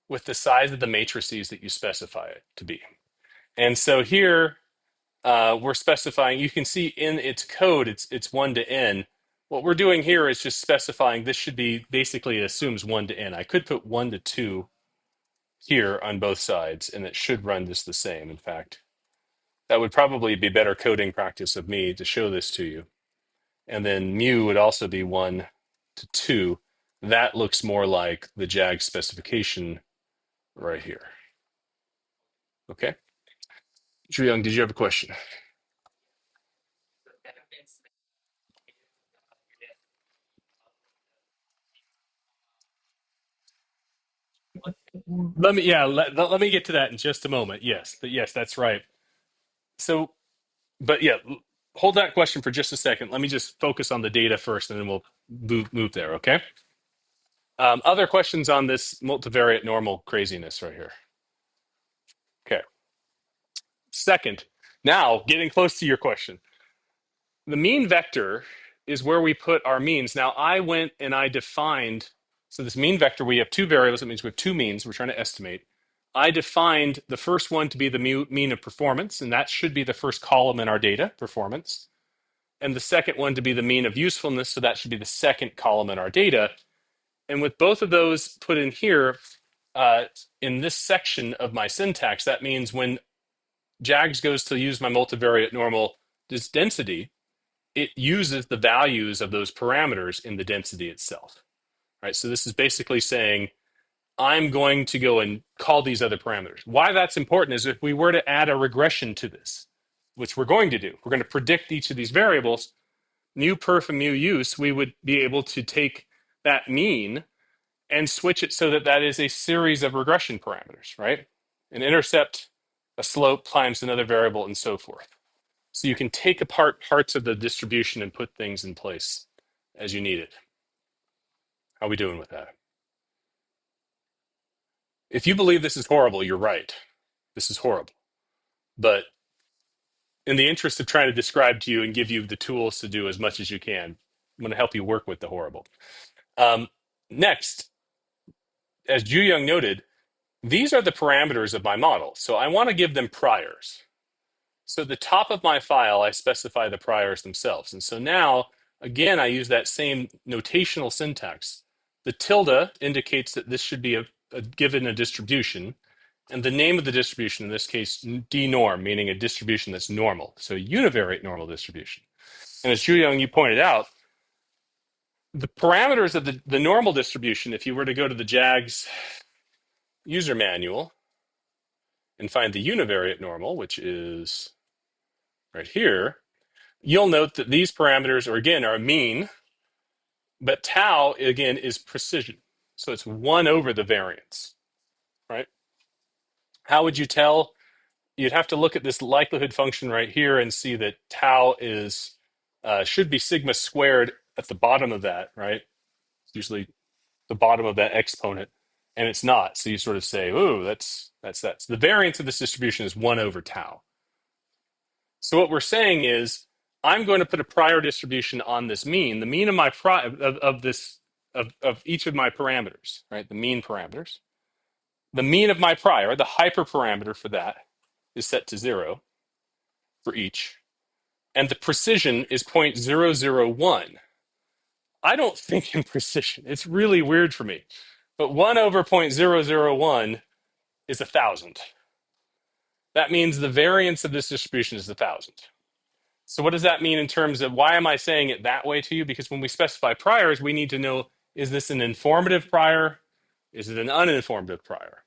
with the size of the matrices that you specify it to be. And so here we're specifying, you can see in its code, it's 1 to n. What we're doing here is just specifying this should be basically assumes 1 to n. I could put 1 to 2 here on both sides, and it should run just the same. In fact, that would probably be better coding practice of me to show this to you. And then mu would also be 1 to 2. That looks more like the JAGS specification right here. Okay. Young, did you have a question? Let me get to that in just a moment. Yes, that's right. So, but yeah, hold that question for just a second. Let me just focus on the data first, and then we'll move there. Okay. Other questions on this multivariate normal craziness right here? Okay. Second, now getting close to your question. The mean vector is where we put our means. Now, I went and I defined, so this mean vector, we have two variables. That means we have two means we're trying to estimate. I defined the first one to be the mean of performance, and that should be the first column in our data, performance. And the second one to be the mean of usefulness, so that should be the second column in our data. And with both of those put in here, in this section of my syntax, that means when JAGS goes to use my multivariate normal this density, it uses the values of those parameters in the density itself, right? So this is basically saying, I'm going to go and call these other parameters. Why that's important is if we were to add a regression to this, which we're going to do. We're going to predict each of these variables. Mu perf and mu use, we would be able to take that mean and switch it so that that is a series of regression parameters, right? An intercept, a slope times another variable, and so forth. So you can take apart parts of the distribution and put things in place as you need it. How are we doing with that? If you believe this is horrible, you're right. This is horrible. But in the interest of trying to describe to you and give you the tools to do as much as you can, I'm going to help you work with the horrible. Next, as Ju Young noted, these are the parameters of my model. So I want to give them priors. So at the top of my file, I specify the priors themselves. And so now, again, I use that same notational syntax. The tilde indicates that this should be given a distribution. And the name of the distribution, in this case, d-norm, meaning a distribution that's normal. So a univariate normal distribution. And as Ju Young, you pointed out, the parameters of the normal distribution, if you were to go to the JAGS user manual and find the univariate normal, which is right here, you'll note that these parameters are, again, are mean, but tau, again, is precision. So it's 1 over the variance, right? How would you tell? You'd have to look at this likelihood function right here and see that tau is should be sigma squared at the bottom of that, right? It's usually the bottom of that exponent, and it's not. So you sort of say, "Oh, that's that." So the variance of this distribution is 1 over tau. So what we're saying is, I'm going to put a prior distribution on this mean, the mean of my of each of my parameters, right? The mean parameters. The mean of my prior, the hyperparameter for that, is set to 0 for each, and the precision is 0.001. I don't think in precision. It's really weird for me. But 1 over 0.001 is 1,000. That means the variance of this distribution is 1,000. So what does that mean in terms of why am I saying it that way to you? Because when we specify priors, we need to know, is this an informative prior? Is it an uninformative prior?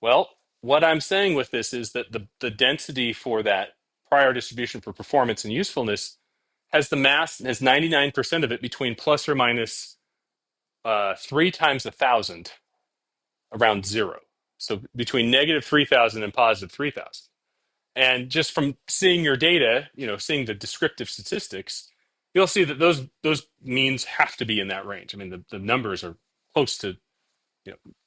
Well, what I'm saying with this is that the density for that prior distribution for performance and usefulness has the mass, has 99% of it between plus or minus 3 times 1,000 around 0. So between negative 3,000 and positive 3,000. And just from seeing your data, seeing the descriptive statistics, you'll see that those means have to be in that range. I mean, the numbers are close to,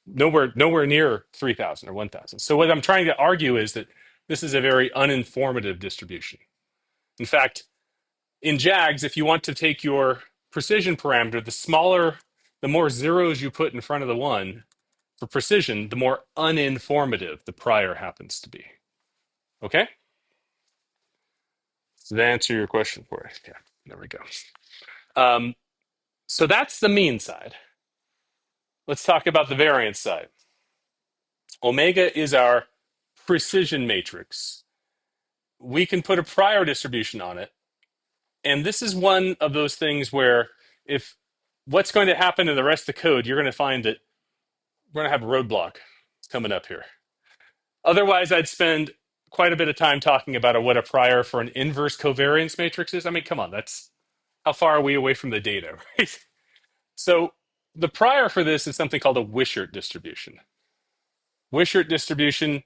nowhere near 3,000 or 1,000. So what I'm trying to argue is that this is a very uninformative distribution. In fact, in JAGS, if you want to take your precision parameter, the more zeros you put in front of the 1 for precision, the more uninformative the prior happens to be. Okay? Does that answer your question for it? Yeah, there we go. So that's the mean side. Let's talk about the variance side. Omega is our precision matrix. We can put a prior distribution on it. And this is one of those things where if what's going to happen in the rest of the code, you're going to find that we're going to have a roadblock coming up here. Otherwise, I'd spend quite a bit of time talking about what a prior for an inverse covariance matrix is. I mean, come on, that's how far are we away from the data, right? So the prior for this is something called a Wishart distribution. Wishart distribution,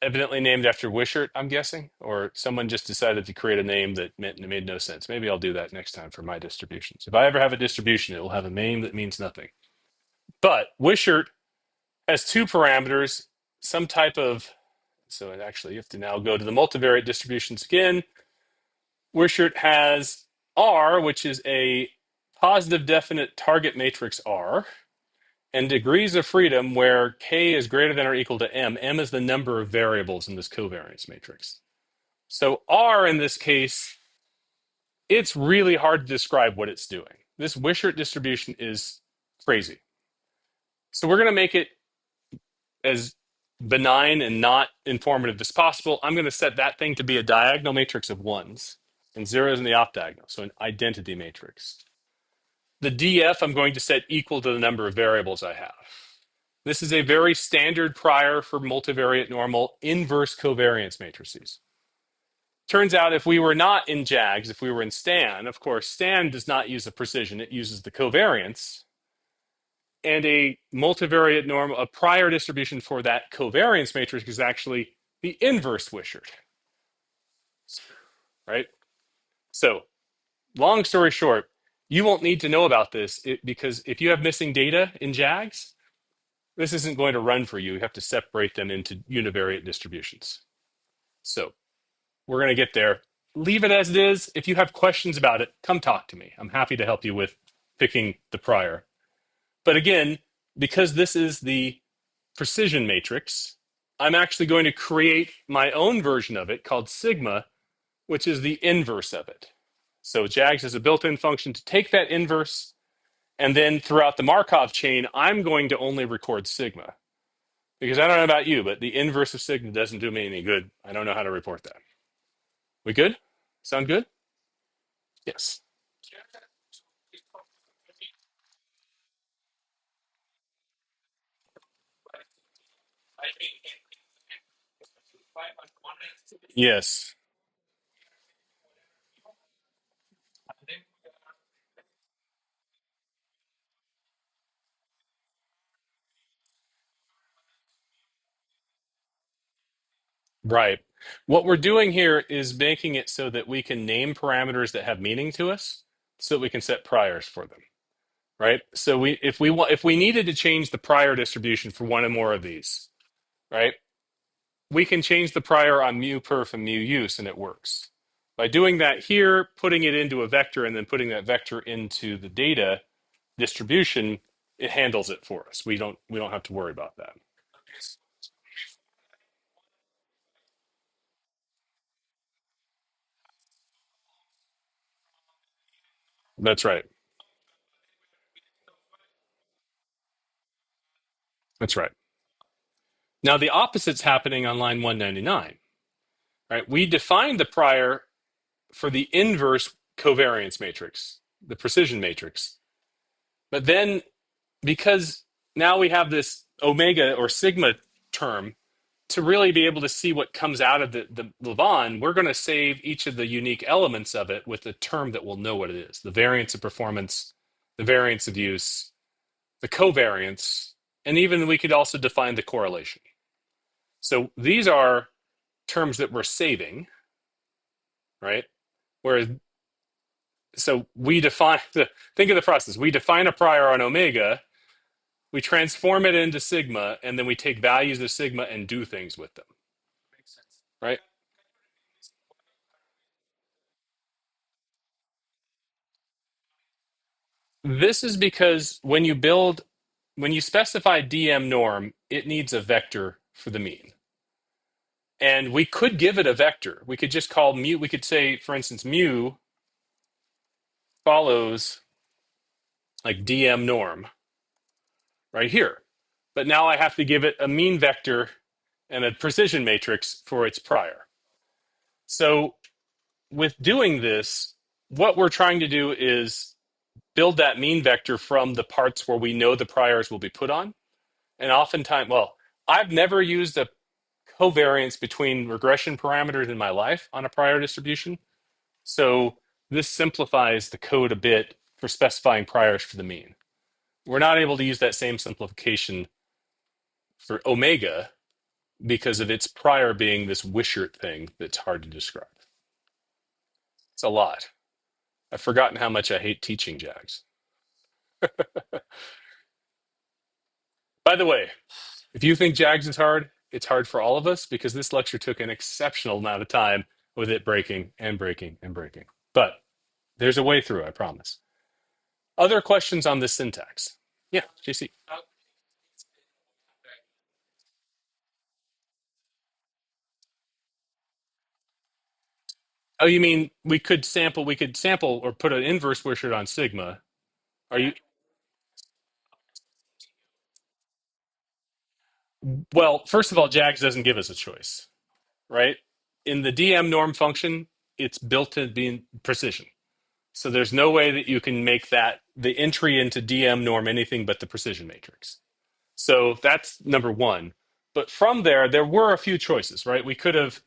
evidently named after Wishart, I'm guessing, or someone just decided to create a name that made no sense. Maybe I'll do that next time for my distributions. If I ever have a distribution, it will have a name that means nothing. But Wishart has 2 parameters, some type of, so actually you have to now go to the multivariate distributions again. Wishart has R, which is a positive definite target matrix R, and degrees of freedom where K is greater than or equal to M. M is the number of variables in this covariance matrix. So R in this case, it's really hard to describe what it's doing. This Wishart distribution is crazy. So we're going to make it as benign and not informative as possible. I'm going to set that thing to be a diagonal matrix of 1s and 0s in the off diagonal, so an identity matrix. The DF I'm going to set equal to the number of variables I have. This is a very standard prior for multivariate normal inverse covariance matrices. Turns out if we were not in JAGS, if we were in STAN, of course, STAN does not use the precision, it uses the covariance. And a multivariate norm, a prior distribution for that covariance matrix is actually the inverse Wishart, right? So, long story short, you won't need to know about this because if you have missing data in JAGS, this isn't going to run for you. You have to separate them into univariate distributions. So, we're going to get there. Leave it as it is. If you have questions about it, come talk to me. I'm happy to help you with picking the prior. But again, because this is the precision matrix, I'm actually going to create my own version of it called sigma, which is the inverse of it. So JAGS is a built-in function to take that inverse, and then throughout the Markov chain, I'm going to only record sigma. Because I don't know about you, but the inverse of sigma doesn't do me any good. I don't know how to report that. We good? Sound good? Yes. Yes. Right. What we're doing here is making it so that we can name parameters that have meaning to us so that we can set priors for them. Right? So if we needed to change the prior distribution for one or more of these, right? We can change the prior on mu perf and mu use and it works. By doing that here, putting it into a vector and then putting that vector into the data distribution, it handles it for us. We don't have to worry about that. That's right. That's right. Now the opposite's happening on line 199. Right? We defined the prior for the inverse covariance matrix, the precision matrix. But then because now we have this omega or sigma term to really be able to see what comes out of the Lavon, we're going to save each of the unique elements of it with a term that will know what it is: the variance of performance, the variance of use, the covariance, and even we could also define the correlation. So these are terms that we're saving, right? Whereas, so we define, think of the process. We define a prior on omega, we transform it into sigma, and then we take values of sigma and do things with them, right? This is because when you specify DM norm, it needs a vector for the mean. And we could give it a vector. We could just call mu, we could say, for instance, mu follows like DM norm right here. But now I have to give it a mean vector and a precision matrix for its prior. So with doing this, what we're trying to do is build that mean vector from the parts where we know the priors will be put on. And oftentimes, well, I've never used a covariance between regression parameters in my life on a prior distribution. So this simplifies the code a bit for specifying priors for the mean. We're not able to use that same simplification for omega because of its prior being this Wishart thing that's hard to describe. It's a lot. I've forgotten how much I hate teaching JAGs. By the way, if you think JAGS is hard, it's hard for all of us because this lecture took an exceptional amount of time with it breaking and breaking and breaking. But there's a way through, I promise. Other questions on this syntax? Yeah, JC. Oh, you mean we could sample or put an inverse Wishart on sigma. Are you, well, first of all, JAGS doesn't give us a choice, right? In the DM norm function, it's built to be precision. So there's no way that you can make that the entry into DM norm anything but the precision matrix. So that's number one. But from there, there were a few choices, right? We could have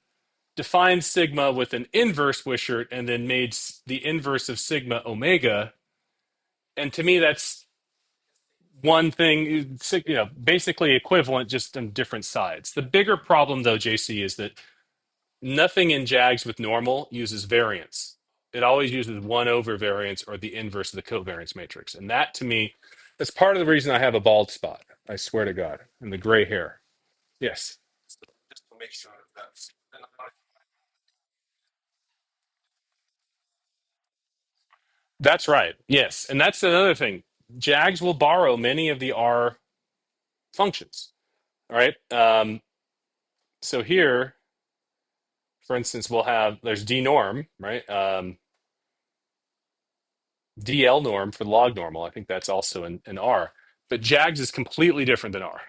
defined sigma with an inverse Wishart and then made the inverse of sigma omega. And to me, that's one thing, basically equivalent, just on different sides. The bigger problem, though, JC, is that nothing in JAGS with normal uses variance. It always uses 1 over variance or the inverse of the covariance matrix. And that, to me, that's part of the reason I have a bald spot. I swear to God, and the gray hair. Yes. That's right. Yes. And that's another thing. JAGS will borrow many of the R functions. All right. So here, for instance, there's d norm, right? DL norm for log normal. I think that's also in R. But JAGS is completely different than R.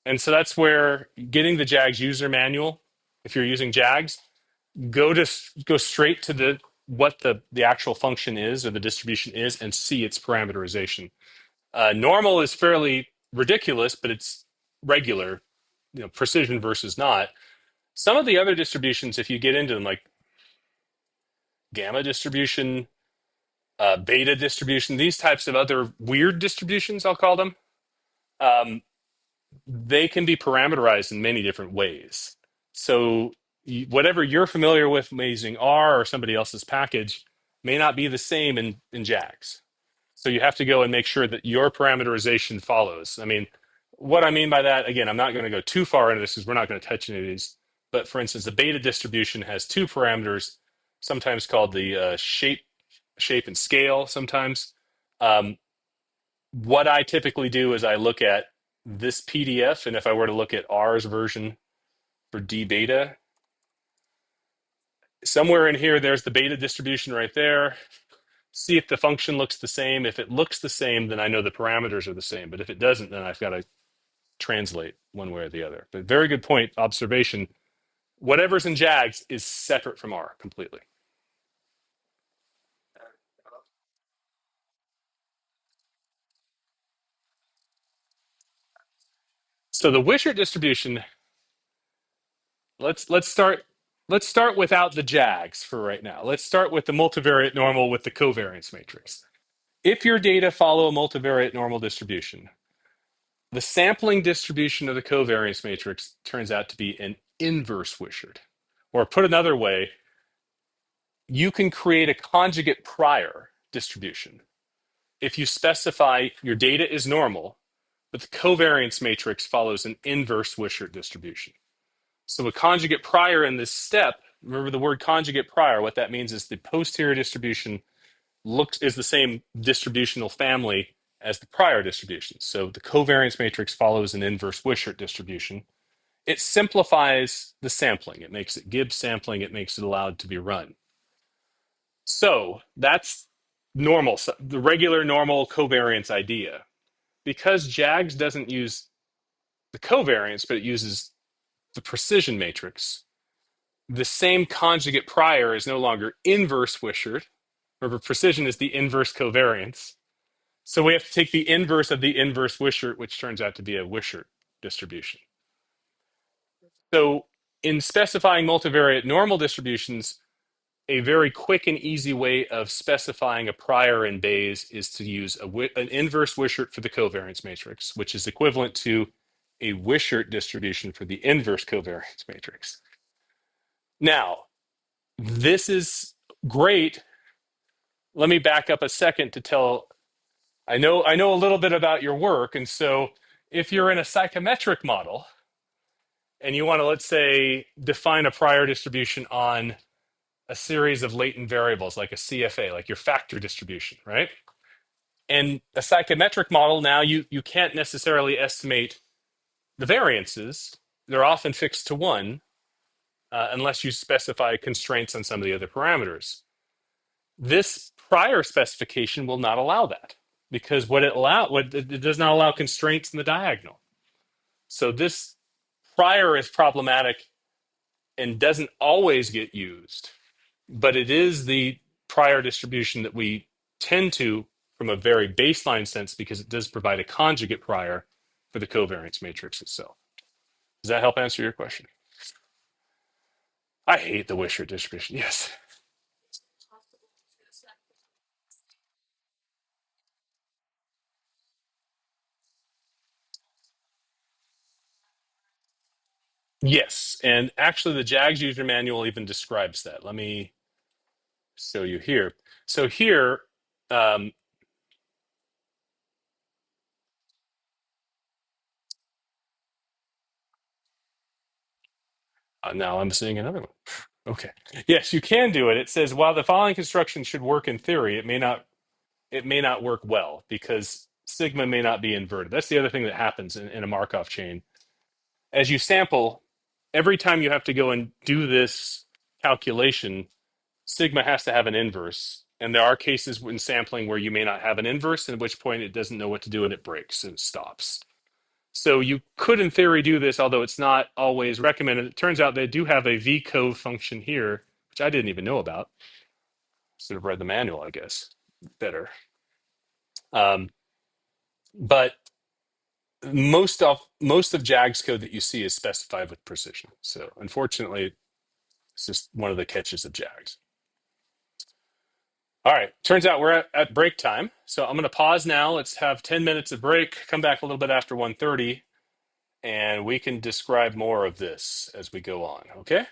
And so that's where getting the JAGS user manual, if you're using JAGS, go straight to what the actual function is or the distribution is and see its parameterization. Normal is fairly ridiculous, but it's regular, precision versus not. Some of the other distributions, if you get into them, like gamma distribution, beta distribution, these types of other weird distributions, I'll call them, um, they can be parameterized in many different ways. So whatever you're familiar with using R or somebody else's package may not be the same in JAGS. So you have to go and make sure that your parameterization follows. I mean, what I mean by that, again, I'm not going to go too far into this because we're not going to touch any of these. But for instance, the beta distribution has two parameters, sometimes called the shape and scale. Sometimes, um, what I typically do is I look at this PDF, and if I were to look at R's version for D beta, somewhere in here, there's the beta distribution right there. See if the function looks the same. If it looks the same, then I know the parameters are the same. But if it doesn't, then I've got to translate one way or the other. But very good point, observation. Whatever's in JAGS is separate from R completely. So the Wishart distribution, let's start without the JAGS for right now. Let's start with the multivariate normal with the covariance matrix. If your data follow a multivariate normal distribution, the sampling distribution of the covariance matrix turns out to be an inverse Wishart. Or put another way, you can create a conjugate prior distribution if you specify your data is normal, but the covariance matrix follows an inverse Wishart distribution. So a conjugate prior in this step, remember the word conjugate prior, what that means is the posterior distribution is the same distributional family as the prior distribution. So the covariance matrix follows an inverse Wishart distribution. It simplifies the sampling. It makes it Gibbs sampling. It makes it allowed to be run. So that's normal, the regular normal covariance idea. Because JAGS doesn't use the covariance, but it uses the precision matrix, the same conjugate prior is no longer inverse Wishart. Remember, precision is the inverse covariance. So we have to take the inverse of the inverse Wishart, which turns out to be a Wishart distribution. So in specifying multivariate normal distributions, a very quick and easy way of specifying a prior in Bayes is to use an inverse Wishart for the covariance matrix, which is equivalent to a Wishart distribution for the inverse covariance matrix. Now, this is great. Let me back up a second to tell. I know a little bit about your work, and so if you're in a psychometric model and you want to, let's say, define a prior distribution on a series of latent variables like a CFA, like your factor distribution, right? And a psychometric model, now you can't necessarily estimate the variances. They're often fixed to one unless you specify constraints on some of the other parameters. This prior specification will not allow that because it does not allow constraints in the diagonal. So this prior is problematic and doesn't always get used, but it is the prior distribution that we tend to from a very baseline sense because it does provide a conjugate prior for the covariance matrix itself. Does that help answer your question? I hate the Wisher distribution. Yes. Yes. And actually, the JAGS user manual even describes that. Let me show you here. So here, um, now I'm seeing another one. Okay. Yes, you can do it. It says while the following construction should work in theory, it may not work well because sigma may not be inverted. That's the other thing that happens in a Markov chain. As you sample, every time you have to go and do this calculation, sigma has to have an inverse. And there are cases in sampling where you may not have an inverse, at which point it doesn't know what to do and it breaks and stops. So you could, in theory, do this, although it's not always recommended. It turns out they do have a vcove function here, which I didn't even know about. Should have read the manual, I guess, better. Um, but most of JAGS code that you see is specified with precision. So unfortunately, it's just one of the catches of JAGS. All right, turns out we're at break time. So I'm going to pause now. Let's have 10 minutes of break, come back a little bit after 1:30, and we can describe more of this as we go on, okay?